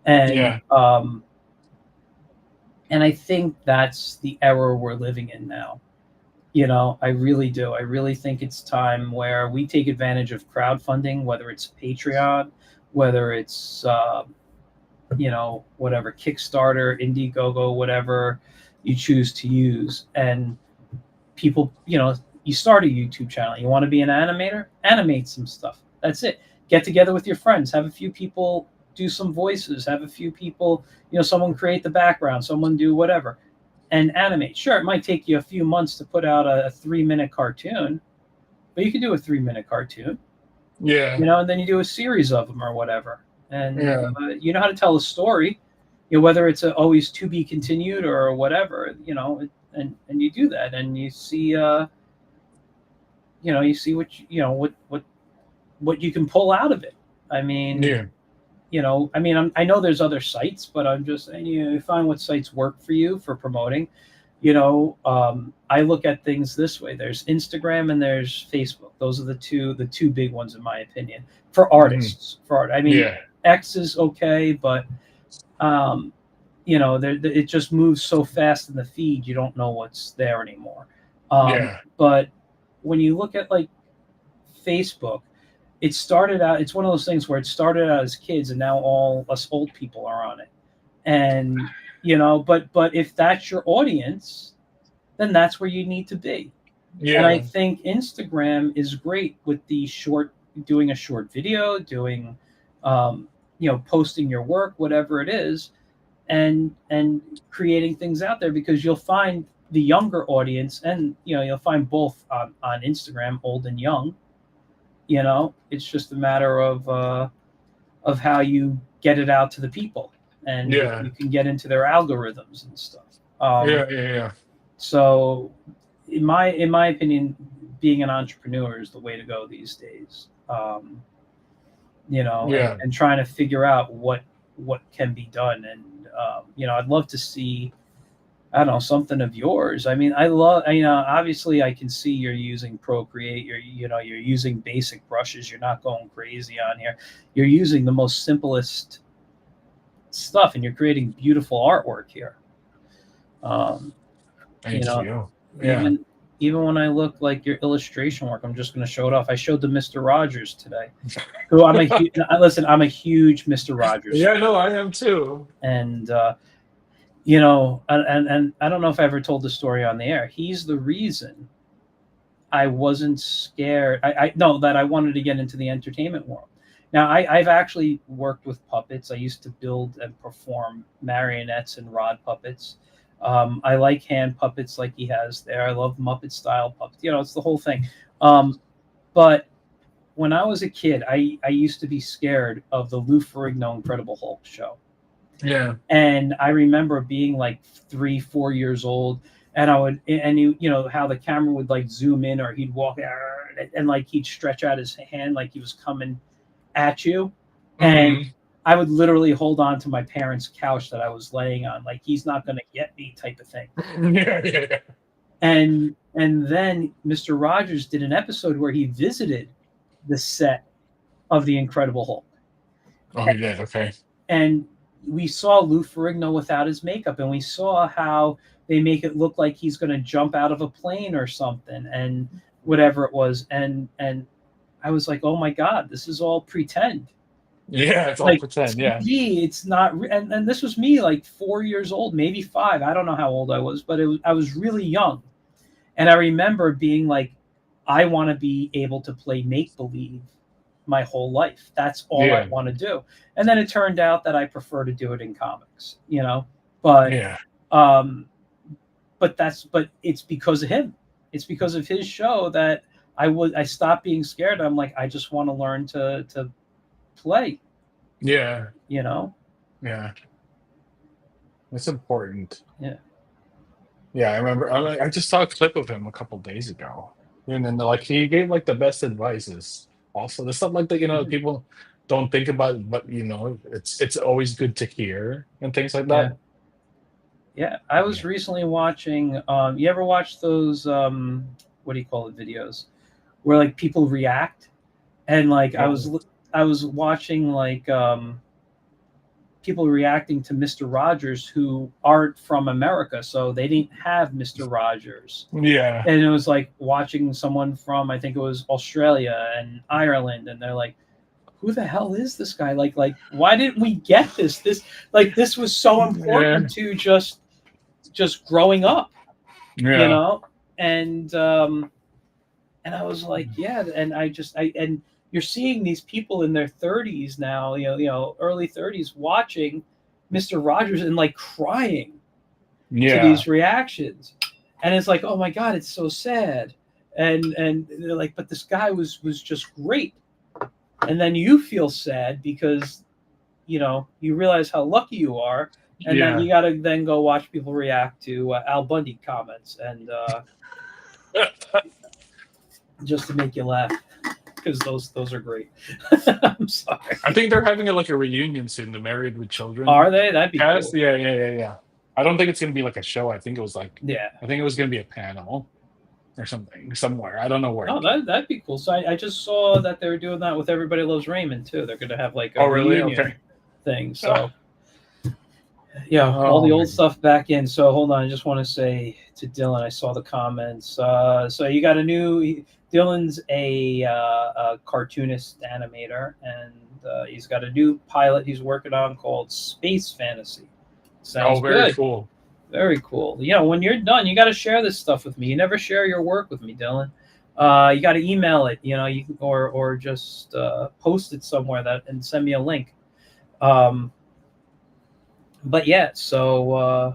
And Yeah. and I think that's the era we're living in now. You know, I really do. I really think it's time where we take advantage of crowdfunding, whether it's Patreon, whether it's you know, whatever, Kickstarter, Indiegogo, whatever you choose to use. And people, you know, you start a YouTube channel. You want to be an animator? Animate some stuff. That's it. Get together with your friends. Have a few people do some voices. Have a few people, you know, someone create the background. Someone do whatever, and animate. Sure, it might take you a few months to put out a 3-minute cartoon, but you can do a 3-minute cartoon, Yeah. you know, and then you do a series of them or whatever. And Yeah. you know how to tell a story, you know, whether it's always to be continued or whatever, you know, and you do that, and you see, you know, you see what you can pull out of it. I mean, Yeah. you know, I mean, I know there's other sites, but I'm just saying, you know, you find what sites work for you for promoting. You know, I look at things this way: there's Instagram and there's Facebook. Those are the two big ones, in my opinion, for Mhm. artists. For art, I mean, Yeah. X is okay, but you know, it just moves so fast in the feed, you don't know what's there anymore. Yeah. But when you look at like Facebook, it started out, it's one of those things where it started out as kids, and now all us old people are on it. And you know, but if that's your audience, then that's where you need to be. And I Yeah. think Instagram is great with the short, doing a short video, doing you know, posting your work, whatever it is, and creating things out there, because you'll find the younger audience, and you know, you'll find both on Instagram, old and young. You know, it's just a matter of how you get it out to the people, and if Yeah. you can get into their algorithms and stuff. Yeah. Yeah. So in my opinion, being an entrepreneur is the way to go these days. You know, Yeah. and trying to figure out what can be done. And you know, I'd love to see, I don't know, something of yours. I mean, I love, you know, obviously I can see you're using Procreate, you know, you're using basic brushes, you're not going crazy on here. You're using the most simplest stuff, and you're creating beautiful artwork here. Um, you Thank know, you. Yeah. even when I look like your illustration work, I'm just going to show it off. I showed the Mr. Rogers today, who listen, I'm a huge Mr. Rogers Yeah. fan. No, I am too. And you know, and I don't know if I ever told the story on the air. He's the reason I wasn't scared. I know that I wanted to get into the entertainment world. Now, I've actually worked with puppets. I used to build and perform marionettes and rod puppets. I like hand puppets like he has there. I love Muppet style puppets. It's the whole thing. But when I was a kid, I used to be scared of the Lou Ferrigno Incredible Hulk show. Yeah. And I remember being like 3, 4 years old, and how the camera would like zoom in, or he'd walk and like he'd stretch out his hand like he was coming at you, and Hmm. I would literally hold on to my parents' couch that I was laying on, like he's not going to get me type of thing. Yeah, yeah, yeah. And then Mr. Rogers did an episode where he visited the set of the Incredible Hulk, Oh, he did. Okay. and we saw Lou Ferrigno without his makeup, and we saw how they make it look like he's going to jump out of a plane or something, and whatever it was, and I was like, oh my god, this is all pretend. Yeah, it's all Like pretend. Yeah. TV, it's not. And this was me, like 4 years old, maybe 5. I don't know how old I was, but I was really young, and I remember being like, I want to be able to play make believe my whole life. That's all I Yeah. want to do. And then it turned out that I prefer to do it in comics, But Yeah. um but it's because of him. It's because of his show that I stopped being scared. I'm like, I just want to learn to play, Yeah. you know? Yeah. It's important. Yeah. Yeah, I remember. I just saw a clip of him a couple days ago, and then like he gave like the best advices. Also, the stuff like that, Mhm. people don't think about, but it's always good to hear and things like Yeah. that. Yeah. I was Yeah. recently watching you ever watch those what do you call it, videos where like people react, and like Oh, I was watching like people reacting to Mr. Rogers who aren't from America, so they didn't have Mr. Rogers. yeah, And it was like watching someone from, I think it was Australia and Ireland, and they're like, who the hell is this guy? Like why didn't we get this? This was so yeah, important to just growing up, you yeah, know? And and I was like, yeah, and and you're seeing these people in their 30s now, early 30s watching Mr. Rogers and like crying to yeah, these reactions, and it's like, oh my god, it's so sad, and they're like, but this guy was just great, and then you feel sad because you realize how lucky you are, and then yeah. you got to then go watch people react to Al Bundy comments, and just to make you laugh, because those are great. I'm sorry. I think they're having like a reunion soon. The Married with Children Are they? That'd be cast. cool. Yeah, yeah, yeah, yeah. I don't think it's gonna be like a show. Yeah. I think it was gonna be a panel or something somewhere. I don't know where. Oh, that'd be cool. So I just saw that they were doing that with Everybody Loves Raymond too. They're gonna have like a Oh, really? reunion Okay. thing. So yeah, all Oh the my. old stuff back in. So hold on, I just want to say to Dylan, I saw the comments. So you got a new Dylan's a cartoonist animator, and he's got a new pilot he's working on called Space Fantasy. Oh, Sounds very good. cool. Very cool. When you're done, you got to share this stuff with me. You never share your work with me, Dylan. You got to email it. You can, or just post it somewhere and send me a link. Um, but yeah, so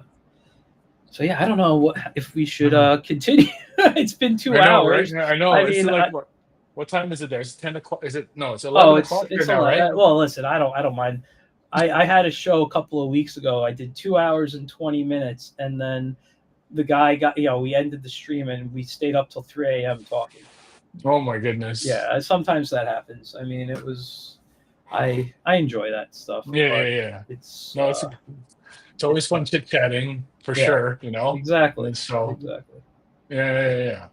yeah, I don't know if we should Mhm. continue. It's been two I know, right? hours. Yeah, I know. I It's mean, like what time is it there? It's 10 o'clock. Is it no, it's oh, 11 o'clock here it's now, right? 11. Well, listen, I don't mind. I had a show a couple of weeks ago. I did 2 hours and 20 minutes, and then the guy got we ended the stream and we stayed up till 3 a.m. talking. Oh my goodness. Yeah, sometimes that happens. I mean, it was I enjoy that stuff, Yeah, yeah, but yeah. it's No, it's always it's fun chit chatting for yeah, sure, exactly, And so exactly. yeah, yeah, yeah, yeah.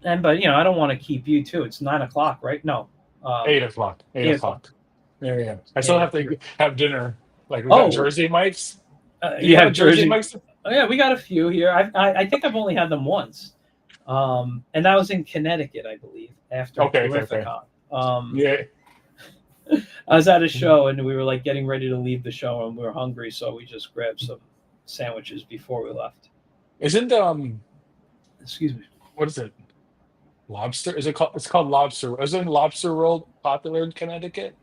And but I don't want to keep you too. It's 9 o'clock, right? No, 8 o'clock. Eight 8 o'clock. o'clock. Yeah, yeah. I still Yeah. have to have dinner. Like we got Oh, Jersey mics. Do you you have have Jersey Jersey. mics? Oh yeah, we got a few here. I think I've only had them once, and that was in Connecticut, I believe, after Okay, okay, okay. Terrificon. Um, Yeah. I was at a show and we were like getting ready to leave the show and we were hungry, so we just grabbed some sandwiches before we left. Isn't Excuse me. what is it? Lobster? Is it called? It's called lobster. Isn't lobster roll popular in Connecticut?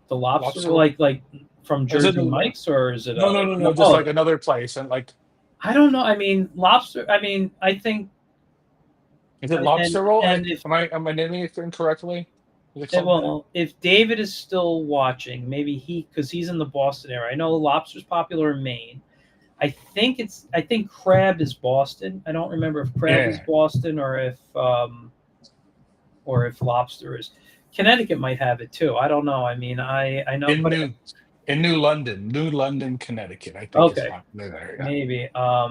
The lobster Lobster roll, roll? like from Is it Jersey Mike's, or is it no, no, no, no? no, just Oh, like another place, and like, I don't know. I mean, lobster. I mean, I think, is it lobster roll? and if Am I naming it incorrectly? Is it eh, called that? well, if David is still watching, maybe because he's in the Boston area. I know lobster's popular in Maine. I think crab is Boston. I don't remember if crab is Yeah, Boston or if lobster is. Connecticut might have it too. I don't know. I mean, I know, in but New in New London, Connecticut, I think it's okay, popular there. Yeah, maybe. I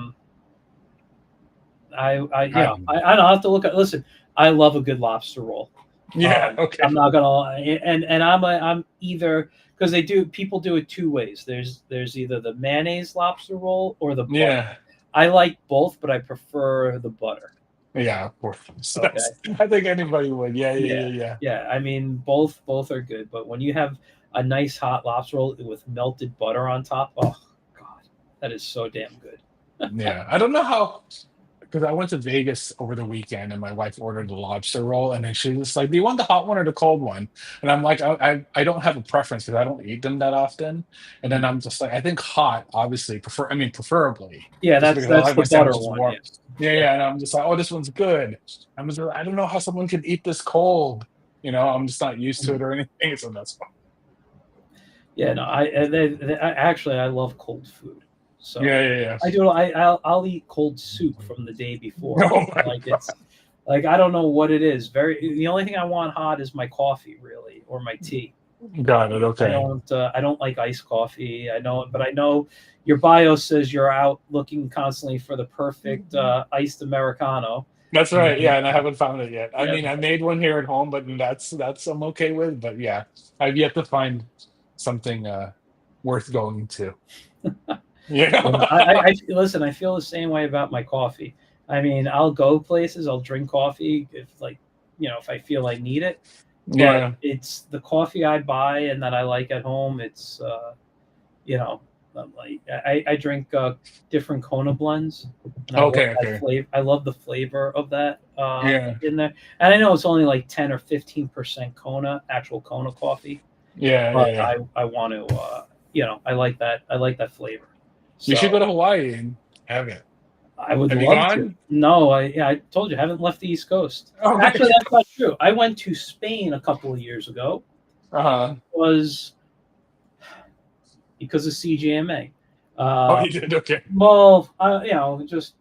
don't know. I don't have to look at. Listen, I love a good lobster roll. Yeah, I'm okay. not gonna, and I'm either because people do it two ways. There's either the mayonnaise lobster roll or the butter. Yeah, I like both, but I prefer the butter. yeah, of course. Okay. I think anybody would. Yeah, yeah, Yeah, yeah, yeah. yeah. I mean, both are good, but when you have a nice hot lobster roll with melted butter on top, oh God, that is so damn good. Yeah, I don't know how, because I went to Vegas over the weekend and my wife ordered the lobster roll, and then she was like, "Do you want the hot one or the cold one?" And I'm like, I don't have a preference because I don't eat them that often. And then Mhm. I'm just like, I think hot, obviously, preferably, Yeah, just because I that's like the my butter sandwiches one. warm. Yeah, Yeah, yeah, yeah, and I'm just like, oh, this one's good. I don't know how someone can eat this cold. I'm just not used to Mhm. it or anything, so that's fine. Yeah. No, actually I love cold food, so Yeah, yeah, yeah. I do. I'll eat cold soup from the day before. Oh my Like god. it's like I don't know what it is. The only thing I want hot is my coffee, really, or my tea. Got it. Okay. I don't like iced coffee. I know, but I know your bio says you're out looking constantly for the perfect iced Americano. That's right. And Yeah, and I haven't found it yet. I yeah, mean, I made one here at home, but that's I'm okay with. But yeah, I've yet to find something worth going to. You know? listen. I feel the same way about my coffee. I mean, I'll go places. I'll drink coffee if if I feel I need it. But Yeah. it's the coffee I buy and that I like at home. It's you know, like I drink different Kona blends, and Okay. Okay. I love the flavor of that Yeah. in there. And I know it's only like 10 or 15% Kona, actual Kona coffee, Yeah. but Yeah. Yeah. I want to I like that. I like that flavor. You should go So to Hawaii and have it. I would Have you love to. gone? No, I told you I haven't left the East Coast. Oh my Actually, that's god. not true. I went to Spain a couple of years ago. Uh-huh. Was because of CGMA. Oh, Uh, you did. Okay. well, just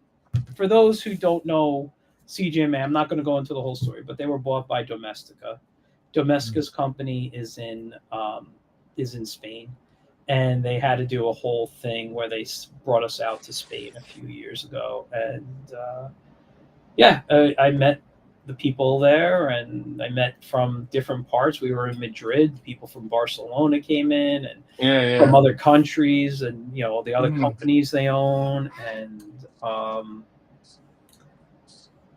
for those who don't know CGMA, I'm not going to go into the whole story, but they were bought by Domestica. Domestica's company is in Spain, and they had to do a whole thing where they brought us out to Spain a few years ago, and I met the people there, and I met from different parts. We were in Madrid. People from Barcelona came in, and Yeah. from Yeah. other countries, and the other Mhm. companies they own, and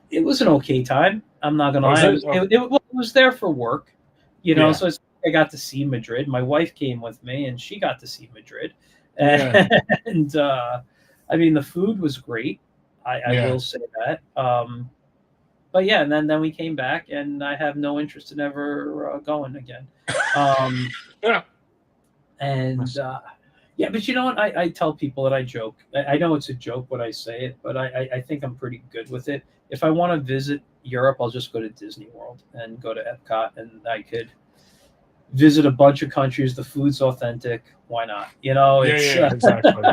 it was an okay time. I'm not gonna Was lie. it? Oh, It was there for work, yeah. so I got to see Madrid. My wife came with me, and she got to see Madrid, Yeah. and I mean the food was great. I Yeah. will say that. But yeah, and then we came back, and I have no interest in ever going again. Um, Yeah. and Yeah, but you know what? I tell people that I joke. I know it's a joke when I say it, but I think I'm pretty good with it. If I want to visit Europe, I'll just go to Disney World and go to Epcot, and I could visit a bunch of countries. The food's authentic. Why not? Yeah. It's Yeah. Exactly.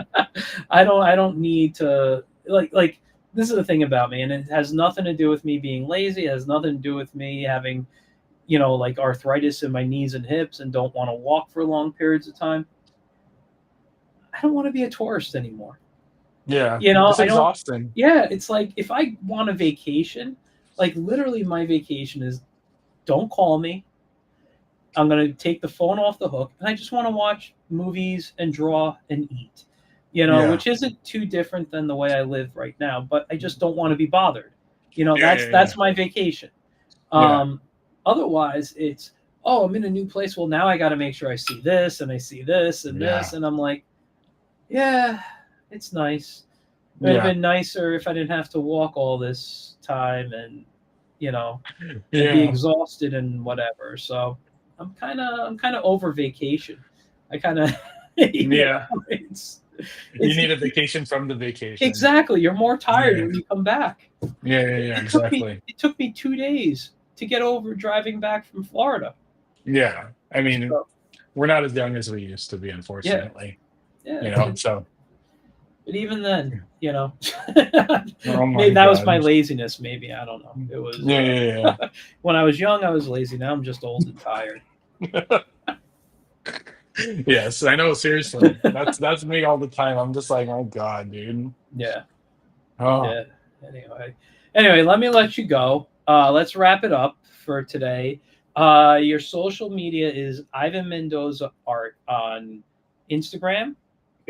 I don't need to like this is the thing about me, and it has nothing to do with me being lazy. It has nothing to do with me having like arthritis in my knees and hips and don't want to walk for long periods of time. I don't want to be a tourist anymore. Yeah. It's I don't. exhausting. Yeah, it's like if I want a vacation, like literally my vacation is don't call me. I'm going to take the phone off the hook and I just want to watch movies and draw and eat. Yeah. Which isn't too different than the way I live right now, but I just don't want to be bothered. Yeah. Yeah. Yeah. That's my vacation. Yeah. Um, Otherwise, it's I'm in a new place. Well, now I got to make sure I see this and I see this and this, Yeah. and I'm like, yeah, it's nice. It would have Yeah. been nicer if I didn't have to walk all this time and you know and be Yeah. exhausted and whatever. So I'm kind of over vacation. I kind of Yeah, it's you it's need a vacation from the vacation. exactly. You're more tired Yeah, when you come back. yeah, yeah, yeah, exactly. It took me 2 days to get over driving back from Florida. Yeah, I mean, So we're not as young as we used to be, yeah, unfortunately. yeah. You know, so But even then, oh my maybe that was my god. laziness. Maybe I don't know. It was Yeah, yeah, when I was young, I was lazy. Now I'm just old and tired. yeah. Yes, I know. Seriously, that's me all the time. I'm just like, oh god, dude. Yeah, Oh, yeah. Anyway, let me let you go. Let's wrap it up for today. Your social media is Ivan Mendoza Art on Instagram.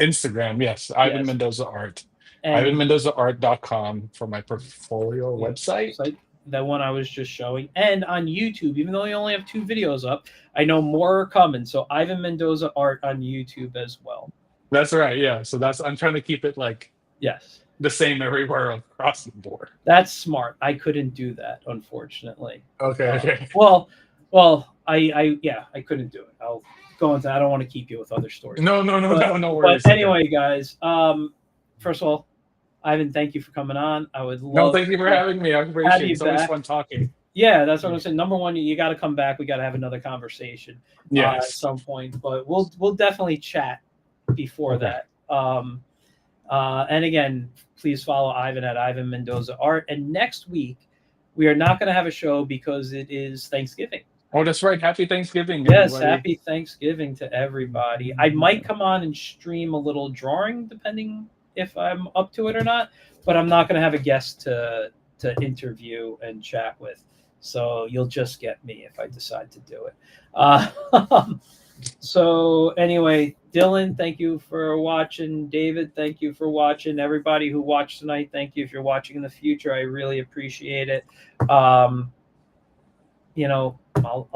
Instagram, yes. Ivan Yes, Mendoza Art. and IvanMendozaArt.com for my portfolio yeah, website. so that one I was just showing, and on YouTube. Even though you only have 2 videos up, I know more are coming. So Ivan Mendoza Art on YouTube as well. That's right. Yeah. So that's I'm trying to keep it like Yes, the same everywhere across the board. that's smart. I couldn't do that, unfortunately. Okay. Okay. Well, I couldn't do it. I'll go into. I don't want to keep you with other stories. No, no, no, But no, no but worries. Okay. anyway, guys. First of all, Ivan, thank you for coming on. I would No, love thank you for to having me. I have appreciate it. you It's always back. fun talking. Yeah, that's what I'm saying. Number one, you got to come back. We got to have another conversation at Yes. some point. But we'll definitely chat before Okay. that. And again, please follow Ivan at Ivan Mendoza Art. And next week, we are not going to have a show because it is Thanksgiving. Oh, that's right. Happy Thanksgiving, Yes, everybody. happy Thanksgiving to everybody. I might come on and stream a little drawing, depending if I'm up to it or not. But I'm not going to have a guest to interview and chat with. So you'll just get me if I decide to do it. So anyway, Dylan, thank you for watching. David, thank you for watching. Everybody who watched tonight, thank you. If you're watching in the future, I really appreciate it. I'll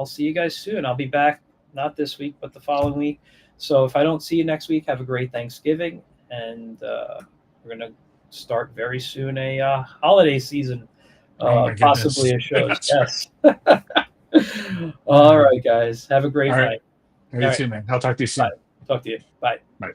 see you guys soon. I'll be back not this week, but the following week. So if I don't see you next week, have a great Thanksgiving, and we're gonna start very soon a holiday season, Oh my possibly goodness. a show. That's Yes. All right, guys. Have a great all right. night. All You right. too, man. I'll talk to you Bye. soon. Talk to you. Bye. Bye.